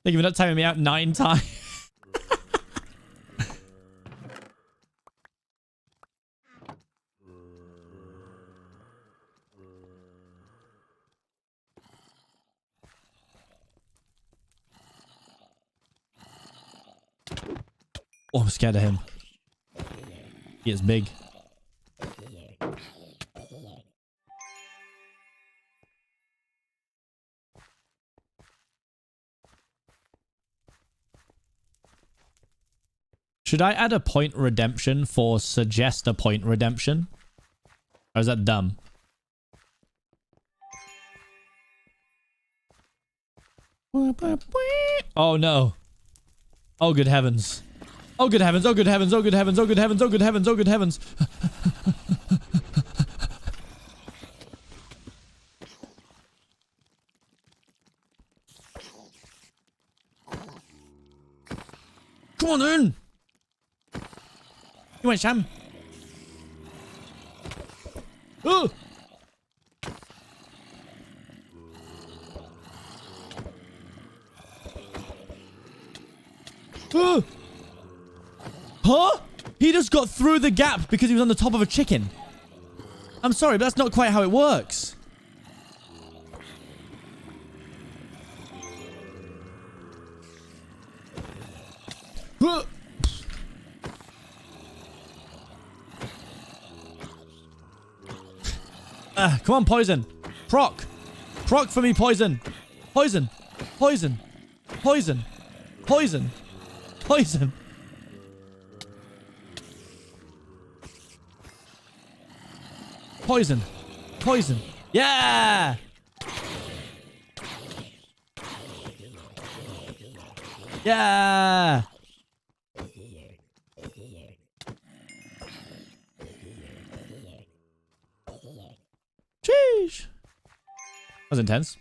S1: They've been up timing me out 9 times. Oh, I'm scared of him. He is big. Should I add a point redemption for suggest a point redemption? Or is that dumb? Oh no. Oh good heavens. Oh good heavens, oh good heavens, oh good heavens, oh good heavens, oh good heavens, oh good heavens. Come on then. You went Sam. Oh. Oh. Huh? He just got through the gap because he was on the top of a chicken. I'm sorry, but that's not quite how it works. Come on, poison. Proc. Proc for me, poison. Poison. Poison. Poison. Poison. Poison. Poison. Poison. Yeah! Yeah! Sheesh. That was intense.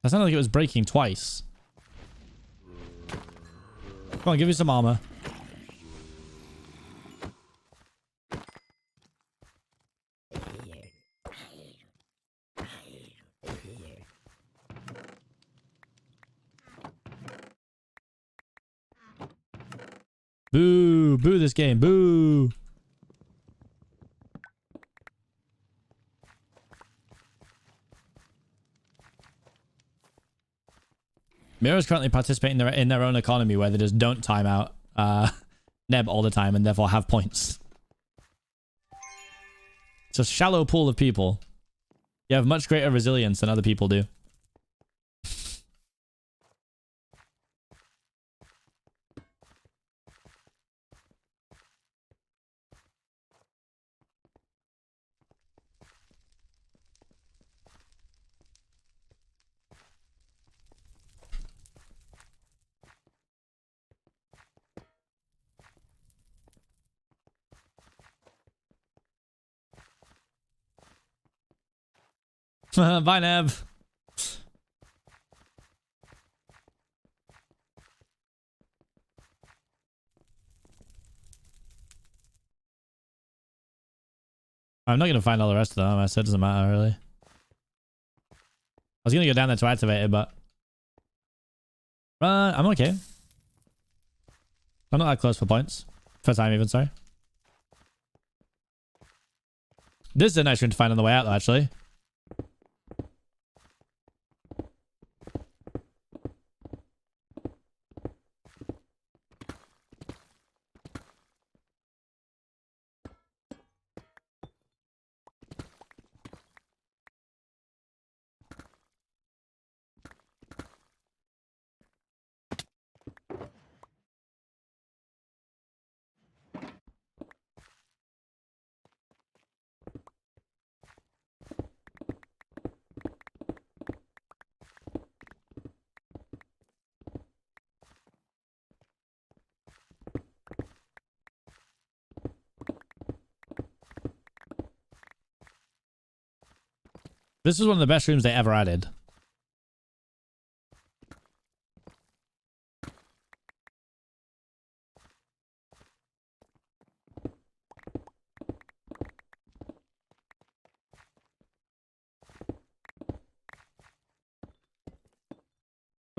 S1: That sounded like it was breaking twice. Come on, give me some armor. Boo! Boo this game. Boo! Mirror's currently participating in their own economy where they just don't time out Neb all the time and therefore have points. It's a shallow pool of people. You have much greater resilience than other people do. Bye, Neb. I'm not going to find all the rest of them, so it doesn't matter, really. I was going to go down there to activate it, but... I'm okay. I'm not that close for points. First time even, sorry. This is a nice room to find on the way out, though, actually. This is one of the best rooms they ever added.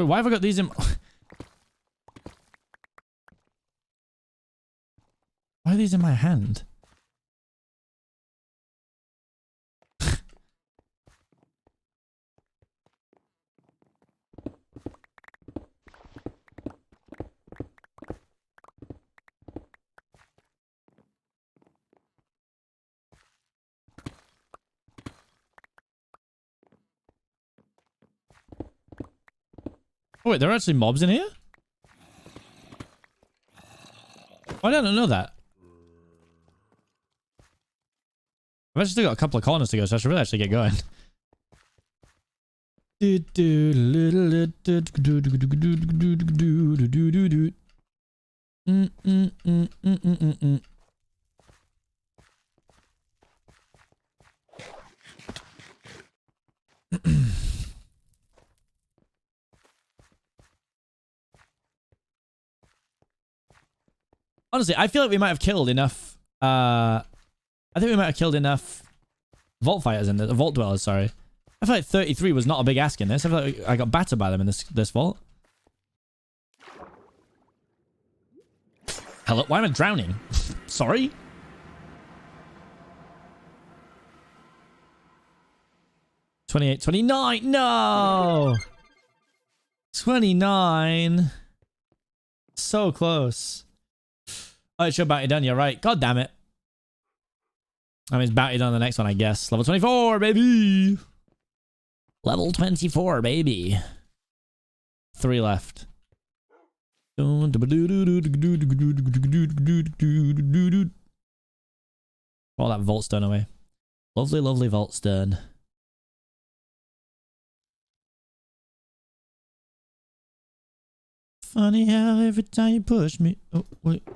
S1: Wait, why have I got these in... Why are these in my hand? Oh wait, there are actually mobs in here? Why didn't I know that? I've actually still got a couple of corners to go, so I should really actually get going. Honestly, I feel like we might have killed enough. I think we might have killed enough vault fighters in the vault dwellers. Sorry, I feel like 33 was not a big ask in this. I feel like I got battered by them in this vault. Hello, why am I drowning? Sorry. $28, $29. No, 29. So close. Oh, it should bounty done. You're right. God damn it. I mean, it's bounty done on the next one, I guess. Level 24, baby. Level 24, baby. 3 left. All that vault stone away. Lovely, lovely vault stone. Funny how every time you push me. Oh, wait.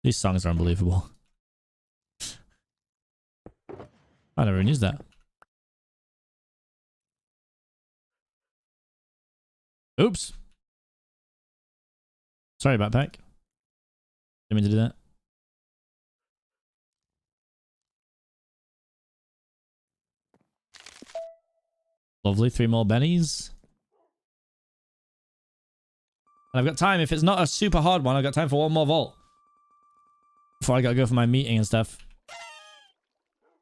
S1: These songs are unbelievable. I never even used that. Oops. Sorry, backpack. Didn't mean to do that. Lovely. 3 more bennies. And I've got time. If it's not a super hard one, I've got time for 1 more vault. Before I gotta go for my meeting and stuff.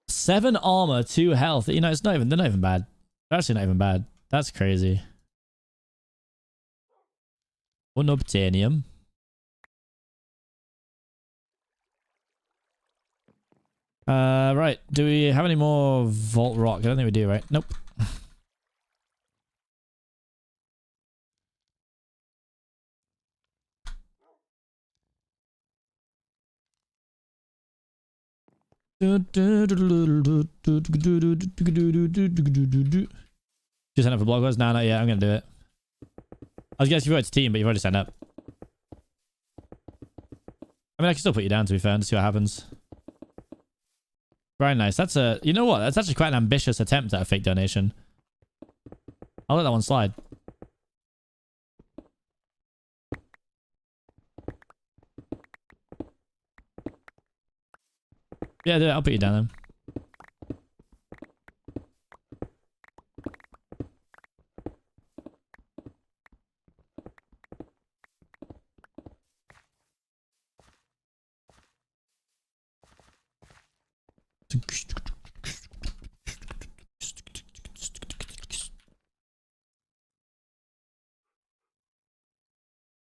S1: 7 armor, 2 health. You know, they're not even bad. They're actually not even bad. That's crazy. 1 obsidian. Right. Do we have any more vault rock? I don't think we do, right? Nope. Just sign up for blog was? No, not yet. I'm gonna do it. I was guessing you were to team, but you've already signed up. I mean, I can still put you down to be fair and see what happens. Very nice. That's a, you know what? That's actually quite an ambitious attempt at a fake donation. I'll let that one slide. Yeah, do it. I'll put you down then.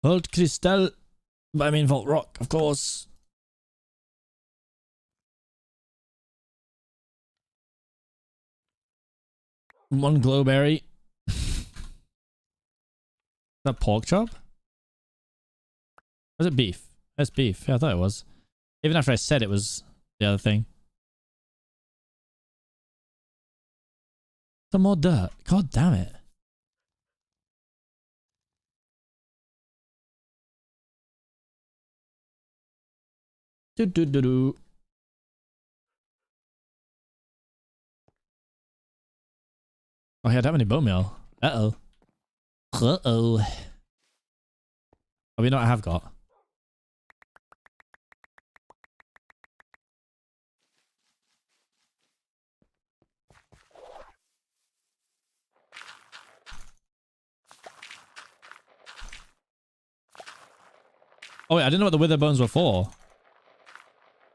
S1: Vault Crystal. But I mean Vault Rock, of course. One glowberry. Is that pork chop? Or is it beef? That's beef. Yeah, I thought it was. Even after I said it was the other thing. Some more dirt. God damn it. Do do do do. Oh, he had that many bone meal. Uh-oh. Uh-oh. Oh, we know what I have got. Oh wait, I didn't know what the wither bones were for.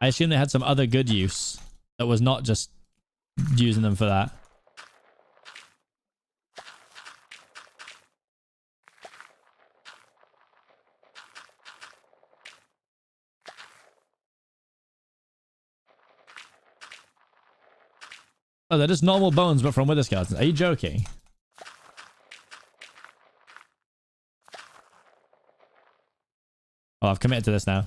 S1: I assumed they had some other good use that was not just using them for that. Oh, they're just normal bones, but from wither skeletons. Are you joking? Oh, I've committed to this now.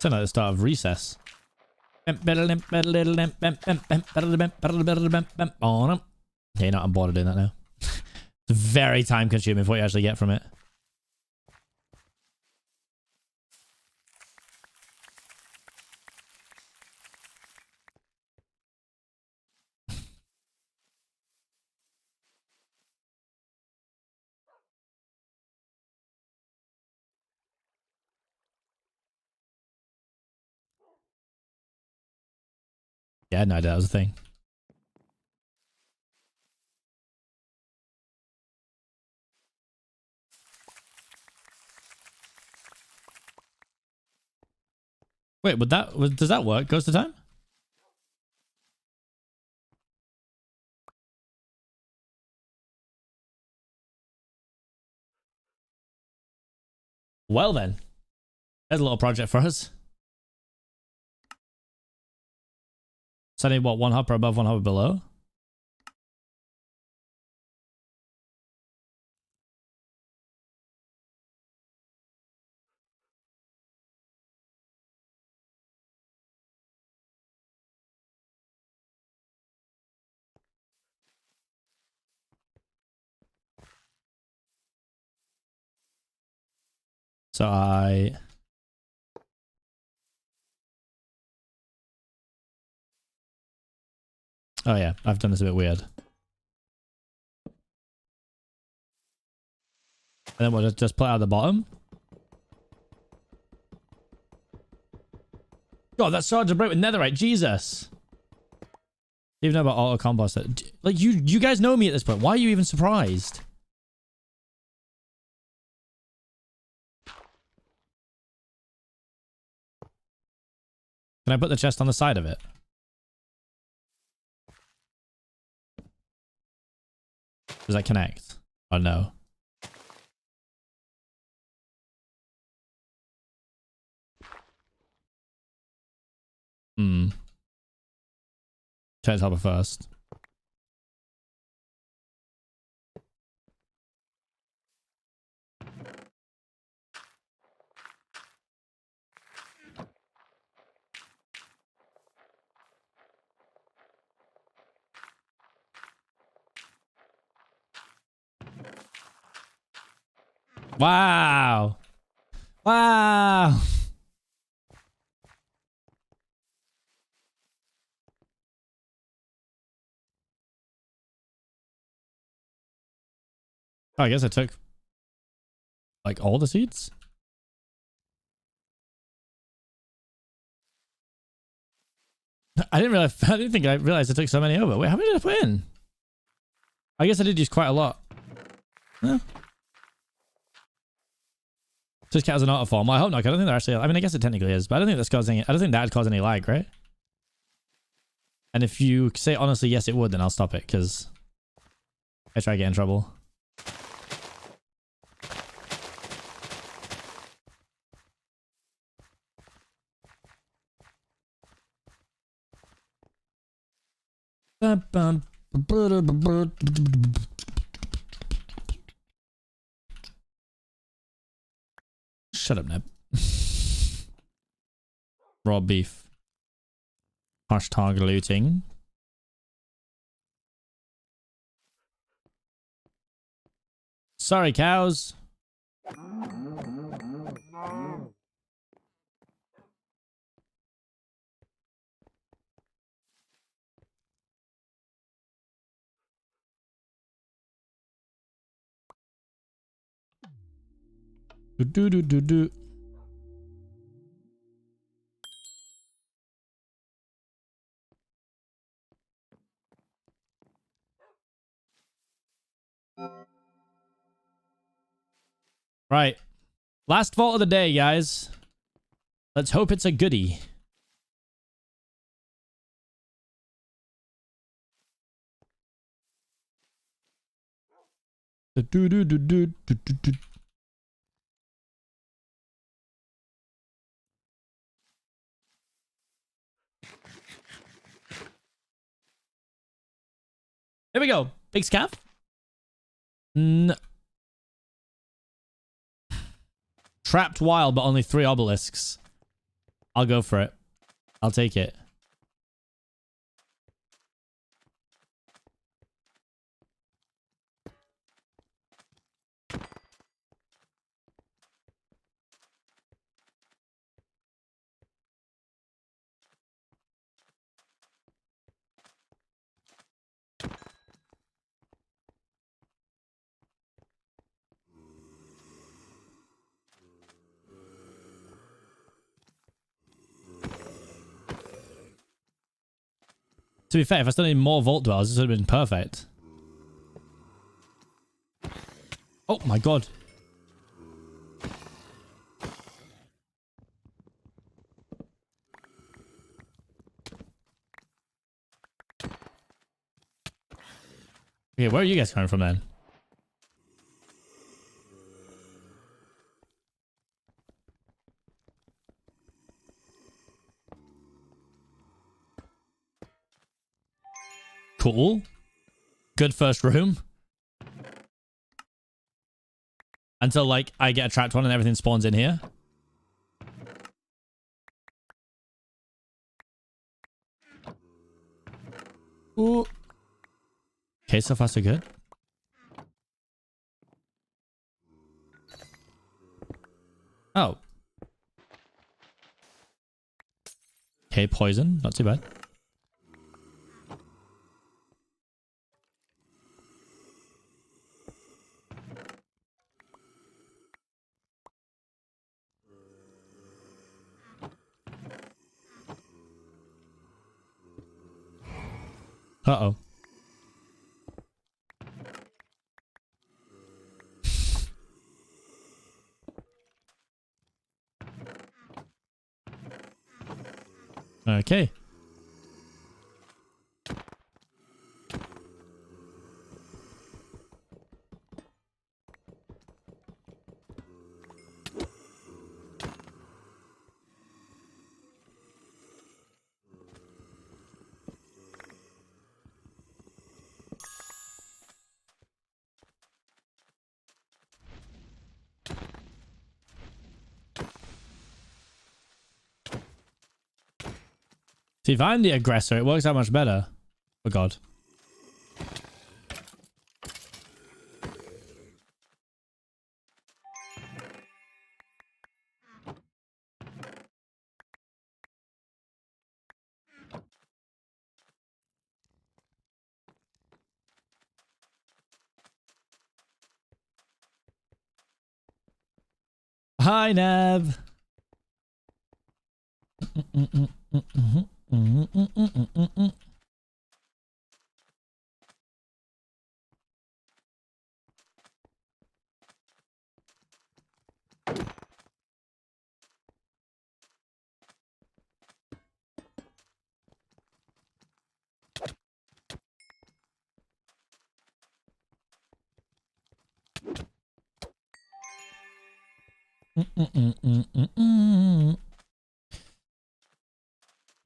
S1: Sound like the start of Recess. Yeah, you know, I'm bored of doing that now. It's very time consuming for what you actually get from it. Yeah, I had no idea that was a thing. Wait, does that work? Goes to time? Well then, there's a little project for us. So I need what, one hopper above, one hopper below? So oh yeah, I've done this a bit weird. And then we'll just put it out the bottom. God, that's so hard to break with netherite. Jesus. You even know about auto compost. Like you guys know me at this point. Why are you even surprised? Can I put the chest on the side of it? Does that connect? Oh no. Hmm. Check hopper first. Wow. Wow. Oh, I guess I took like all the seeds. I didn't think I realized I took so many over. Wait, how many did I put in? I guess I did use quite a lot. Yeah. Just count as an auto form. Well, I hope not. I don't think they're actually. I mean, I guess it technically is, but I don't think that's causing. I don't think that'd cause any lag, right? And if you say honestly, yes, it would, then I'll stop it because I try to get in trouble. Shut up, Neb. Raw beef. Hashtag looting. Sorry, cows. Do do do do. Right. Last vault of the day, guys. Let's hope it's a goodie. Do do do do do do do. Here we go. Big scav. Trapped wild, but only 3 obelisks. I'll go for it. I'll take it. To be fair, if I still need more vault dwellers, this would have been perfect. Oh my god. Okay, where are you guys coming from then? Cool. Good first room. Until, like, I get a trapped one and everything spawns in here. Ooh. Okay, so far so good. Oh. Okay, poison. Not too bad. Uh-oh. Okay. See, if I'm the aggressor, it works out much better. Oh god. Hi, Nav.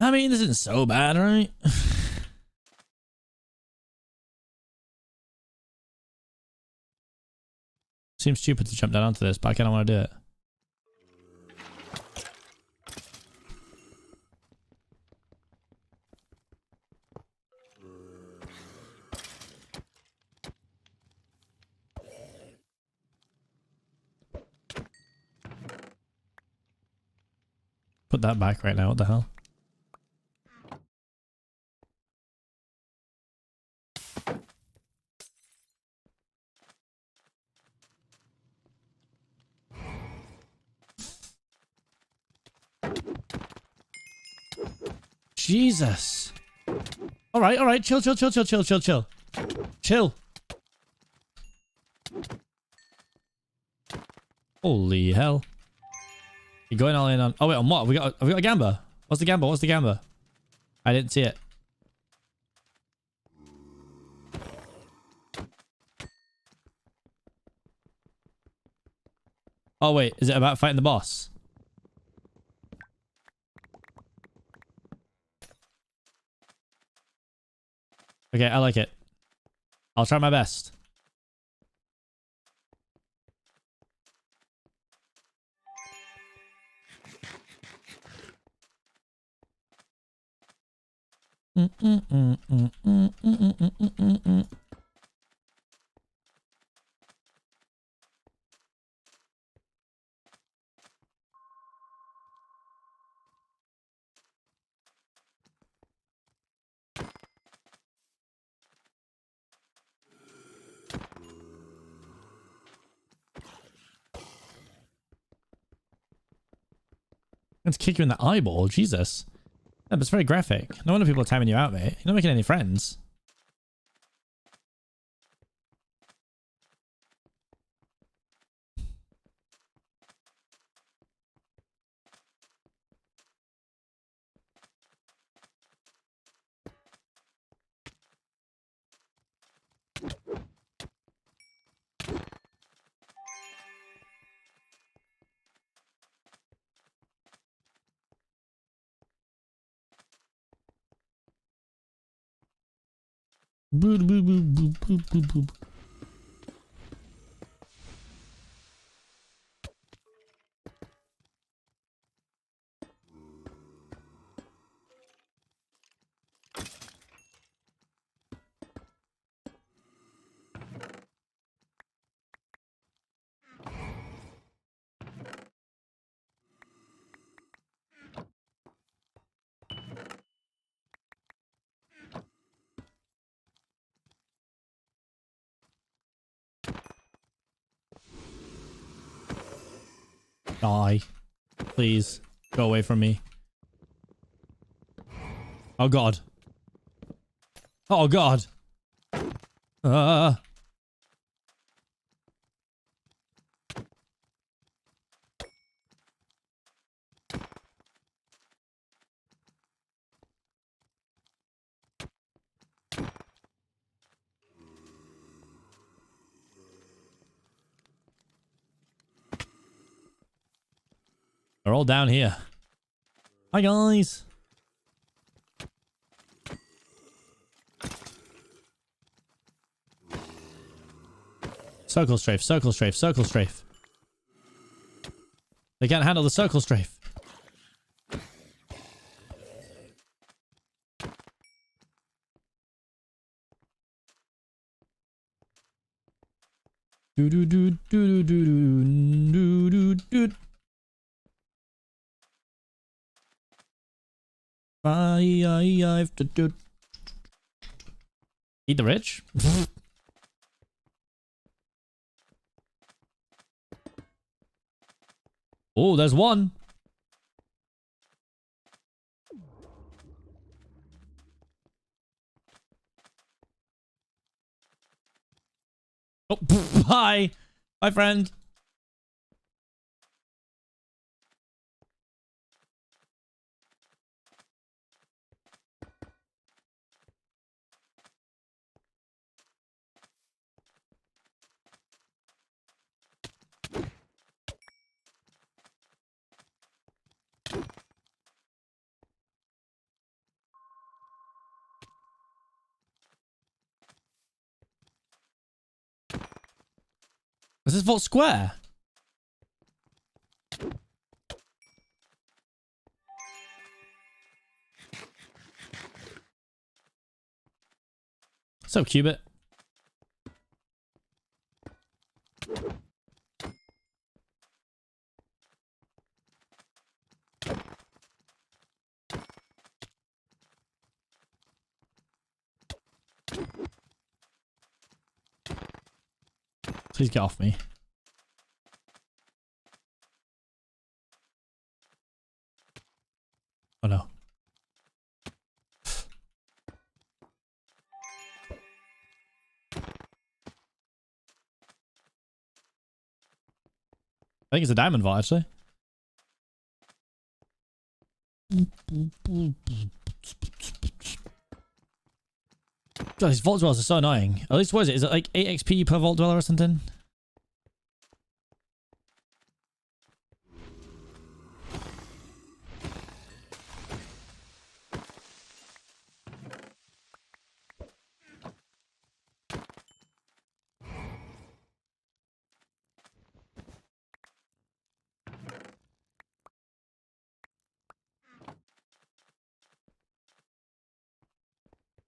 S1: I mean, this isn't so bad, right? Seems stupid to jump down onto this, but I kind of want to do it. Put that back right now. What the hell? Jesus. All right, all right. Chill, chill, chill, chill, chill, chill, chill. Chill. Holy hell. You're going all in on... Oh, wait, on what? Have we got a gamba? What's the gamba? What's the gamba? I didn't see it. Oh, wait. Is it about fighting the boss? Okay, I like it. I'll try my best. Let's kick you in the eyeball. Jesus. Yeah, but it's very graphic. No wonder people are timing you out, mate. You're not making any friends. Boo, boo, boo, boo, boo, boo, boo. Die. Please. Go away from me. Oh god. Oh god. They're all down here. Hi guys. Circle strafe, circle strafe, circle strafe. They can't handle the circle strafe. Do do do do do do do do do. I've to do. Eat the rich. Oh, there's one. Oh, bye. Bye, friend. Is this vault square? What's up, Cubit? Please get off me. Oh no. I think it's a diamond vault, actually. God, these vault dwellers are so annoying. At least, what is it? Is it like 8 XP per vault dweller or something?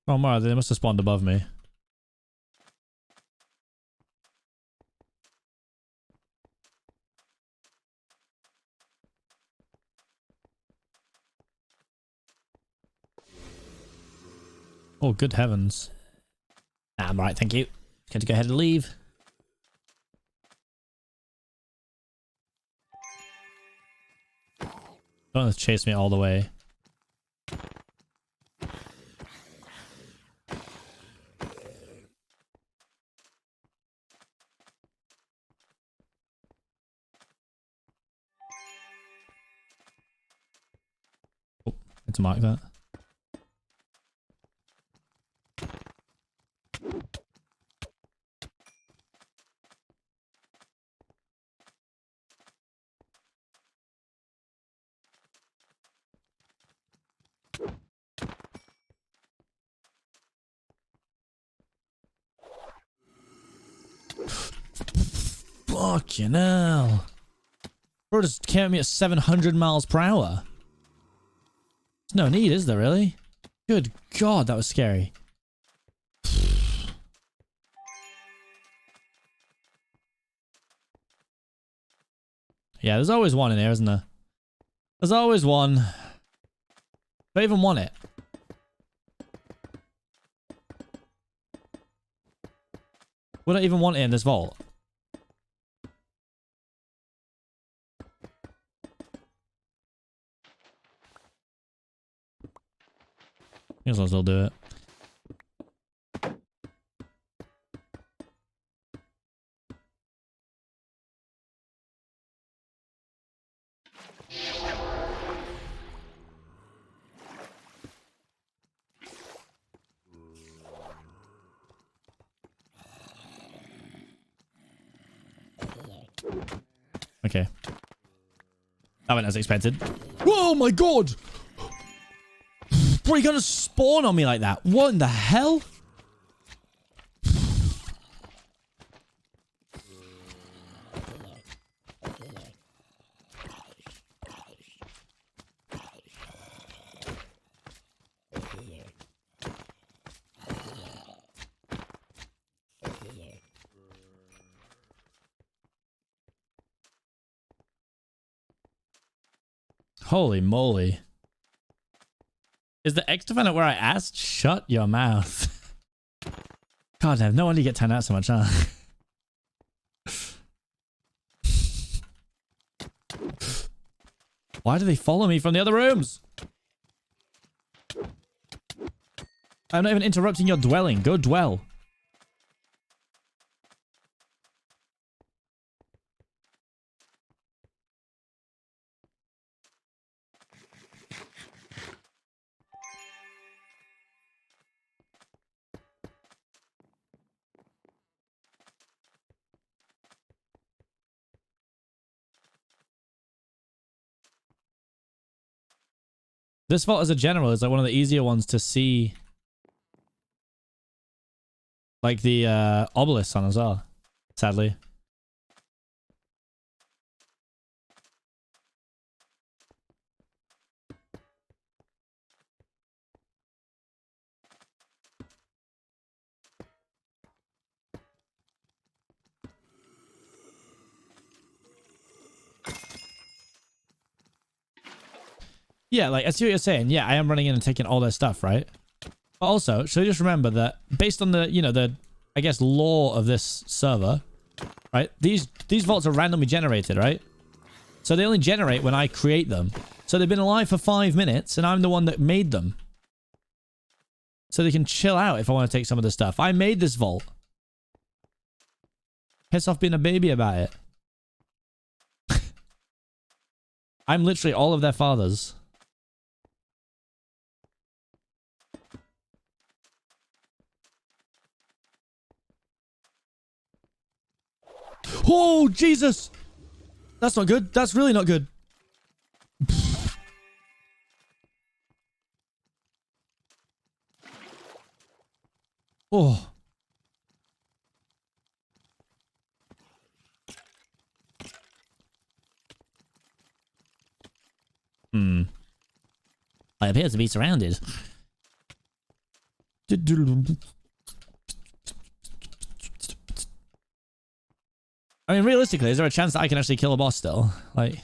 S1: Oh my, they must have spawned above me. Oh, good heavens. Nah, I'm right, thank you. Going to go ahead and leave. Don't let chase me all the way. Oh, need to mark that. Fucking hell. Bro just came at me at 700 miles per hour. There's no need, is there really? Good God, that was scary. Yeah, there's always one in here, isn't there? There's always one. Don't even want it. Would I even want it in this vault? Guess I'll still do it. Okay. That went as expected. Whoa, my God! Bro, you gonna spawn on me like that? What in the hell? Holy moly. Is the X defender where I asked? Shut your mouth. God damn, no wonder you get turned out so much, huh? Why do they follow me from the other rooms? I'm not even interrupting your dwelling. Go dwell. This vault as a general is like one of the easier ones to see, like the obelisks on as well, sadly. Yeah, like, I see what you're saying. Yeah, I am running in and taking all their stuff, right? But also, should I just remember that based on the, you know, the, I guess, law of this server, right? These vaults are randomly generated, right? So they only generate when I create them. So they've been alive for 5 minutes, and I'm the one that made them. So they can chill out if I want to take some of the stuff. I made this vault. Piss off being a baby about it. I'm literally all of their fathers. Oh, Jesus! That's not good. That's really not good. Oh. I appear to be surrounded. I mean, realistically, is there a chance that I can actually kill a boss still? Like...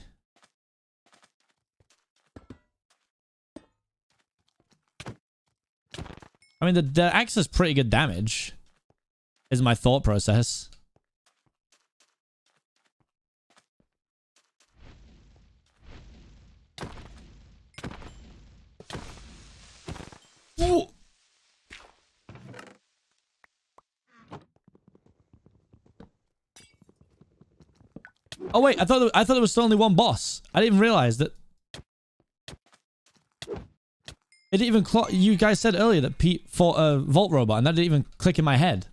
S1: I mean, the axe has pretty good damage, is my thought process. Ooh. Oh wait, I thought there was still only one boss. I didn't even realize that. It didn't even clock. You guys said earlier that Pete fought a Vault Robot, and that didn't even click in my head.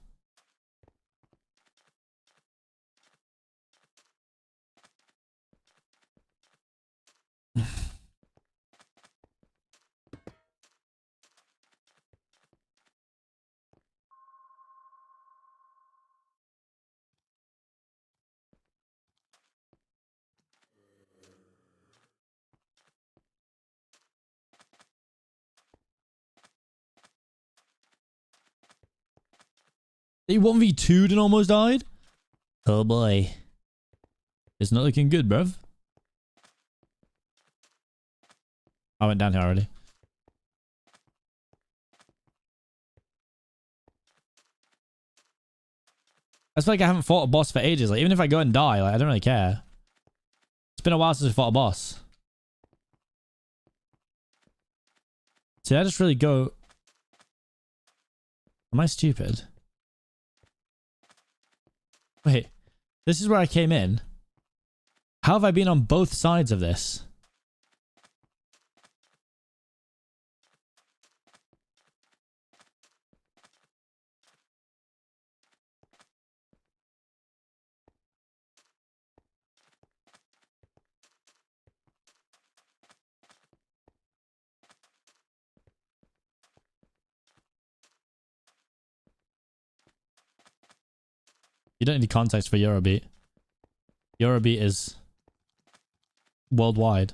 S1: He 1v2'd and almost died? Oh boy. It's not looking good, bruv. I went down here already. I feel like I haven't fought a boss for ages. Like, even if I go and die, like, I don't really care. It's been a while since I fought a boss. See, I just really go... Am I stupid? Wait, this is where I came in. How have I been on both sides of this? You don't need context for Eurobeat. Eurobeat is worldwide.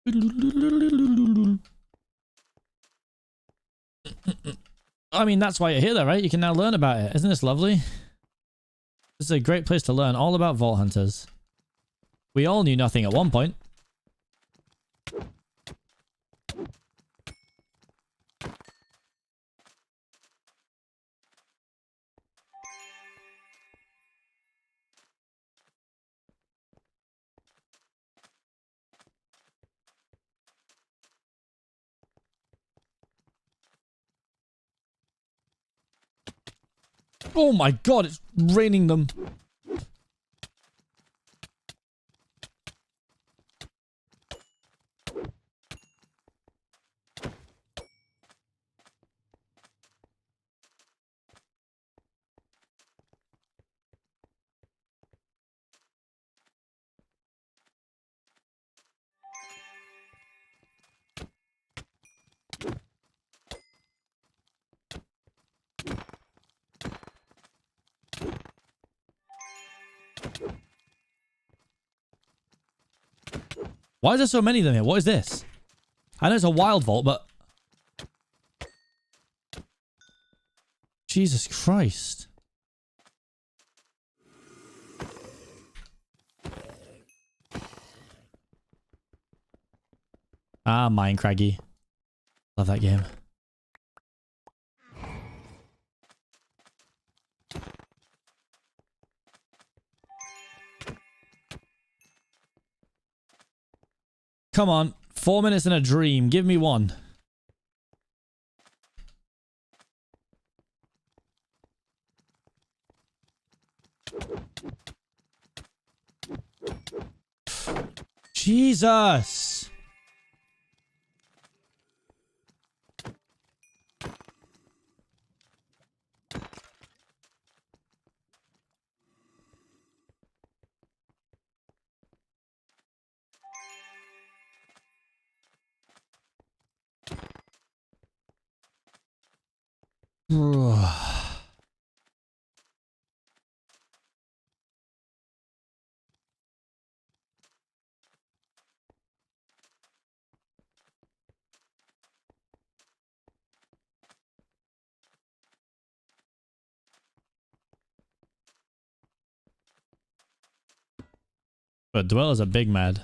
S1: I mean, that's why you're here, though, right? You can now learn about it. Isn't this lovely? This is a great place to learn all about Vault Hunters. We all knew nothing at one point. Oh my god, it's raining them. Why is there so many of them here? What is this? I know it's a wild vault, but... Jesus Christ. Ah, Mine Craggy. Love that game. Come on. 4 minutes in a dream. Give me one. Jesus. But Dweller's a big mad.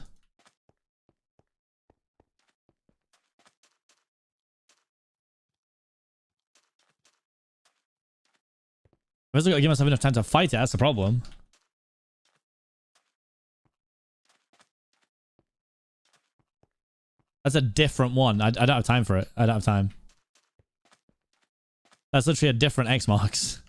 S1: I've also got to give myself enough time to fight it. That's the problem. That's a different one. I don't have time for it. I don't have time. That's literally a different X marks.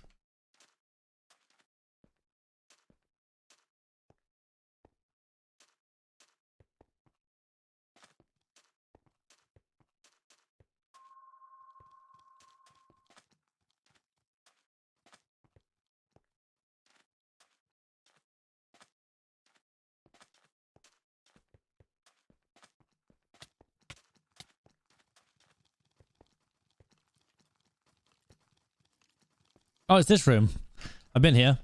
S1: Oh, it's this room. I've been here.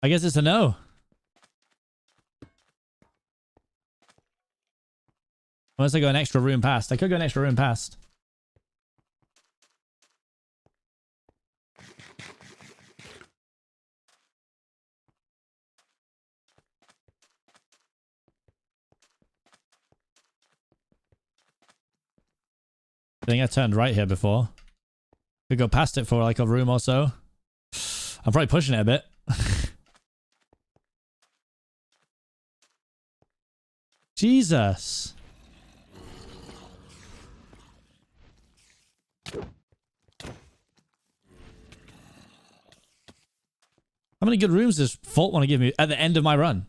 S1: I guess it's a no. Unless I go an extra room past. I could go an extra room past. I think I turned right here before. Could go past it for like a room or so. I'm probably pushing it a bit. Jesus. How many good rooms does Fault want to give me at the end of my run?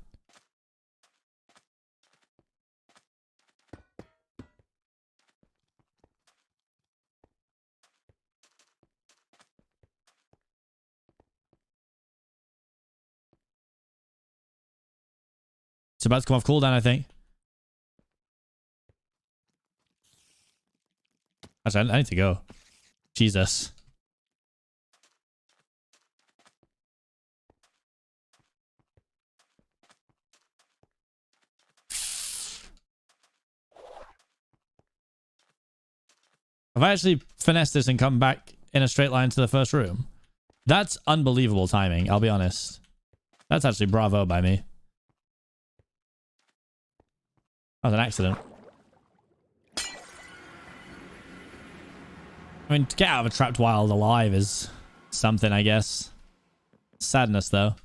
S1: It's about to come off cooldown, I think. Actually, I need to go. Jesus. If I actually finesse this and come back in a straight line to the first room, that's unbelievable timing, I'll be honest. That's actually bravo by me. That was an accident. I mean, to get out of a trapped wild alive is something, I guess. Sadness, though.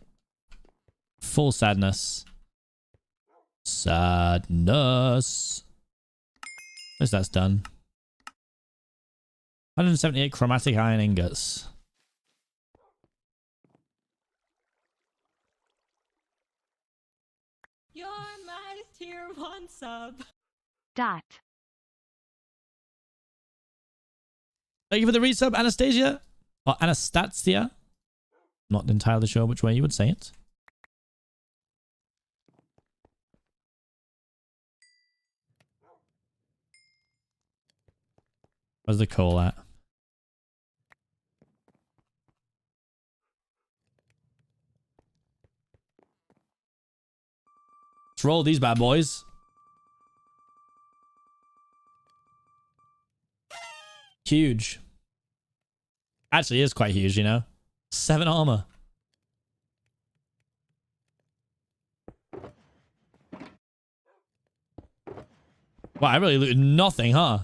S1: Full sadness. Sadness. At least that's done. 178 chromatic iron ingots.
S4: You're my tier 1 sub.
S2: Dat.
S1: Thank you for the resub, Anastasia. Or Anastasia. Not entirely sure which way you would say it. Where's the coal at? Let's roll these bad boys. Huge. Actually, is quite huge, you know? 7 armor. Wow, I really looted nothing, huh?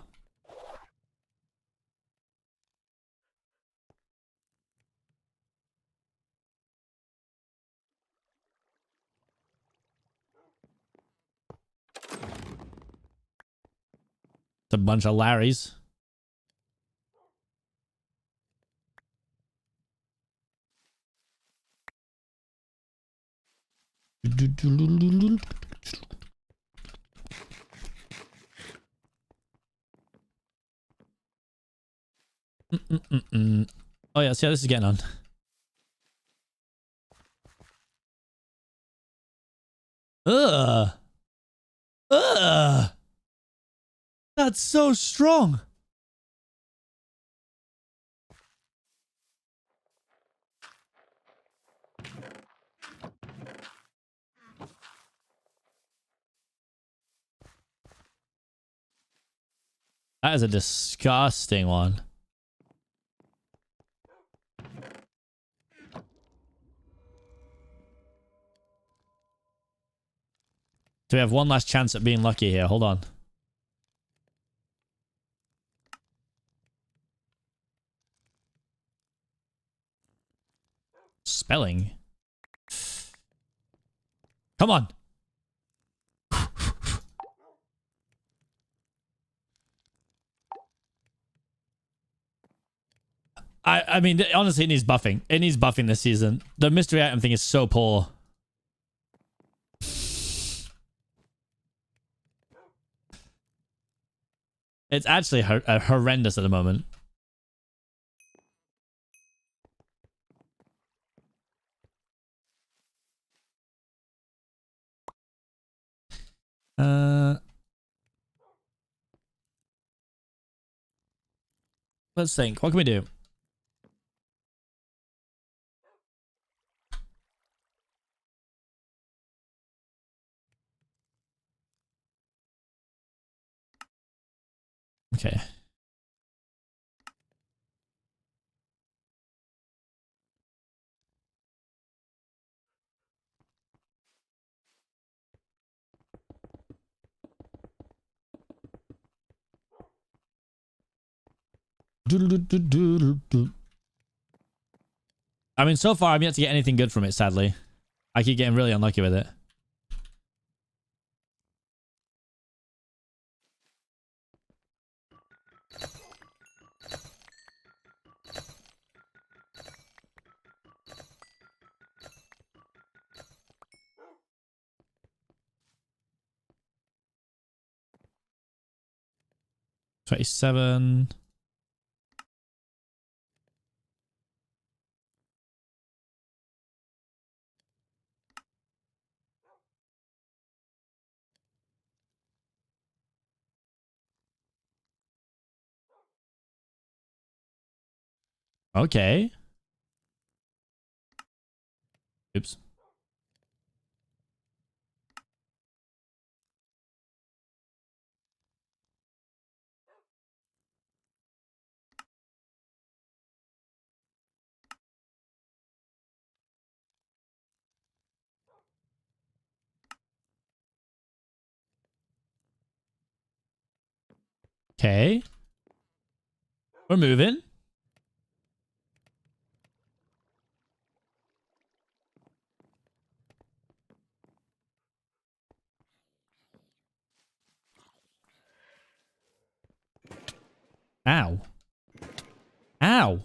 S1: It's a bunch of Larrys. Oh yeah, see how this is getting on. Ugh. Ugh. That's so strong. That is a disgusting one. So we have one last chance at being lucky here. Hold on. Spelling. Come on. I mean, honestly, it needs buffing. It needs buffing this season. The mystery item thing is so poor. It's actually horrendous at the moment. Let's think. What can we do? Okay. I mean, so far, I'm yet to get anything good from it, sadly. I keep getting really unlucky with it. $27. Okay. Oops. Okay. We're moving. Ow. Ow.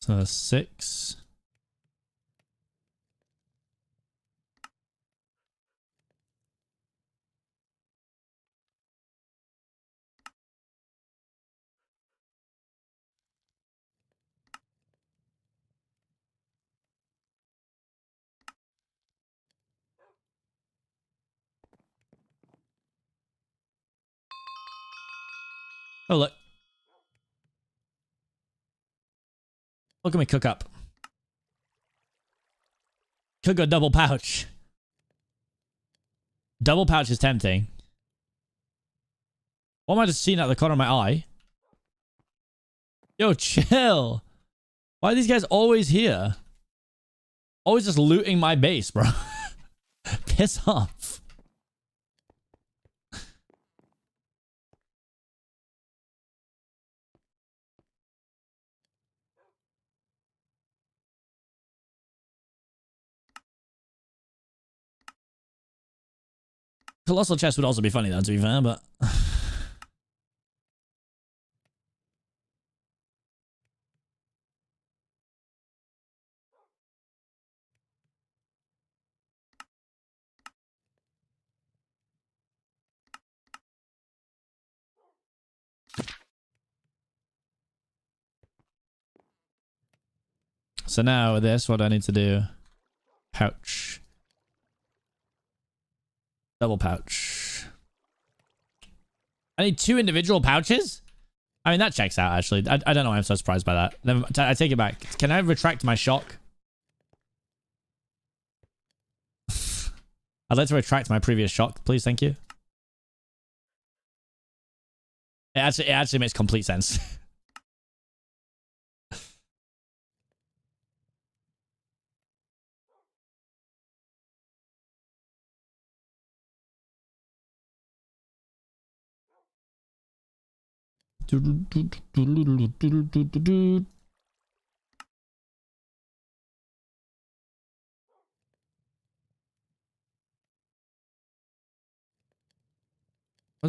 S1: So 6. Oh, look. Look at me cook up. Cook a double pouch. Double pouch is tempting. What am I just seeing out the corner of my eye? Yo, chill. Why are these guys always here? Always just looting my base, bro. Piss off. Colossal chest would also be funny though, to be fair, but... So now with this, what do I need to do? Pouch. Double pouch. I need 2 individual pouches? I mean, that checks out, actually. I don't know why I'm so surprised by that. I take it back. Can I retract my shock? I'd like to retract my previous shock, please. Thank you. It actually makes complete sense. What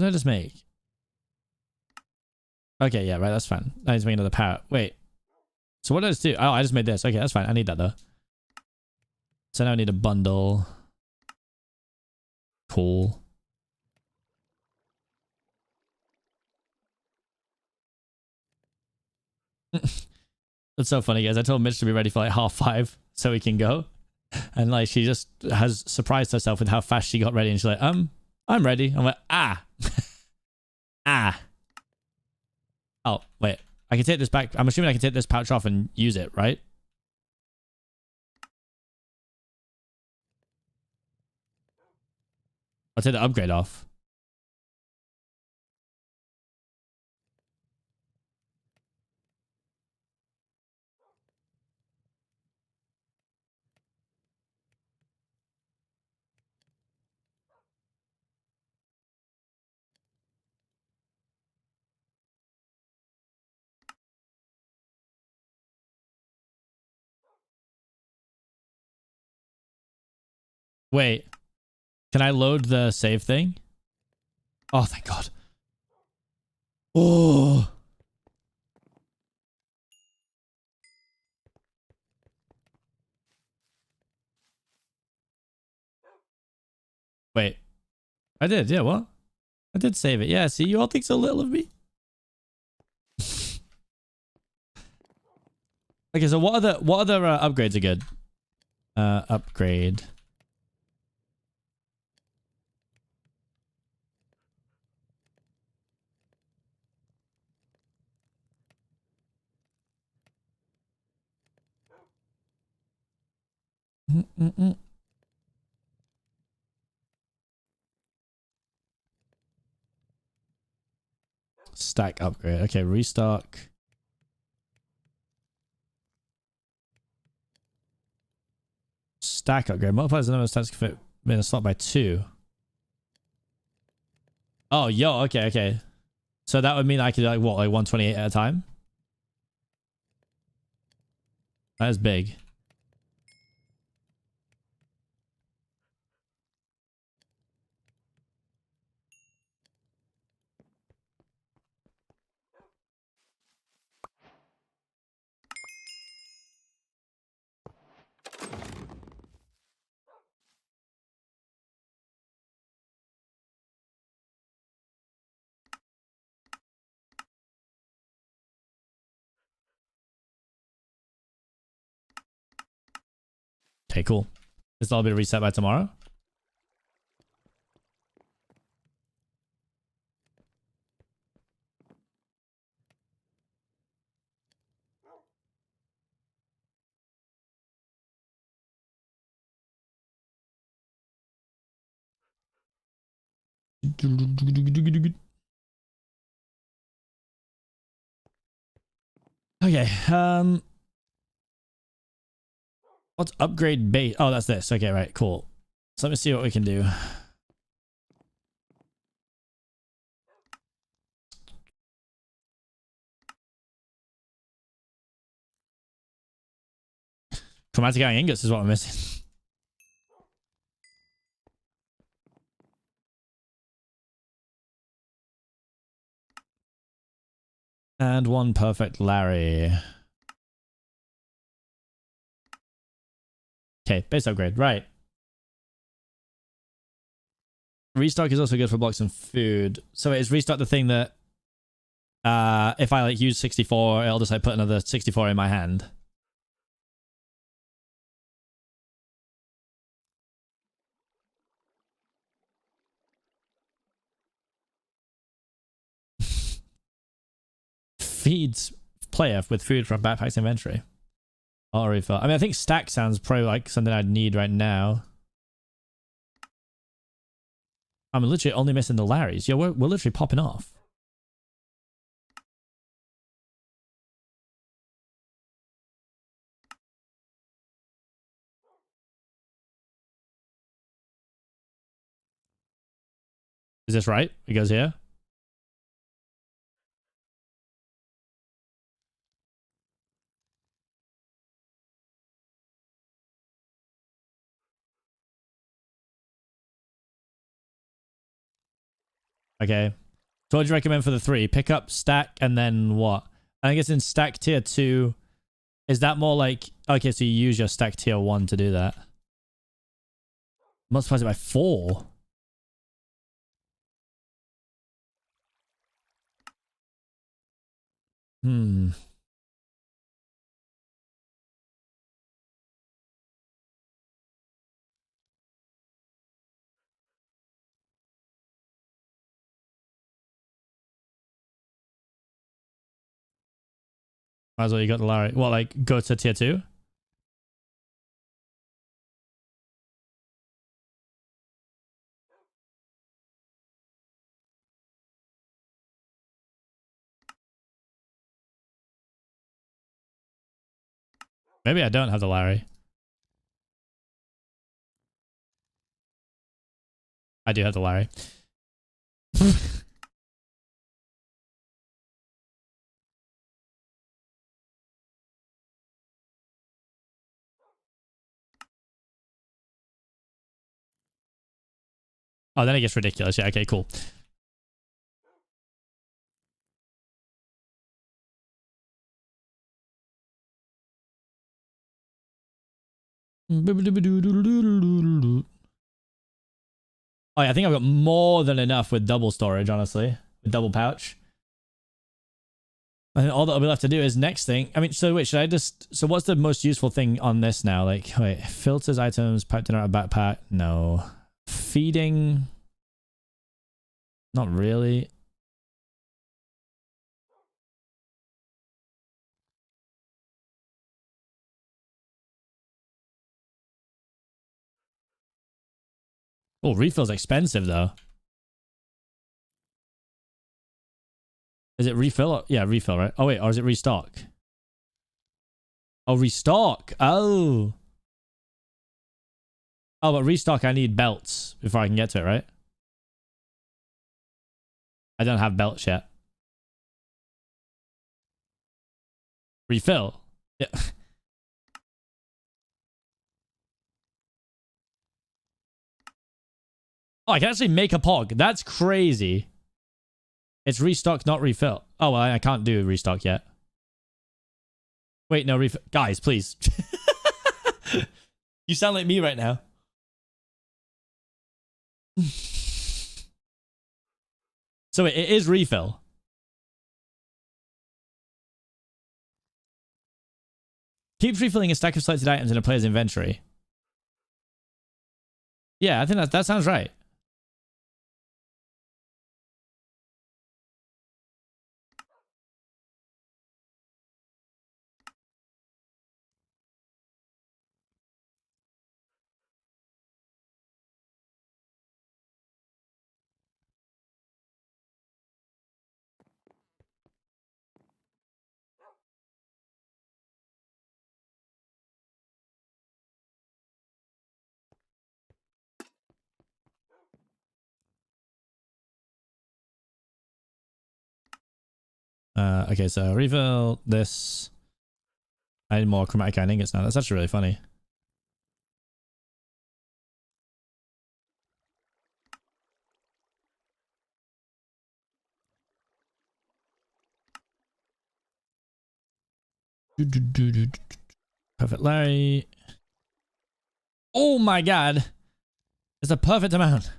S1: did I just make? Okay, yeah, right, that's fine. I need to make another power. Wait. So what did I just do? Oh, I just made this. Okay, that's fine. I need that though. So now I need a bundle. Cool. That's so funny, guys. I told Mitch to be ready for like 5:30 so we can go. And like she just has surprised herself with how fast she got ready. And she's like, I'm ready. I'm like, ah. Ah. Oh, wait. I can take this back. I'm assuming I can take this pouch off and use it, right? I'll take the upgrade off. Wait. Can I load the save thing? Oh, thank God. Oh. Wait. I did. Yeah, what? I did save it. Yeah, see, you all think so little of me. Okay, so what other upgrades are good? Upgrade. Stack upgrade. Okay, restock. Stack upgrade. Multiplies the number of stacks can fit in a slot by 2. Oh, yo, okay, okay. So that would mean I could do like what, like 128 at a time? That is big. Okay, cool. This will all be reset by tomorrow. Okay, what's upgrade base? Oh, that's this. Okay, right, cool. So let me see what we can do. Chromatic iron ingots is what I'm missing. And one perfect Larry. Okay, base upgrade. Right. Restock is also good for blocks and food. So is restock the thing that if I like use 64, it'll just like put another 64 in my hand? Feeds player with food from backpack's inventory. Auto refill. I mean, I think stack sounds probably like something I'd need right now. I'm literally only missing the Larrys. Yeah, we're literally popping off. Is this right? It goes here. Okay. So what do you recommend for the 3? Pick up, stack, and then what? I guess in stack tier 2, is that more like... Okay, so you use your stack tier 1 to do that. Multiplies it by 4. Hmm. Might as well you got the Larry. What, like, go to tier 2? Maybe I don't have the Larry. I do have the Larry. Oh, then it gets ridiculous. Yeah, okay, cool. Oh, yeah, I think I've got more than enough with double storage, honestly. With double pouch. And all that I'll be left to do is next thing. I mean, so wait, should I just... So what's the most useful thing on this now? Like, wait, filters, items, pipe dinner, backpack. No. Feeding. Not really. Oh, refill's expensive though. Is it refill? Or, yeah, refill, right? Oh, wait. Or is it restock? Oh, restock. Oh. Oh, but restock, I need belts before I can get to it, right? I don't have belts yet. Refill. Yeah. Oh, I can actually make a pog. That's crazy. It's restock, not refill. Oh, well, I can't do restock yet. Wait, no, refill. Guys, please. You sound like me right now. So it is refill. Keeps refilling a stack of selected items in a player's inventory. Yeah, I think that sounds right. Okay, so refill this. I need more chromatic iron ingots now. That's actually really funny. Perfect, Larry. Oh my god. It's a perfect amount.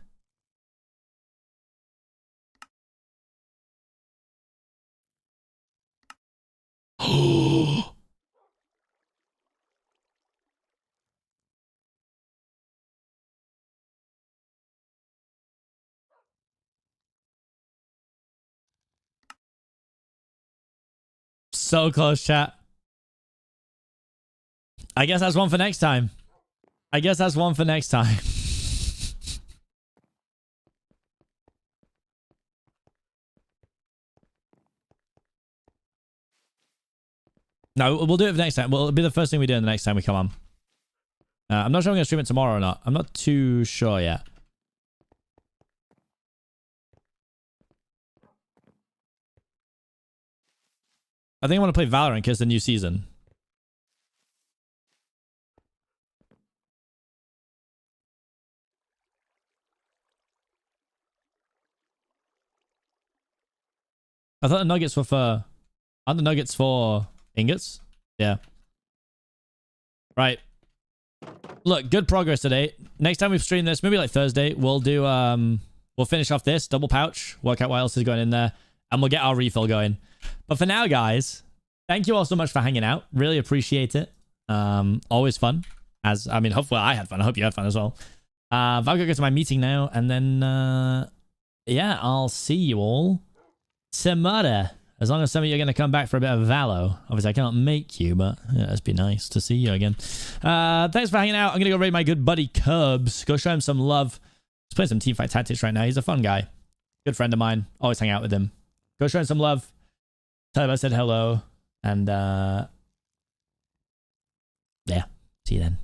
S1: So close, chat. I guess that's one for next time. I guess that's one for next time. No, we'll do it for next time. Well, it'll be the first thing we do the next time we come on. I'm not sure I'm going to stream it tomorrow or not. I'm not too sure yet. I think I want to play Valorant because it's the new season. I thought the nuggets were for... Aren't the nuggets for ingots? Yeah. Right. Look, good progress today. Next time we stream this, maybe like Thursday, we'll do... We'll finish off this double pouch, work out what else is going in there, and we'll get our refill going. But for now, guys, thank you all so much for hanging out. Really appreciate it. Always fun. I mean, hopefully I had fun. I hope you had fun as well. I've got to go to my meeting now, and then, yeah, I'll see you all tomorrow. As long as some of you are going to come back for a bit of Valo. Obviously, I can't make you, but yeah, it'd be nice to see you again. Thanks for hanging out. I'm going to go raid my good buddy Curbs. Go show him some love. He's playing some Teamfight Tactics right now. He's a fun guy. Good friend of mine. Always hang out with him. Go show him some love. Tell him I said hello. And, yeah. See you then.